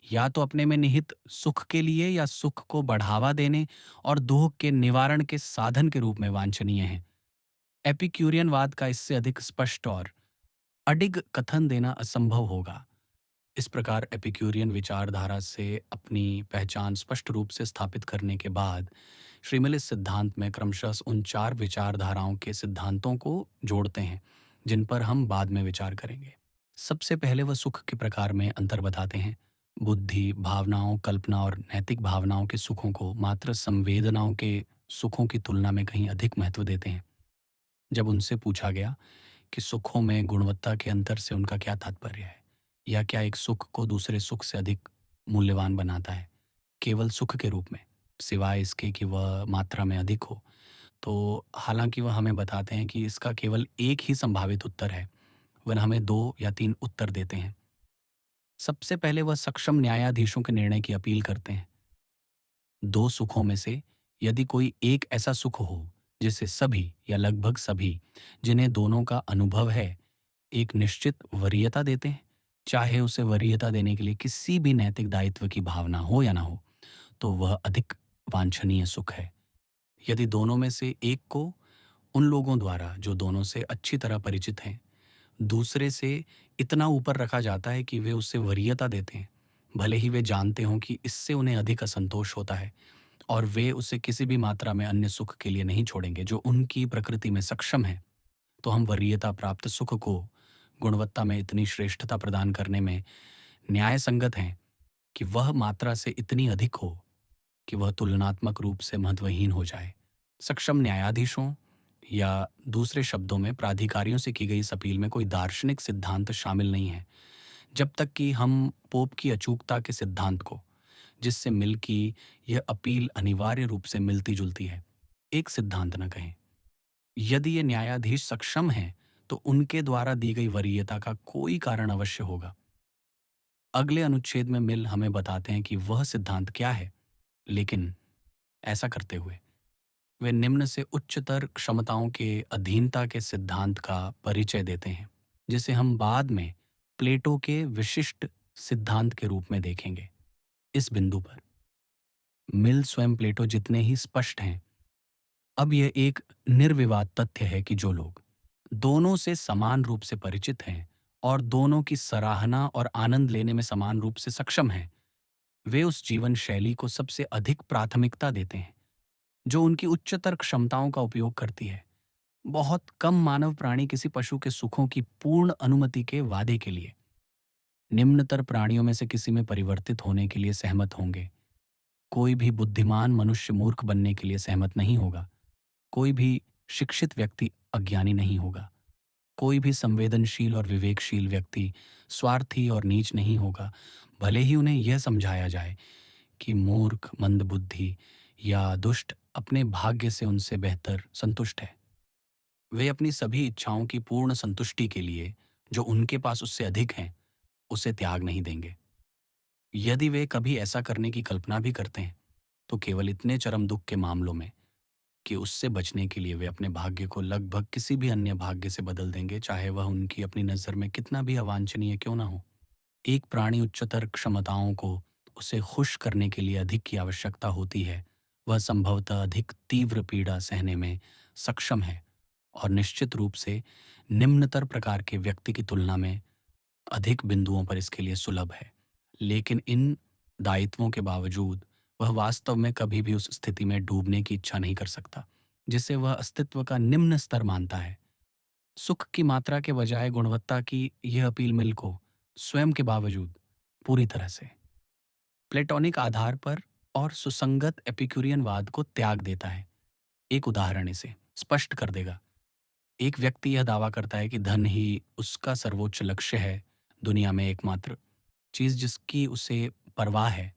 या तो अपने में निहित सुख के लिए या सुख को बढ़ावा देने और दुख के निवारण के साधन के रूप में वांछनीय हैं। एपिक्यूरियनवाद का इससे अधिक स्पष्ट और अडिग कथन देना असंभव होगा। इस प्रकार एपिक्यूरियन विचारधारा से अपनी पहचान स्पष्ट रूप से स्थापित करने के बाद श्री मिल इस सिद्धांत में क्रमशः उन चार विचारधाराओं के सिद्धांतों को जोड़ते हैं जिन पर हम बाद में विचार करेंगे। सबसे पहले वह सुख के प्रकार में अंतर बताते हैं। बुद्धि, भावनाओं, कल्पना और नैतिक भावनाओं के सुखों को मात्र संवेदनाओं के सुखों की तुलना में कहीं अधिक महत्व देते हैं। जब उनसे पूछा गया कि सुखों में गुणवत्ता के अंतर से उनका क्या तात्पर्य है, या क्या एक सुख को दूसरे सुख से अधिक मूल्यवान बनाता है केवल सुख के रूप में, सिवाय इसके कि वह मात्रा में अधिक हो, तो हालांकि वह हमें बताते हैं कि इसका केवल एक ही संभावित उत्तर है। वह हमें दो या तीन उत्तर देते हैं। सबसे पहले वह सक्षम न्यायाधीशों के निर्णय की अपील करते हैं। दो सुखों में से यदि कोई एक ऐसा सुख हो जिसे सभी या लगभग सभी जिन्हें दोनों का अनुभव है एक निश्चित वरीयता देते हैं, चाहे उसे वरीयता देने के लिए किसी भी नैतिक दायित्व की भावना हो या ना हो, तो वह अधिक वांछनीय सुख है। यदि दोनों में से एक को उन लोगों द्वारा जो दोनों से अच्छी तरह परिचित हैं दूसरे से इतना ऊपर रखा जाता है कि वे उससे वरीयता देते हैं, भले ही वे जानते हों कि इससे उन्हें अधिक असंतोष होता है और वे उसे किसी भी मात्रा में अन्य सुख के लिए नहीं छोड़ेंगे जो उनकी प्रकृति में सक्षम है, तो हम वरीयता प्राप्त सुख को गुणवत्ता में इतनी श्रेष्ठता प्रदान करने में न्याय संगत हैं कि वह मात्रा से इतनी अधिक हो कि वह तुलनात्मक रूप से महत्वहीन हो जाए। सक्षम न्यायाधीशों या दूसरे शब्दों में प्राधिकारियों से की गई इस अपील में कोई दार्शनिक सिद्धांत शामिल नहीं है, जब तक कि हम पोप की अचूकता के सिद्धांत को, जिससे मिल की यह अपील अनिवार्य रूप से मिलती जुलती है, एक सिद्धांत न कहें। यदि ये न्यायाधीश सक्षम हैं तो उनके द्वारा दी गई वरीयता का कोई कारण अवश्य होगा। अगले अनुच्छेद में मिल हमें बताते हैं कि वह सिद्धांत क्या है, लेकिन ऐसा करते हुए वे निम्न से उच्चतर क्षमताओं के अधीनता के सिद्धांत का परिचय देते हैं, जिसे हम बाद में प्लेटो के विशिष्ट सिद्धांत के रूप में देखेंगे। इस बिंदु पर मिल स्वयं प्लेटो जितने ही स्पष्ट हैं। अब यह एक निर्विवाद तथ्य है कि जो लोग दोनों से समान रूप से परिचित हैं और दोनों की सराहना और आनंद लेने में समान रूप से सक्षम हैं, वे उस जीवन शैली को सबसे अधिक प्राथमिकता देते हैं जो उनकी उच्चतर क्षमताओं का उपयोग करती है। बहुत कम मानव प्राणी किसी पशु के सुखों की पूर्ण अनुमति के वादे के लिए निम्नतर प्राणियों में से किसी में परिवर्तित होने के लिए सहमत होंगे। कोई भी बुद्धिमान मनुष्य मूर्ख बनने के लिए सहमत नहीं होगा। कोई भी शिक्षित व्यक्ति अज्ञानी नहीं होगा। कोई भी संवेदनशील और विवेकशील व्यक्ति स्वार्थी और नीच नहीं होगा, भले ही उन्हें यह समझाया जाए कि मूर्ख, मंदबुद्धि या दुष्ट अपने भाग्य से उनसे बेहतर संतुष्ट है। वे अपनी सभी इच्छाओं की पूर्ण संतुष्टि के लिए जो उनके पास उससे अधिक हैं, उसे त्याग नहीं देंगे। यदि वे कभी ऐसा करने की कल्पना भी करते हैं, तो केवल इतने चरम दुख के मामलों में कि उससे बचने के लिए वे अपने भाग्य को लगभग किसी भी अन्य भाग्य से बदल देंगे, चाहे वह उनकी अपनी नज़र में कितना भी अवांछनीय क्यों ना हो। एक प्राणी उच्चतर क्षमताओं को उसे खुश करने के लिए अधिक की आवश्यकता होती है, वह संभवतः अधिक तीव्र पीड़ा सहने में सक्षम है और निश्चित रूप से निम्नतर प्रकार के व्यक्ति की तुलना में अधिक बिंदुओं पर इसके लिए सुलभ है। लेकिन इन दायित्वों के बावजूद वह वास्तव में कभी भी उस स्थिति में डूबने की इच्छा नहीं कर सकता जिसे वह अस्तित्व का निम्न स्तर मानता है। सुख की मात्रा के बजाय गुणवत्ता की यह अपील मिल को स्वयं के बावजूद पूरी तरह से प्लेटोनिक आधार पर और सुसंगत एपिक्यूरियनवाद को त्याग देता है। एक उदाहरण इसे स्पष्ट कर देगा। एक व्यक्ति यह दावा करता है कि धन ही उसका सर्वोच्च लक्ष्य है, दुनिया में एकमात्र चीज जिसकी उसे परवाह है।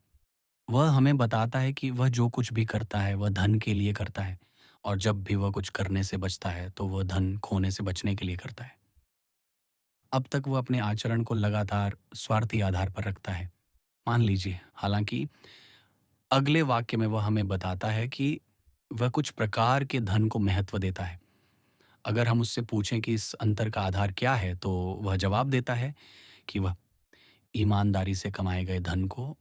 वह हमें बताता है कि वह जो कुछ भी करता है वह धन के लिए करता है, और जब भी वह कुछ करने से बचता है तो वह धन खोने से बचने के लिए करता है। अब तक वह अपने आचरण को लगातार स्वार्थी आधार पर रखता है, मान लीजिए। हालांकि अगले वाक्य में वह हमें बताता है कि वह कुछ प्रकार के धन को महत्व देता है। अगर हम उससे पूछें कि इस अंतर का आधार क्या है, तो वह जवाब देता है कि वह ईमानदारी से कमाए गए धन को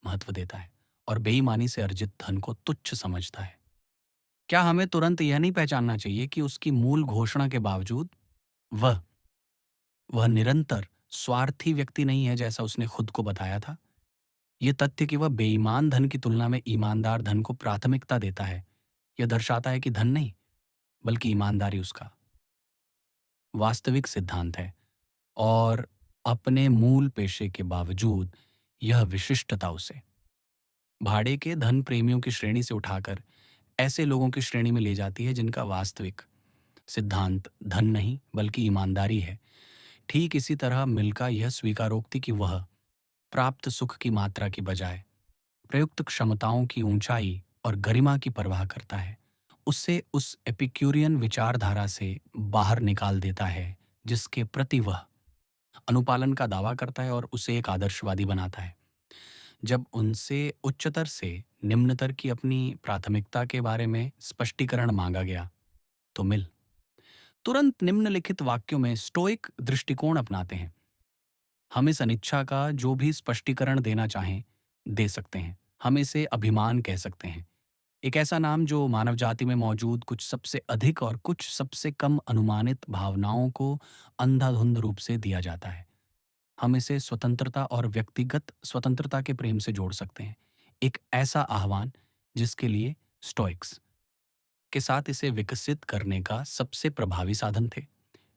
महत्व देता है और बेईमानी से अर्जित धन को तुच्छ समझता है। क्या हमें तुरंत यह नहीं पहचानना चाहिए कि उसकी मूल घोषणा के बावजूद वह वह निरंतर स्वार्थी व्यक्ति नहीं है जैसा उसने खुद को बताया था। ये तथ्य कि वह बेईमान धन की तुलना में ईमानदार धन को प्राथमिकता देता है, यह दर्शाता है कि धन नहीं, बल्कि ईमानदारी उसका वास्तविक सिद्धांत है। और अपने मूल पेशे के बावजूद यह विशिष्टता उसे भाड़े के धन प्रेमियों की श्रेणी से उठाकर ऐसे लोगों की श्रेणी में ले जाती है जिनका वास्तविक सिद्धांत धन नहीं बल्कि ईमानदारी है। ठीक इसी तरह मिल्का यह स्वीकारोक्ति कि वह प्राप्त सुख की मात्रा की बजाय प्रयुक्त क्षमताओं की ऊंचाई और गरिमा की परवाह करता है, उससे उस एपिक्यूरियन विचारधारा से बाहर निकाल देता है जिसके प्रति वह अनुपालन का दावा करता है और उसे एक आदर्शवादी बनाता है। जब उनसे उच्चतर से निम्नतर की अपनी प्राथमिकता के बारे में स्पष्टीकरण मांगा गया, तो मिल तुरंत निम्नलिखित वाक्यों में स्टोइक दृष्टिकोण अपनाते हैं। हम इस अनिच्छा का जो भी स्पष्टीकरण देना चाहें दे सकते हैं। हम इसे अभिमान कह सकते हैं, एक ऐसा नाम जो मानव जाति में मौजूद कुछ सबसे अधिक और कुछ सबसे कम अनुमानित भावनाओं को अंधाधुंध रूप से दिया जाता है। हम इसे स्वतंत्रता और व्यक्तिगत स्वतंत्रता के प्रेम से जोड़ सकते हैं, एक ऐसा आह्वान जिसके लिए स्टोइक्स के साथ इसे विकसित करने का सबसे प्रभावी साधन थे।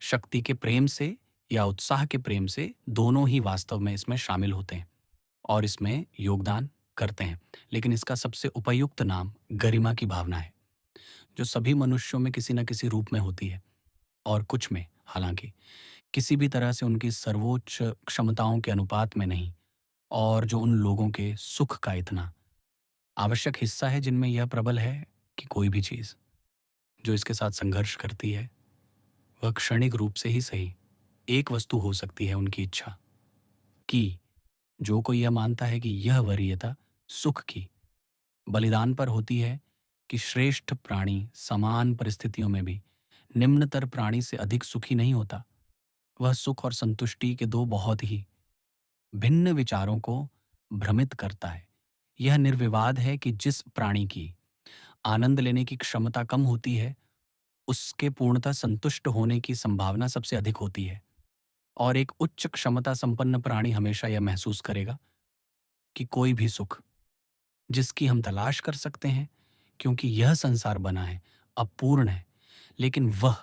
शक्ति के प्रेम से या उत्साह के प्रेम से दोनों ही वास्तव में इसमें शामिल होते हैं और इसमें योगदान करते हैं, लेकिन इसका सबसे उपयुक्त नाम गरिमा की भावना है, जो सभी मनुष्यों में किसी न किसी रूप में होती है और कुछ में हालांकि किसी भी तरह से उनकी सर्वोच्च क्षमताओं के अनुपात में नहीं, और जो उन लोगों के सुख का इतना आवश्यक हिस्सा है जिनमें यह प्रबल है कि कोई भी चीज जो इसके साथ संघर्ष करती है वह क्षणिक रूप से ही सही एक वस्तु हो सकती है, उनकी इच्छा की। जो कोई यह मानता है कि यह वरीयता सुख की बलिदान पर होती है कि श्रेष्ठ प्राणी समान परिस्थितियों में भी निम्नतर प्राणी से अधिक सुखी नहीं होता, वह सुख और संतुष्टि के दो बहुत ही भिन्न विचारों को भ्रमित करता है। यह निर्विवाद है कि जिस प्राणी की आनंद लेने की क्षमता कम होती है, उसके पूर्णतः संतुष्ट होने की संभावना सबसे अधिक होती है, और एक उच्च क्षमता संपन्न प्राणी हमेशा यह महसूस करेगा कि कोई भी सुख जिसकी हम तलाश कर सकते हैं, क्योंकि यह संसार बना है, अपूर्ण है, लेकिन वह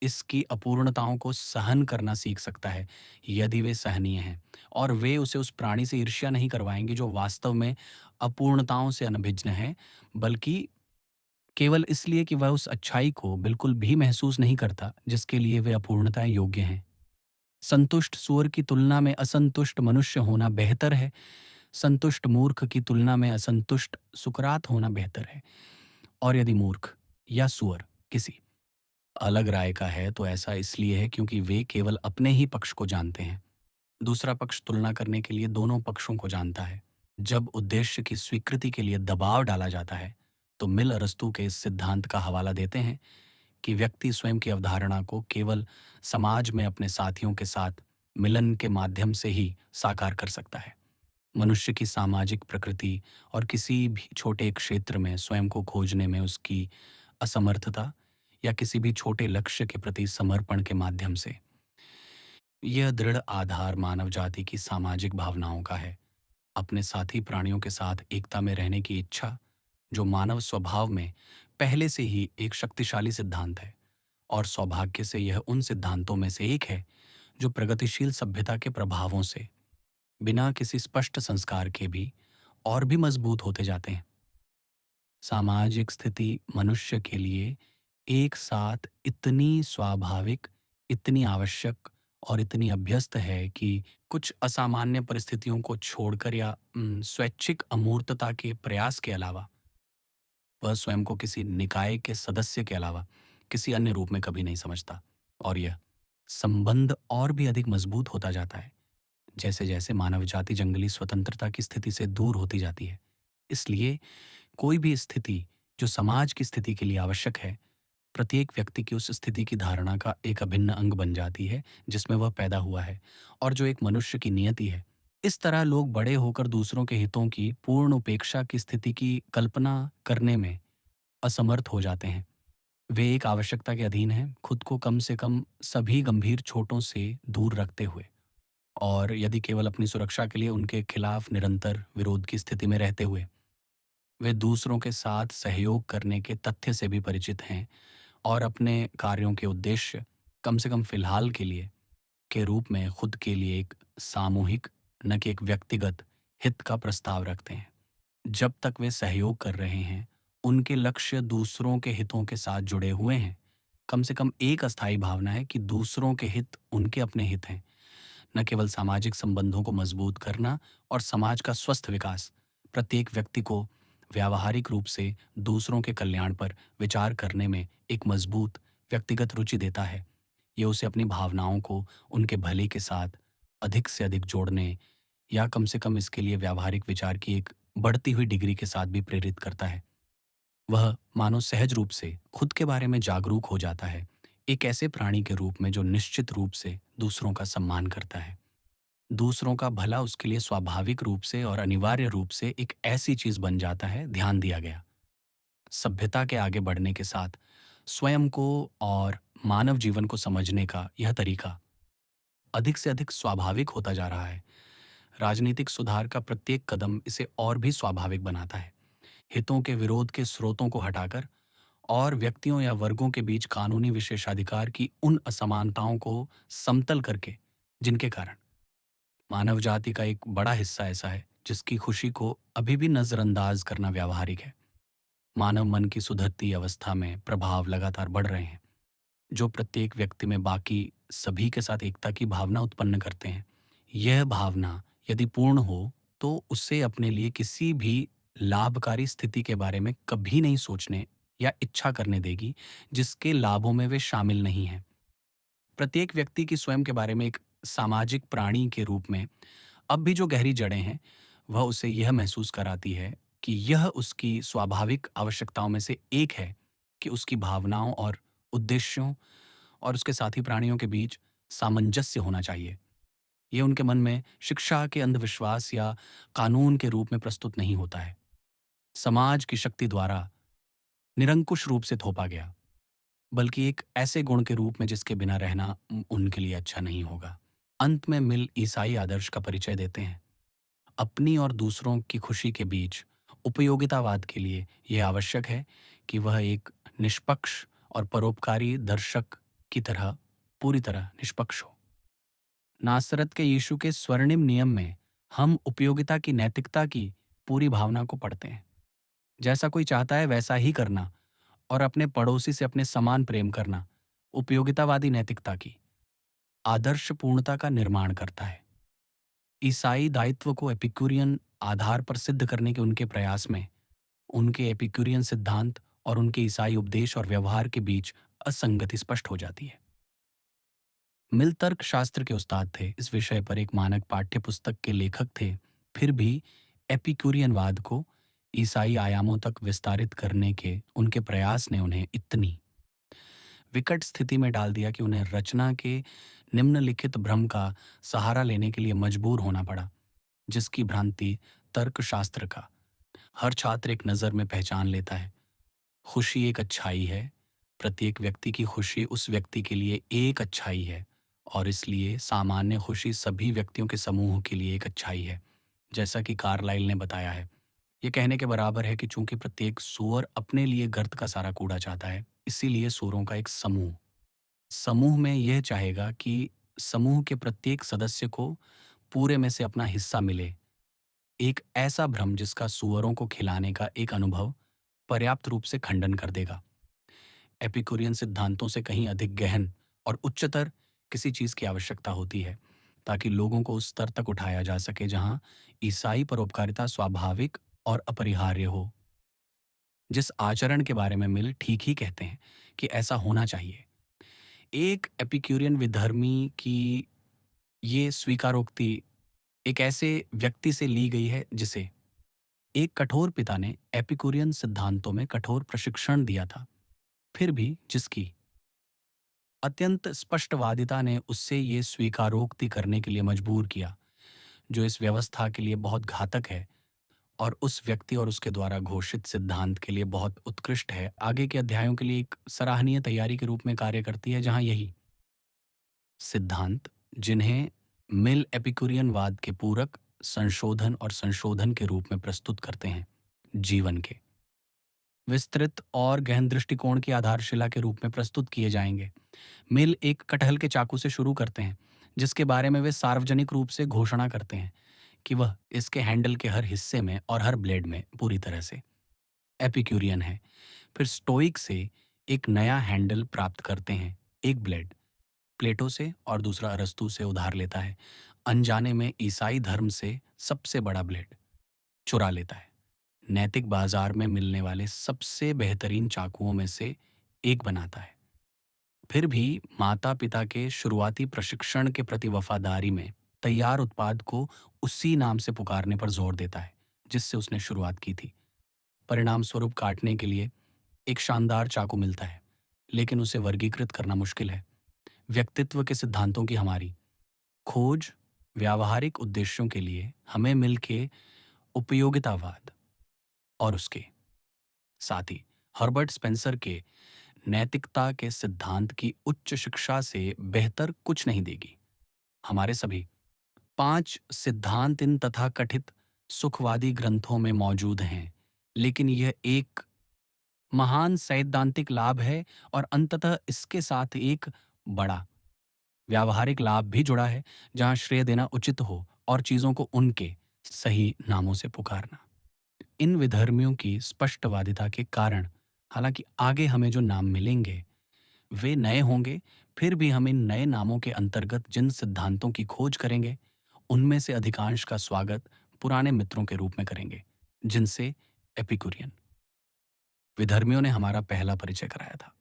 इसकी अपूर्णताओं को सहन करना सीख सकता है यदि वे सहनीय हैं, और वे उसे उस प्राणी से ईर्ष्या नहीं करवाएंगे जो वास्तव में अपूर्णताओं से अनभिज्ञ है, बल्कि केवल इसलिए कि वह उस अच्छाई को बिल्कुल भी महसूस नहीं करता जिसके लिए वे अपूर्णताएं योग्य हैं। संतुष्ट सूअर की तुलना में असंतुष्ट मनुष्य होना बेहतर है, संतुष्ट मूर्ख की तुलना में असंतुष्ट सुकरात होना बेहतर है। और यदि मूर्ख या सूअर किसी अलग राय का है तो ऐसा इसलिए है क्योंकि वे केवल अपने ही पक्ष को जानते हैं, दूसरा पक्ष तुलना करने के लिए दोनों पक्षों को जानता है। जब उद्देश्य की स्वीकृति के लिए दबाव डाला जाता है, तो मिल अरस्तू के इस सिद्धांत का हवाला देते हैं कि व्यक्ति स्वयं की अवधारणा को केवल समाज में अपने साथियों के साथ मिलन के माध्यम से ही साकार कर सकता है। मनुष्य की सामाजिक प्रकृति और किसी भी छोटे क्षेत्र में स्वयं को खोजने में उसकी असमर्थता या किसी भी छोटे लक्ष्य के प्रति समर्पण के माध्यम से, यह दृढ़ आधार मानव जाति की सामाजिक भावनाओं का है। अपने साथी प्राणियों के साथ एकता में रहने की इच्छा, जो मानव स्वभाव में पहले से ही एक शक्तिशाली सिद्धांत है, और सौभाग्य से यह उन सिद्धांतों में से एक है जो प्रगतिशील सभ्यता के प्रभावों से बिना किसी स्पष्ट संस्कार के भी और भी मजबूत होते जाते हैं। सामाजिक स्थिति मनुष्य के लिए एक साथ इतनी स्वाभाविक, इतनी आवश्यक और इतनी अभ्यस्त है कि कुछ असामान्य परिस्थितियों को छोड़कर या स्वैच्छिक अमूर्तता के प्रयास के अलावा वह स्वयं को किसी निकाय के सदस्य के अलावा किसी अन्य रूप में कभी नहीं समझता। और यह संबंध और भी अधिक मजबूत होता जाता है जैसे जैसे मानव जाति जंगली स्वतंत्रता की स्थिति से दूर होती जाती है। इसलिए कोई भी स्थिति जो समाज की स्थिति के लिए आवश्यक है, प्रत्येक व्यक्ति की उस स्थिति की धारणा का एक अभिन्न अंग बन जाती है जिसमें वह पैदा हुआ है, और जो एक मनुष्य की नियति है। इस तरह लोग बड़े होकर दूसरों के हितों की पूर्ण उपेक्षा की स्थिति की कल्पना करने में असमर्थ हो जाते हैं। वे एक आवश्यकता के अधीन हैं, खुद को कम से कम सभी गंभीर चोटों से दूर रखते हुए। और यदि केवल अपनी सुरक्षा के लिए उनके खिलाफ निरंतर विरोध की स्थिति में रहते हुए वे दूसरों के साथ सहयोग करने के तथ्य से भी परिचित हैं और अपने कार्यों के उद्देश्य कम से कम फिलहाल के लिए के रूप में खुद के लिए एक सामूहिक न कि एक व्यक्तिगत हित का प्रस्ताव रखते हैं। जब तक वे सहयोग कर रहे हैं, उनके लक्ष्य दूसरों के हितों के साथ जुड़े हुए हैं। कम से कम एक अस्थायी भावना है कि दूसरों के हित उनके अपने हित हैं। न केवल सामाजिक संबंधों को मजबूत करना और समाज का स्वस्थ विकास प्रत्येक व्यक्ति को व्यावहारिक रूप से दूसरों के कल्याण पर विचार करने में एक मजबूत व्यक्तिगत रुचि देता है। ये उसे अपनी भावनाओं को उनके भले के साथ अधिक से अधिक जोड़ने या कम से कम इसके लिए व्यावहारिक विचार की एक बढ़ती हुई डिग्री के साथ भी प्रेरित करता है। वह मानो सहज रूप से खुद के बारे में जागरूक हो जाता है, एक ऐसे प्राणी के रूप में जो निश्चित रूप से दूसरों का सम्मान करता है। दूसरों का भला उसके लिए स्वाभाविक रूप से और अनिवार्य रूप से एक ऐसी चीज बन जाता है, ध्यान दिया गया। सभ्यता के आगे बढ़ने के साथ स्वयं को और मानव जीवन को समझने का यह तरीका अधिक से अधिक स्वाभाविक होता जा रहा है। राजनीतिक सुधार का प्रत्येक कदम इसे और भी स्वाभाविक बनाता है। हितों के विरोध के स्रोतों को हटाकर और व्यक्तियों या वर्गों के बीच कानूनी विशेषाधिकार की उन असमानताओं को समतल करके, जिनके कारण मानव जाति का एक बड़ा हिस्सा ऐसा है जिसकी खुशी को अभी भी नजरअंदाज करना व्यावहारिक है। मानव मन की सुधरती अवस्था में प्रभाव लगातार बढ़ रहे हैं, जो प्रत्येक व्यक्ति में बाकी सभी के साथ एकता की भावना उत्पन्न करते हैं। यह भावना यदि पूर्ण हो तो उसे अपने लिए किसी भी लाभकारी स्थिति के बारे में कभी नहीं सोचने या इच्छा करने देगी जिसके लाभों में वे शामिल नहीं हैं। प्रत्येक व्यक्ति की स्वयं के बारे में एक सामाजिक प्राणी के रूप में अब भी जो गहरी जड़ें हैं, वह उसे यह महसूस कराती है कि यह उसकी स्वाभाविक आवश्यकताओं में से एक है कि उसकी भावनाओं और उद्देश्यों और उसके साथी प्राणियों के बीच सामंजस्य होना चाहिए। ये उनके मन में शिक्षा के अंधविश्वास या कानून के रूप में प्रस्तुत नहीं होता है, समाज की शक्ति द्वारा निरंकुश रूप से थोपा गया, बल्कि एक ऐसे गुण के रूप में जिसके बिना रहना उनके लिए अच्छा नहीं होगा। अंत में मिल ईसाई आदर्श का परिचय देते हैं। अपनी और दूसरों की खुशी के बीच उपयोगितावाद के लिए यह आवश्यक है कि वह एक निष्पक्ष और परोपकारी दर्शक की तरह पूरी तरह निष्पक्ष हो। नासरत के यीशु के स्वर्णिम नियम में हम उपयोगिता की नैतिकता की पूरी भावना को पढ़ते हैं। जैसा कोई चाहता है वैसा ही करना और अपने पड़ोसी से अपने समान प्रेम करना उपयोगितावादी नैतिकता की आदर्श पूर्णता का निर्माण करता है। ईसाई दायित्व को एपिक्यूरियन आधार पर सिद्ध करने के उनके प्रयास में उनके एपिक्यूरियन सिद्धांत और उनके ईसाई उपदेश और व्यवहार के बीच असंगति स्पष्ट हो जाती है। मिल तर्क शास्त्र के उस्ताद थे, इस विषय पर एक मानक पाठ्य पुस्तक के लेखक थे, फिर भी एपिक्यूरियनवाद को ईसाई आयामों तक विस्तारित करने के उनके प्रयास ने उन्हें इतनी विकट स्थिति में डाल दिया कि उन्हें रचना के निम्नलिखित भ्रम का सहारा लेने के लिए मजबूर होना पड़ा, जिसकी भ्रांति तर्कशास्त्र का हर छात्र एक नज़र में पहचान लेता है। खुशी एक अच्छाई है, प्रत्येक व्यक्ति की खुशी उस व्यक्ति के लिए एक अच्छाई है और इसलिए सामान्य खुशी सभी व्यक्तियों के समूह के लिए एक अच्छाई है। जैसा कि कार्लाइल ने बताया है, ये कहने के बराबर है कि चूंकि प्रत्येक सूअर अपने लिए गर्त का सारा कूड़ा चाहता है, इसीलिए सूअरों का एक समूह समूह में यह चाहेगा कि समूह के प्रत्येक सदस्य को पूरे में से अपना हिस्सा मिले। एक ऐसा भ्रम जिसका सूअरों को खिलाने का एक अनुभव पर्याप्त रूप से खंडन कर देगा। एपिक्यूरियन सिद्धांतों से कहीं अधिक गहन और उच्चतर किसी चीज की आवश्यकता होती है ताकि लोगों को उस स्तर तक उठाया जा सके जहां ईसाई परोपकारिता स्वाभाविक और अपरिहार्य हो। जिस आचरण के बारे में मिल ठीक ही कहते हैं कि ऐसा होना चाहिए। एक एपिक्यूरियन विधर्मी की ये स्वीकारोक्ति एक ऐसे व्यक्ति से ली गई है जिसे एक कठोर पिता ने एपिक्यूरियन सिद्धांतों में कठोर प्रशिक्षण दिया था, फिर भी जिसकी अत्यंत स्पष्टवादिता ने उससे ये स्वीकारोक्ति करने के लिए मजबूर किया, जो इस व्यवस्था के लिए बहुत घातक है और उस व्यक्ति और उसके द्वारा घोषित सिद्धांत के लिए बहुत उत्कृष्ट है, आगे के अध्यायों के लिए एक सराहनीय तैयारी के रूप में कार्य करती है, जहां यही सिद्धांत जिन्हें मिल एपिक्यूरियनवाद के पूरक, संशोधन और संशोधन के रूप में प्रस्तुत करते हैं जीवन के विस्तृत और गहन दृष्टिकोण की आधारशिला के रूप में प्रस्तुत किए जाएंगे। मिल एक कटहल के चाकू से शुरू करते हैं, जिसके बारे में वे सार्वजनिक रूप से घोषणा करते हैं कि वह इसके हैंडल के हर हिस्से में और हर ब्लेड में पूरी तरह से एपिक्यूरियन है। फिर स्टोइक से एक नया हैंडल प्राप्त करते हैं, एक ब्लेड प्लेटो से और दूसरा अरस्तू से उधार लेता है। अनजाने में ईसाई धर्म से सबसे बड़ा ब्लेड चुरा लेता है। नैतिक बाजार में मिलने वाले सबसे बेहतरीन चाकुओं में से एक बनाता है। फिर भी माता पिता के शुरुआती प्रशिक्षण के प्रति वफादारी में तैयार उत्पाद को उसी नाम से पुकारने पर जोर देता है जिससे उसने शुरुआत की थी। परिणाम स्वरूप काटने के लिए एक शानदार चाकू मिलता है, लेकिन उसे वर्गीकृत करना मुश्किल है। व्यक्तित्व के सिद्धांतों की हमारी खोज व्यावहारिक उद्देश्यों के लिए हमें मिल के उपयोगितावाद और उसके साथ ही हर्बर्ट स्पेंसर के नैतिकता के सिद्धांत की उच्च शिक्षा से बेहतर कुछ नहीं देगी। हमारे सभी 5 सिद्धांत इन तथाकथित सुखवादी ग्रंथों में मौजूद हैं, लेकिन यह एक महान सैद्धांतिक लाभ है और अंततः इसके साथ एक बड़ा व्यावहारिक लाभ भी जुड़ा है, जहां श्रेय देना उचित हो और चीजों को उनके सही नामों से पुकारना। इन विधर्मियों की स्पष्टवादिता के कारण हालांकि आगे हमें जो नाम मिलेंगे वे नए होंगे, फिर भी हम इन नए नामों के अंतर्गत जिन सिद्धांतों की खोज करेंगे उनमें से अधिकांश का स्वागत पुराने मित्रों के रूप में करेंगे, जिनसे एपिकुरियन विधर्मियों ने हमारा पहला परिचय कराया था।